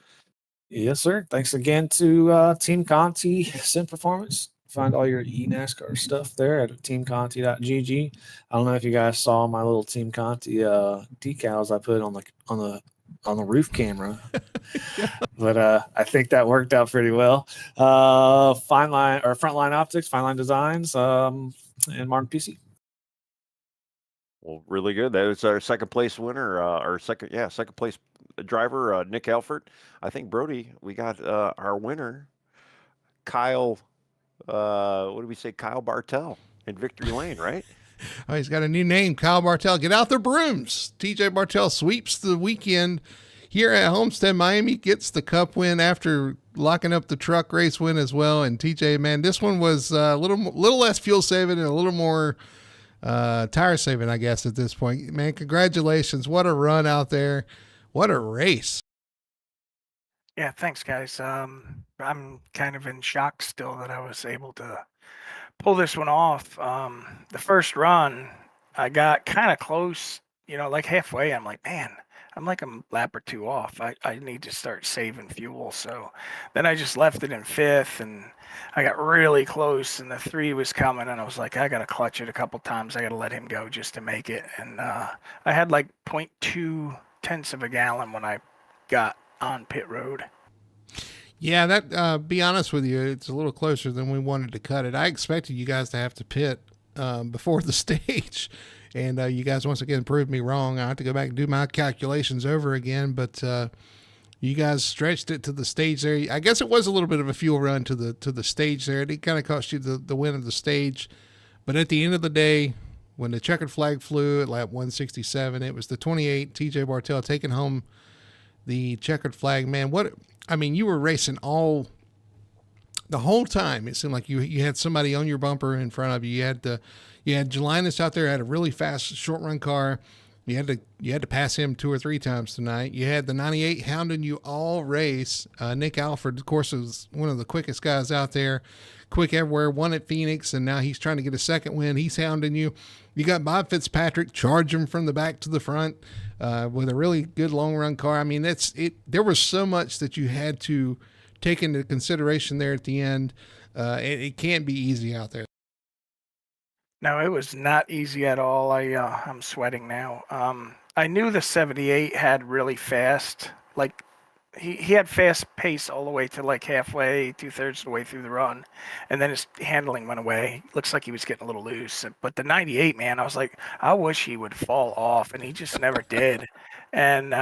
Yes, sir. Thanks again to Team Conti Sim Performance. Find all your eNASCAR stuff there at teamconti.gg. I don't know if you guys saw my little Team Conti decals I put on the roof camera, but I think that worked out pretty well. Frontline Optics, Fine Designs, and Martin PC. Well, really good. That was our second place winner, second place driver, Nick Alford. I think, Brody, we got our winner, Kyle. What did we say? Kyle Bartel in Victory Lane, right? Oh, he's got a new name, Kyle Bartel. Get out the brooms. TJ Bartel sweeps the weekend here at Homestead-Miami, gets the cup win after locking up the truck race win as well. And TJ, man, this one was a little less fuel saving and a little more tire saving, I guess, at this point. Man, congratulations. What a run out there. What a race. Yeah, thanks, guys. I'm kind of in shock still that I was able to pull this one off. The first run, I got kind of close, like halfway. I'm like, man, I'm like a lap or two off. I need to start saving fuel. So then I just left it in fifth, and I got really close, and the 3 was coming, and I was like, I got to clutch it a couple times. I got to let him go just to make it. And I had like 0.2 tenths of a gallon when I got on pit road. Yeah, that be honest with you, it's a little closer than we wanted to cut it. I expected you guys to have to pit before the stage, and you guys once again proved me wrong. I have to go back and do my calculations over again, but you guys stretched it to the stage there. I guess it was a little bit of a fuel run to the stage there. It kind of cost you the win of the stage, but at the end of the day, when the checkered flag flew at lap 167, it was the 28 TJ Bartel taking home the checkered flag. Man, you were racing the whole time. It seemed like you had somebody on your bumper in front of you. You had Jelinus out there, had a really fast short run car. You had to pass him 2 or 3 times tonight. You had the 98 hounding you all race. Nick Alford, of course, was one of the quickest guys out there. Quick everywhere, won at Phoenix, and now he's trying to get a second win. He's hounding you. You got Bob Fitzpatrick charging from the back to the front with a really good long run car. I mean, that's it. There was so much that you had to take into consideration there at the end. It can't be easy out there. No, it was not easy at all. I'm sweating now. I knew the 78 had really fast, like he had fast pace all the way to like halfway, 2/3 of the way through the run, and then his handling went away. Looks like he was getting a little loose. But the 98, man, I was like, I wish he would fall off, and he just never did. And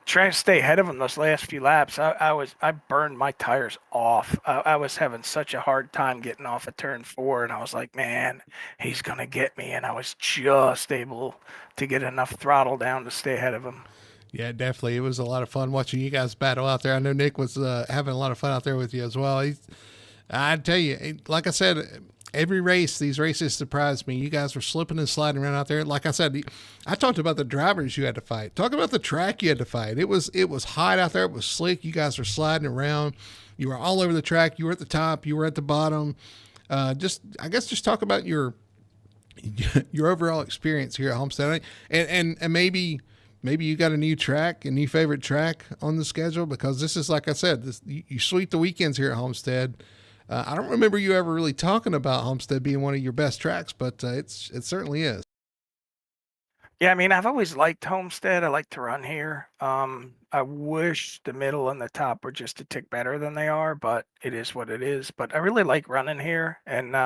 trying to stay ahead of him those last few laps, I burned my tires off. I was having such a hard time getting off of turn 4, and I was like, man, he's gonna get me. And I was just able to get enough throttle down to stay ahead of him. Yeah, definitely. It was a lot of fun watching you guys battle out there. I know Nick was having a lot of fun out there with you as well. I tell you, like I said, every race, these races surprised me. You guys were slipping and sliding around out there. Like I said, I talked about the drivers you had to fight. Talk about the track you had to fight. It was hot out there. It was slick. You guys were sliding around. You were all over the track. You were at the top. You were at the bottom. I guess just talk about your overall experience here at Homestead, and maybe you got a new track, a new favorite track on the schedule, because this is, like I said, you sweep the weekends here at Homestead. I don't remember you ever really talking about Homestead being one of your best tracks, but it certainly is. Yeah, I mean, I've always liked Homestead. I like to run here. I wish the middle and the top were just a tick better than they are, but it is what it is. But I really like running here, and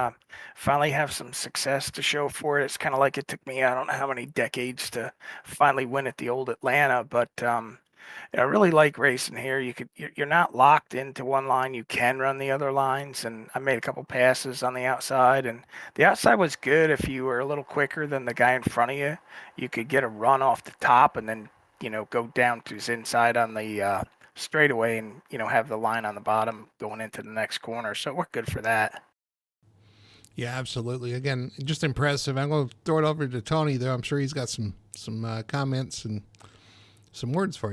finally have some success to show for it. It's kind of like it took me, I don't know how many decades to finally win at the old Atlanta, but I really like racing here. You're not locked into one line. You can run the other lines, and I made a couple passes on the outside, and the outside was good if you were a little quicker than the guy in front of you. You could get a run off the top and then go down to his inside on the straightaway, and have the line on the bottom going into the next corner. So it worked good for that. Yeah, absolutely. Again, just impressive. I'm going to throw it over to Tony, though. I'm sure he's got some comments and some words for you.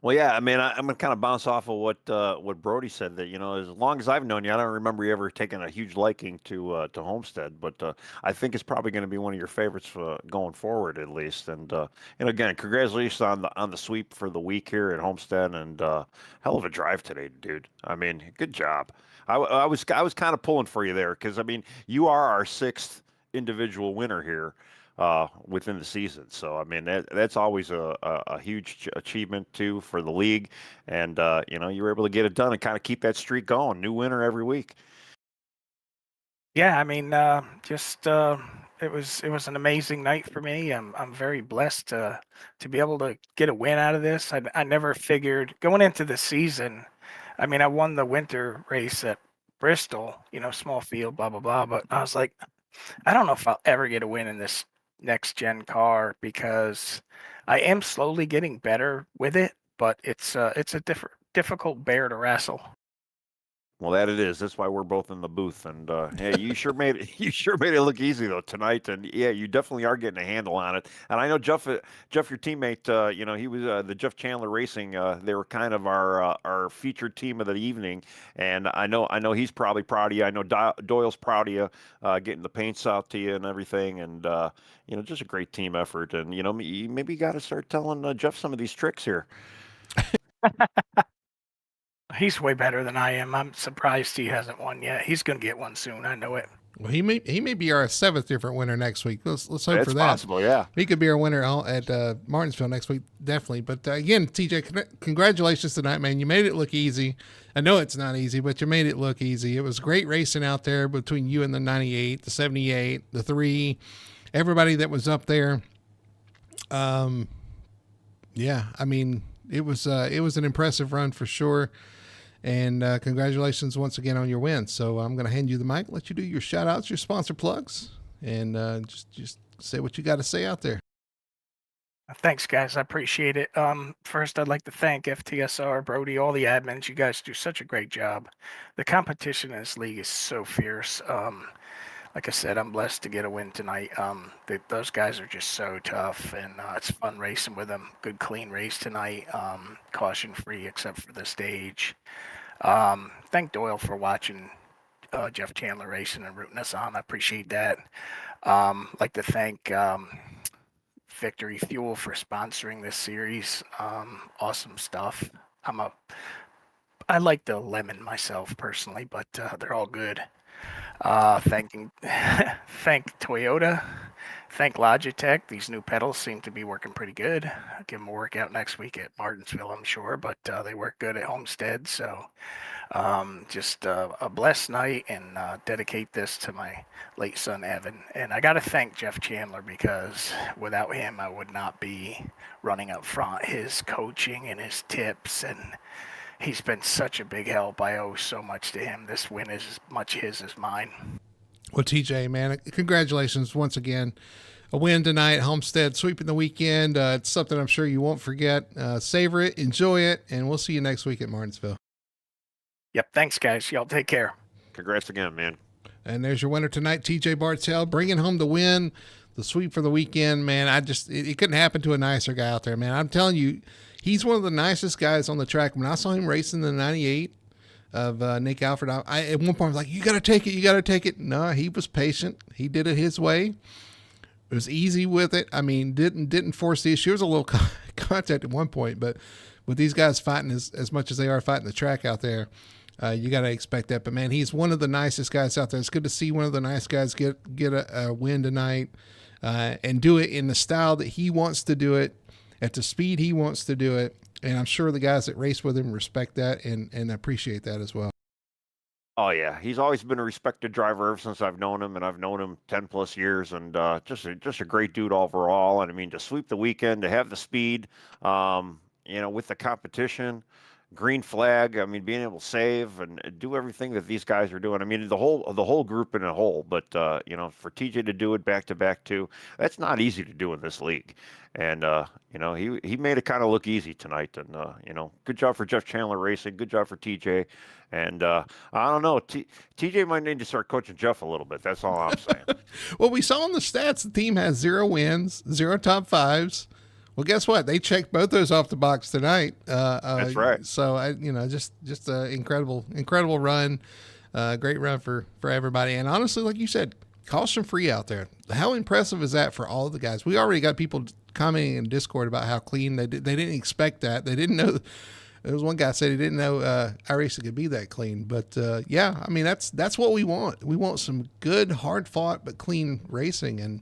Well, yeah, I mean, I'm gonna kind of bounce off of what Brody said. That as long as I've known you, I don't remember you ever taking a huge liking to Homestead. But I think it's probably going to be one of your favorites going forward, at least. And again, congratulations on the sweep for the week here at Homestead, and hell of a drive today, dude. I mean, good job. I was kind of pulling for you there, because I mean, you are our 6th individual winner here within the season. So I mean, that's always a huge achievement too for the league, and you were able to get it done and kind of keep that streak going. New winner every week. Yeah, I mean, just it was an amazing night for me. I'm very blessed to be able to get a win out of this. I never figured going into the season. I mean, I won the winter race at Bristol, small field, blah blah blah. But I was like, I don't know if I'll ever get a win in this next gen car, because I am slowly getting better with it, but it's a difficult bear to wrestle. Well, that it is. That's why we're both in the booth. And hey, you sure made it. You sure made it look easy though tonight. And yeah, you definitely are getting a handle on it. And I know Jeff, your teammate, he was the Jeff Chandler Racing. They were kind of our featured team of the evening. And I know he's probably proud of you. I know Doyle's proud of you, getting the paints out to you and everything. And just a great team effort. And maybe you got to start telling Jeff some of these tricks here. He's way better than I am. I'm surprised he hasn't won yet. He's going to get one soon. I know it. Well, he may be our 7th different winner next week. Let's hope That's for that. Possible, yeah. He could be our winner at Martinsville next week, definitely. But again, TJ, congratulations tonight, man. You made it look easy. I know it's not easy, but you made it look easy. It was great racing out there between you and the 98, the 78, the 3, everybody that was up there. Yeah, I mean, it was an impressive run for sure. And congratulations once again on your win. So I'm going to hand you the mic, let you do your shout outs, your sponsor plugs, and just say what you got to say out there. Thanks, guys. I appreciate it. First, I'd like to thank FTSR, Brody, all the admins. You guys do such a great job. The competition in this league is so fierce. Like I said, I'm blessed to get a win tonight. Those guys are just so tough, and it's fun racing with them. Good, clean race tonight. Caution free except for the stage. Thank Doyle for watching Jeff Chandler racing and rooting us on. I appreciate that. Like to thank Victory Fuel for sponsoring this series. Awesome stuff. I like the lemon myself personally, but they're all good. Thanking, thank Toyota, thank Logitech. These new pedals seem to be working pretty good. I'll give them a workout next week at Martinsville, I'm sure, but they work good at Homestead. So just a blessed night, and dedicate this to my late son Evan. And I got to thank Jeff Chandler, because without him, I would not be running up front. His coaching and his tips, and he's been such a big help. I owe so much to him. This win is as much his as mine. Well, TJ, man, congratulations once again. A win tonight, Homestead sweeping the weekend. It's something I'm sure you won't forget. Savor it, enjoy it, and we'll see you next week at Martinsville. Yep. Thanks, guys. Y'all take care. Congrats again, man. And there's your winner tonight, TJ Bartell, bringing home the win, the sweep for the weekend. Man, it couldn't happen to a nicer guy out there, man. I'm telling you, he's one of the nicest guys on the track. When I saw him racing the 98 of Nick Alfred, I at one point was like, you got to take it. No, he was patient. He did it his way. It was easy with it. I mean, didn't force the issue. There was a little contact at one point, but with these guys fighting as much as they are fighting the track out there, you got to expect that. But, man, he's one of the nicest guys out there. It's good to see one of the nice guys get a win tonight and do it in the style that he wants to do it, at the speed he wants to do it. And I'm sure the guys that race with him respect that and appreciate that as well. Oh yeah, he's always been a respected driver ever since I've known him, and I've known him 10 plus years, and just a great dude overall. And I mean, to sweep the weekend, to have the speed, with the competition, green flag. I mean, being able to save and do everything that these guys are doing. I mean, the whole group in a whole. But for TJ to do it back to back too, that's not easy to do in this league. And he made it kind of look easy tonight. And good job for Jeff Chandler Racing. Good job for TJ. And I don't know, TJ might need to start coaching Jeff a little bit. That's all I'm saying. Well, we saw in the stats the team has 0 wins, 0 top fives. Well, guess what? They checked both those off the box tonight. That's right. So just an incredible run, great run for everybody. And honestly, like you said, caution free out there. How impressive is that for all of the guys? We already got people commenting in Discord about how clean they didn't expect that. They didn't know. There was one guy said he didn't know iRacing could be that clean. But yeah, I mean that's what we want. We want some good, hard fought but clean racing, and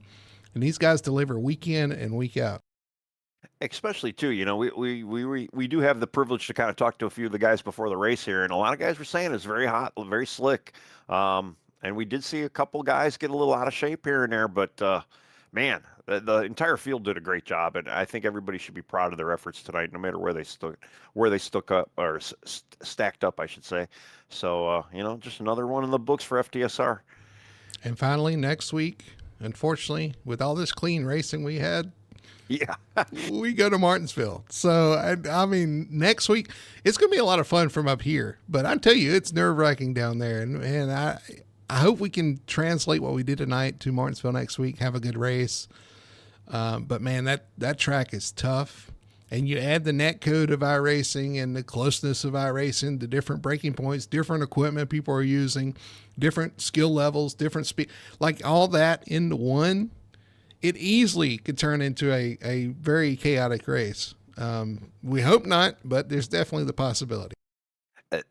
these guys deliver week in and week out. Especially too, we do have the privilege to kind of talk to a few of the guys before the race here, and a lot of guys were saying it's very hot, very slick. And we did see a couple guys get a little out of shape here and there, but man, the entire field did a great job, and I think everybody should be proud of their efforts tonight, no matter where they stuck up or stacked up, I should say. So just another one in the books for FTSR. And finally, next week, unfortunately, with all this clean racing we had, yeah, we go to Martinsville. So I mean, next week it's going to be a lot of fun from up here, but I tell you, it's nerve-wracking down there, and I hope we can translate what we did tonight to Martinsville next week. Have a good race. But man, that track is tough, and you add the net code of iRacing and the closeness of iRacing, the different braking points, different equipment people are using, different skill levels, different speed, like all that into one. It easily could turn into a very chaotic race. We hope not, but there's definitely the possibility.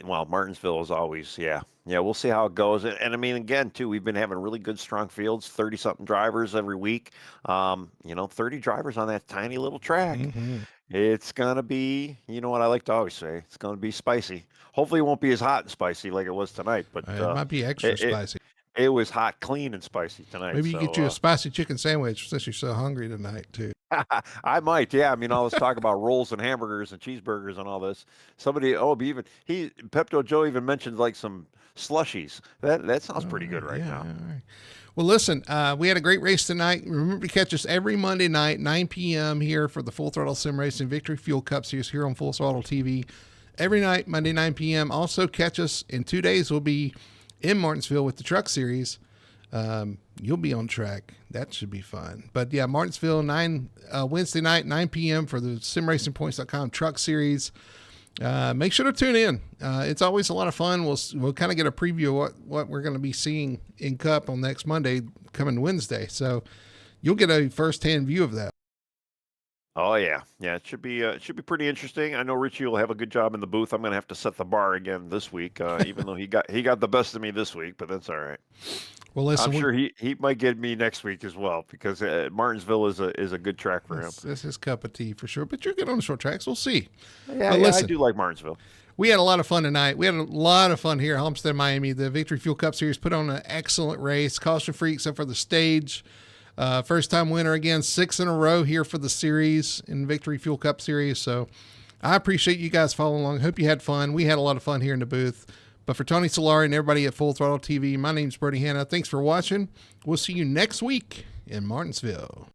Well, Martinsville is always, yeah, we'll see how it goes. And I mean, again, too, we've been having really good, strong fields, 30-something drivers every week. 30 drivers on that tiny little track. Mm-hmm. It's going to be, what I like to always say, it's going to be spicy. Hopefully it won't be as hot and spicy like it was tonight, but it might be extra spicy. It was hot, clean, and spicy tonight. Maybe you get you a spicy chicken sandwich since you're so hungry tonight, too. I might, yeah. I mean, all this talk about rolls and hamburgers and cheeseburgers and all this. Pepto Joe even mentioned like some slushies. That sounds pretty good right now. Right. Well, listen, we had a great race tonight. Remember to catch us every Monday night, 9 p.m. here for the Full Throttle Sim Racing Victory Fuel Cup Series here on Full Throttle TV. Every night, Monday, 9 p.m. Also catch us in 2 days. We'll be in Martinsville with the Truck Series. You'll be on track. That should be fun. But yeah, Martinsville, Wednesday night, 9 p.m. for the SimRacingPoints.com Truck Series. Make sure to tune in. It's always a lot of fun. We'll kind of get a preview of what we're going to be seeing in Cup on next Monday, coming Wednesday. So you'll get a first-hand view of that. Oh yeah, yeah. It should be pretty interesting. I know Richie will have a good job in the booth. I'm gonna have to set the bar again this week, even though he got the best of me this week, but that's all right. Well, listen, I'm sure he might get me next week as well because Martinsville is a good track for him. That's his cup of tea for sure. But you're good on the short tracks. We'll see. Yeah, But yeah, listen, I do like Martinsville. we had a lot of fun tonight. We had a lot of fun here at Homestead-Miami. The Victory Fuel Cup Series put on an excellent race. Caution-free except for the stage. First-time winner again, 6 in a row here for the series in Victory Fuel Cup Series. So I appreciate you guys following along. Hope you had fun. We had a lot of fun here in the booth. But for Tony Solari and everybody at Full Throttle TV, my name's Bertie Hanna. Thanks for watching. We'll see you next week in Martinsville.